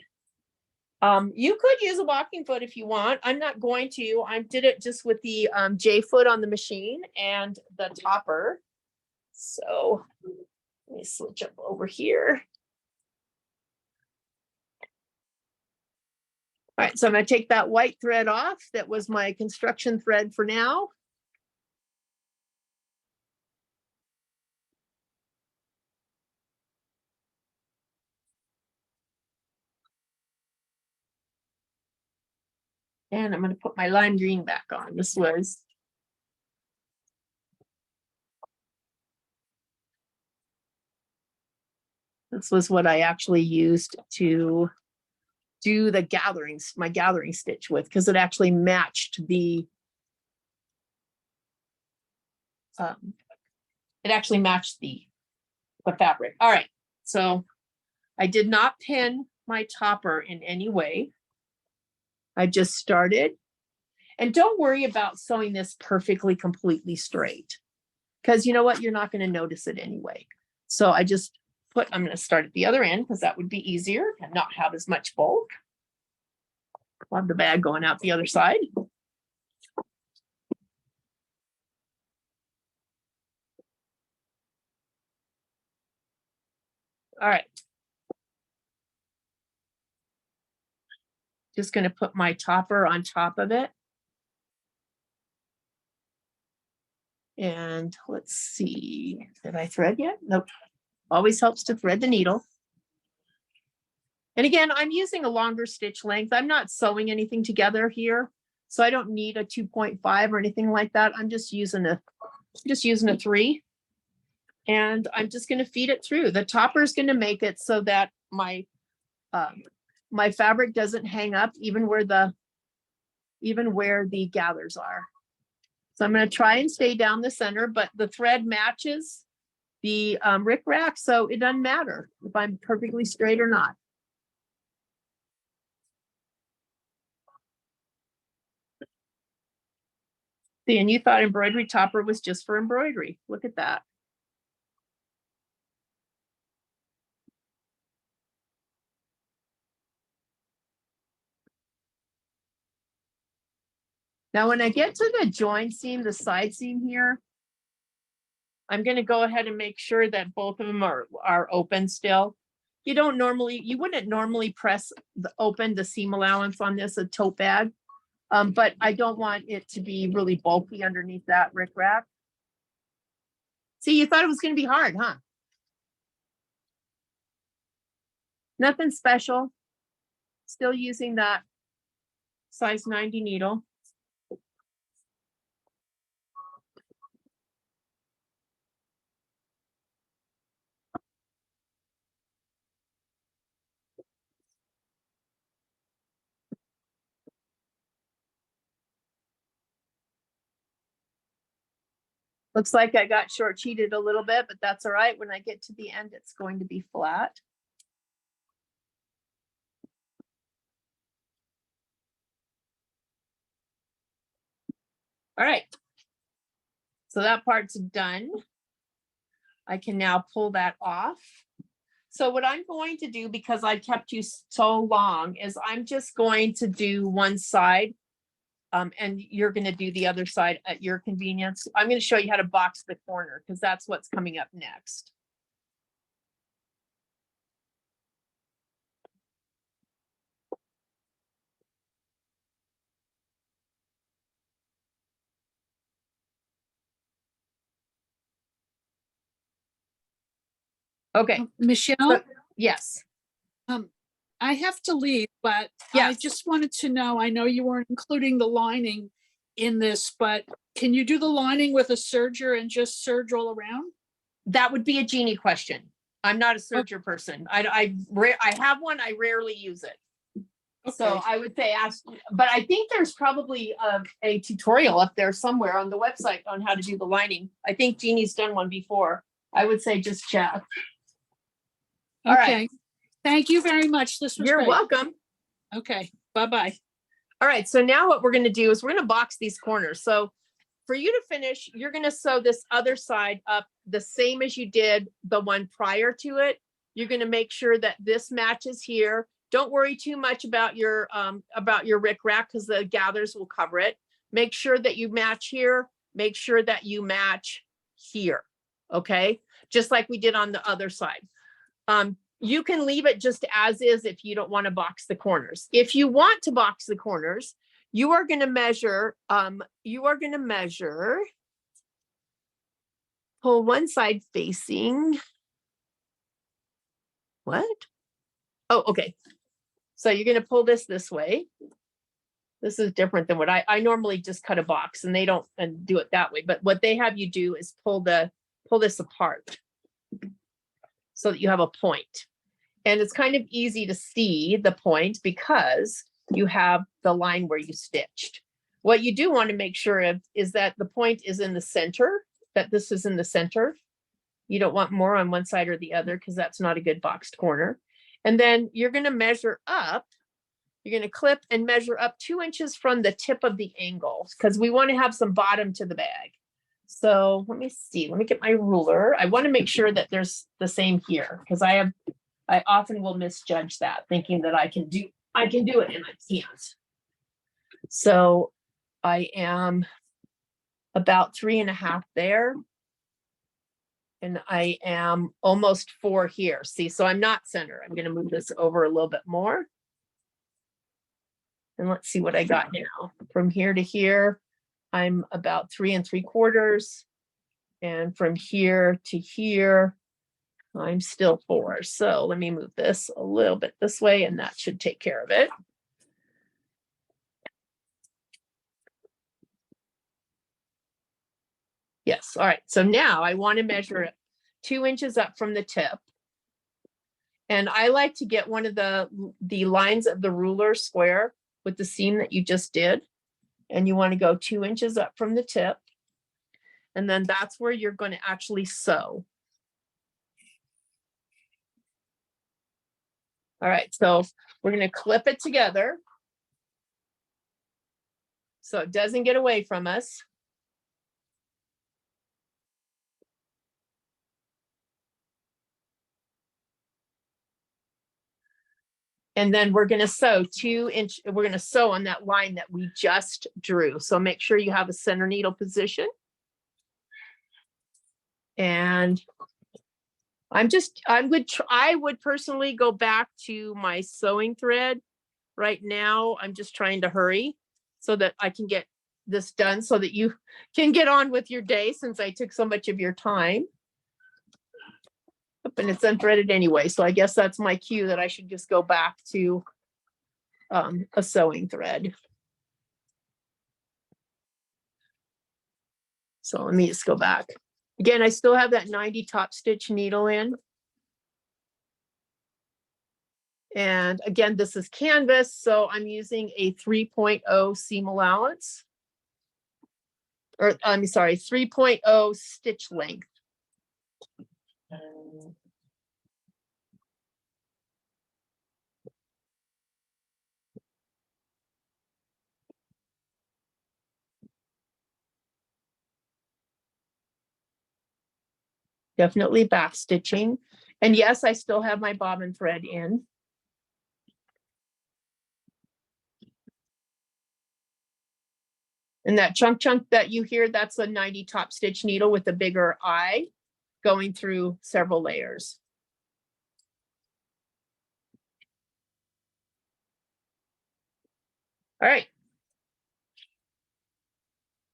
You could use a walking foot if you want. I'm not going to. I did it just with the J foot on the machine and the topper. So let me switch up over here. All right, so I'm going to take that white thread off. That was my construction thread for now. And I'm going to put my lime green back on. This was what I actually used to do the gatherings, my gathering stitch with, because it actually matched the fabric. All right, so I did not pin my topper in any way. I just started. And don't worry about sewing this perfectly, completely straight, because you know what? You're not going to notice it anyway. So I just I'm going to start at the other end because that would be easier and not have as much bulk. I'll have the bag going out the other side. All right. Just going to put my topper on top of it. And let's see, did I thread yet? Nope. Always helps to thread the needle. And again, I'm using a longer stitch length. I'm not sewing anything together here, so I don't need a 2.5 or anything like that. I'm just using a 3. And I'm just going to feed it through. The topper is going to make it so that my my fabric doesn't hang up even where the gathers are. So I'm going to try and stay down the center, but the thread matches the rickrack, so it doesn't matter if I'm perfectly straight or not. See, and you thought embroidery topper was just for embroidery. Look at that. Now, when I get to the join seam, the side seam here, I'm going to go ahead and make sure that both of them are open still. You wouldn't normally press open the seam allowance on this, a tote bag, but I don't want it to be really bulky underneath that rickrack. See, you thought it was going to be hard, huh? Nothing special. Still using that size 90 needle. Looks like I got short cheated a little bit, but that's all right. When I get to the end, it's going to be flat. All right. So that part's done. I can now pull that off. So what I'm going to do, because I kept you so long, is I'm just going to do one side. And you're going to do the other side at your convenience. I'm going to show you how to box the corner because that's what's coming up next. Okay, Michelle, so- yes, I have to leave, but I Yes. just wanted to know, I know you weren't including the lining in this, but can you do the lining with a serger and just serge all around? that would be a Jeannie question. I'm not a serger person. I have one, I rarely use it. So Okay. I would say ask, but I think there's probably a tutorial up there somewhere on the website on how to do the lining. I think Jeannie's done one before. I would say just check. All right. Okay. Thank you very much. This was You're great. welcome. Okay, bye-bye. All right, so now what we're gonna do is we're gonna box these corners. So for you to finish, you're gonna sew this other side up the same as you did the one prior to it. You're gonna make sure that this matches here. Don't worry too much about your rickrack because the gathers will cover it. Make sure that you match here. Make sure that you match here, okay? Just like we did on the other side. You can leave it just as is if you don't want to box the corners. If you want to box the corners, you are going to measure, pull one side facing. What? Oh, okay. So you're going to pull this way. This is different than what I normally just cut a box and they don't and do it that way. But what they have you do is pull this apart so that you have a point. And it's kind of easy to see the point because you have the line where you stitched. What you do want to make sure of is that the point is in the center, that this is in the center. You don't want more on one side or the other because that's not a good boxed corner. And then you're going to measure up. You're going to clip and measure up 2 inches from the tip of the angle because we want to have some bottom to the bag. So let me see. Let me get my ruler. I want to make sure that there's the same here because I often will misjudge that, thinking that I can do it and I can't. So I am about 3.5 there. And I am almost 4 here. See, so I'm not center. I'm going to move this over a little bit more. And let's see what I got now. From here to here, I'm about 3 3/4. And from here to here, I'm still 4. So let me move this a little bit this way and that should take care of it. Yes. All right. So now I want to measure it 2 inches up from the tip. And I like to get one of the lines of the ruler square with the seam that you just did. And you want to go 2 inches up from the tip. And then that's where you're going to actually sew. All right, so we're going to clip it together so it doesn't get away from us. And then we're going to sew 2 inch, we're going to sew on that line that we just drew. So make sure you have a center needle position. And I would personally go back to my sewing thread. Right now, I'm just trying to hurry so that I can get this done so that you can get on with your day since I took so much of your time. And it's unthreaded anyway, so I guess that's my cue that I should just go back to a sewing thread. So let me just go back. Again, I still have that 90 top stitch needle in. And again, this is canvas, so I'm using a 3.0 seam allowance. or I'm sorry, 3.0 stitch length. Definitely back stitching. And yes, I still have my bobbin thread in. And that chunk that you hear, that's a 90 top stitch needle with a bigger eye going through several layers. All right.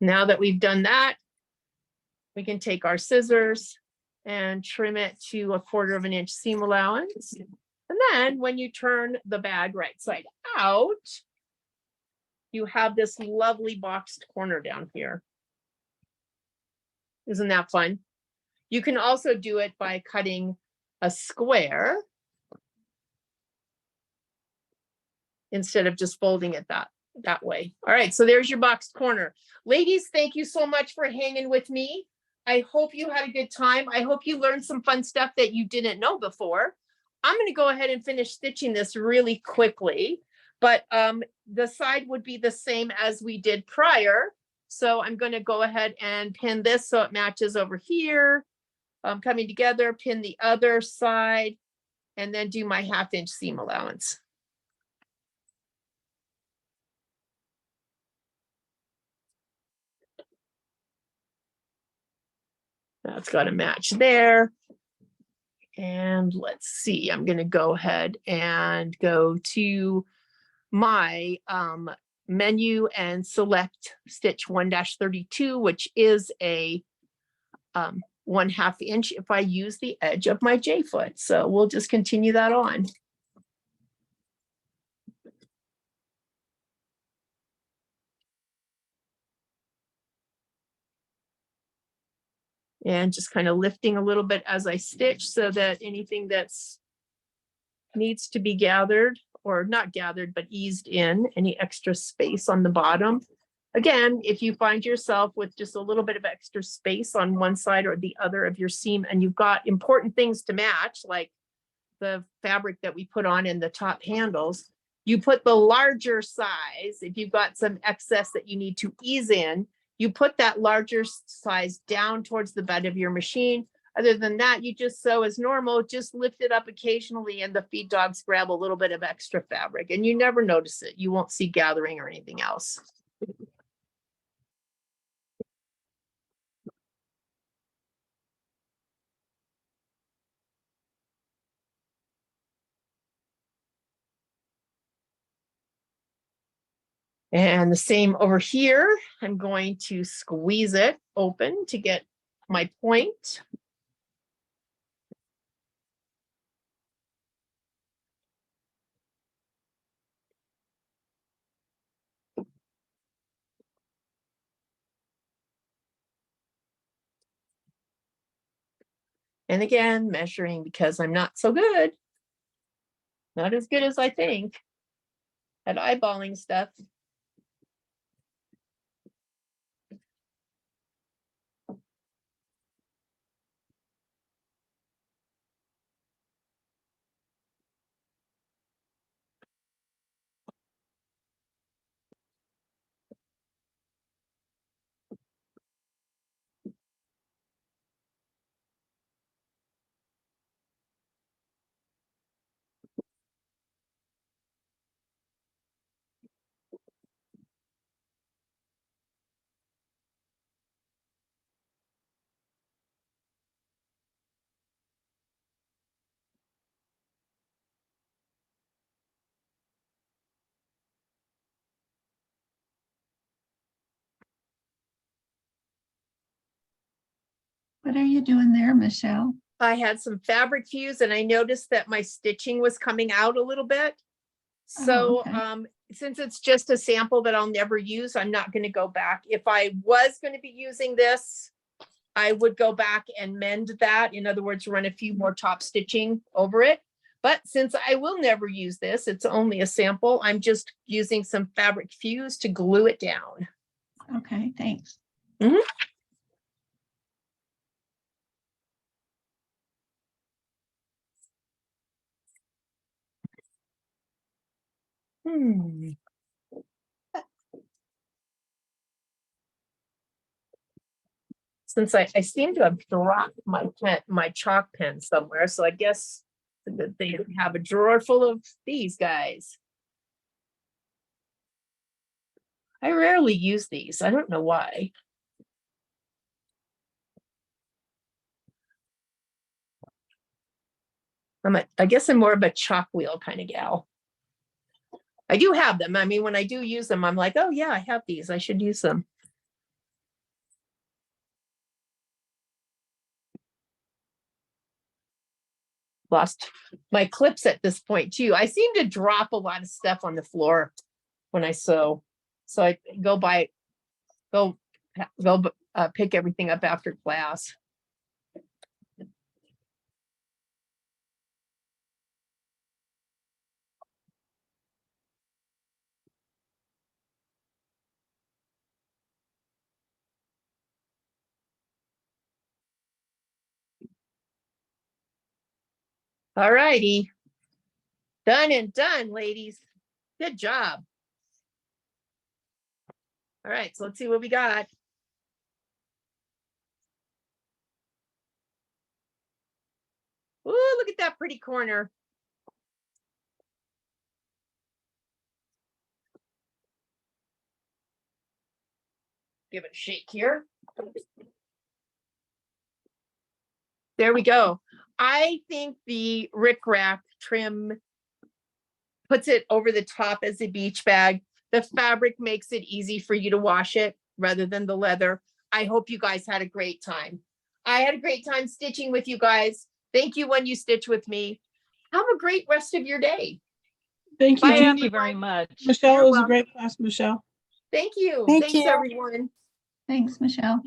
Now that we've done that, we can take our scissors and trim it to 1/4 inch seam allowance. And then when you turn the bag right side out, you have this lovely boxed corner down here. Isn't that fun? You can also do it by cutting a square instead of just folding it that way. All right, so there's your boxed corner. Ladies, thank you so much for hanging with me. I hope you had a good time. I hope you learned some fun stuff that you didn't know before. I'm going to go ahead and finish stitching this really quickly, but the side would be the same as we did prior. So I'm going to go ahead and pin this so it matches over here. Coming together, pin the other side, and then do my 1/2 inch seam allowance. That's got to match there. And let's see, I'm going to go ahead and go to my menu and select stitch 1-32, which is a 1/2 inch if I use the edge of my J foot. So we'll just continue that on. And just kind of lifting a little bit as I stitch so that anything that's needs to be gathered, or not gathered, but eased in, any extra space on the bottom. Again, if you find yourself with just a little bit of extra space on one side or the other of your seam, and you've got important things to match, like the fabric that we put on in the top handles, you put the larger size. If you've got some excess that you need to ease in, you put that larger size down towards the bed of your machine. Other than that, you just sew as normal, just lift it up occasionally and the feed dogs grab a little bit of extra fabric and you never notice it. You won't see gathering or anything else. And the same over here, I'm going to squeeze it open to get my point. And again, measuring because I'm not so good. Not as good as I think at eyeballing stuff. What are you doing there, Michelle? I had some fabric fuse and I noticed that my stitching was coming out a little bit. So okay. Since it's just a sample that I'll never use, I'm not going to go back. If I was going to be using this, I would go back and mend that. In other words, run a few more top stitching over it. But since I will never use this, it's only a sample, I'm just using some fabric fuse to glue it down. Okay, thanks. Mhm. Hmm. Since I seem to have dropped my chalk pen somewhere, so I guess it's a good thing to have a drawer full of these guys. I rarely use these. I don't know why. I guess I'm more of a chalk wheel kind of gal. I do have them. I mean, when I do use them, I'm like, oh yeah, I have these. I should use them. Lost my clips at this point too. I seem to drop a lot of stuff on the floor when I sew. So I go pick everything up after class. All righty. Done and done, ladies. Good job. All right, so let's see what we got. Ooh, look at that pretty corner. Give it a shake here. There we go. I think the rickrack trim puts it over the top as a beach bag. The fabric makes it easy for you to wash it rather than the leather. I hope you guys had a great time. I had a great time stitching with you guys. Thank you when you stitch with me. Have a great rest of your day. Thank you. Bye, Thank you everyone. very much. You're Michelle, it was a welcome. great class, Michelle. Thank you. Thank Thanks, you. everyone. Thanks, Michelle.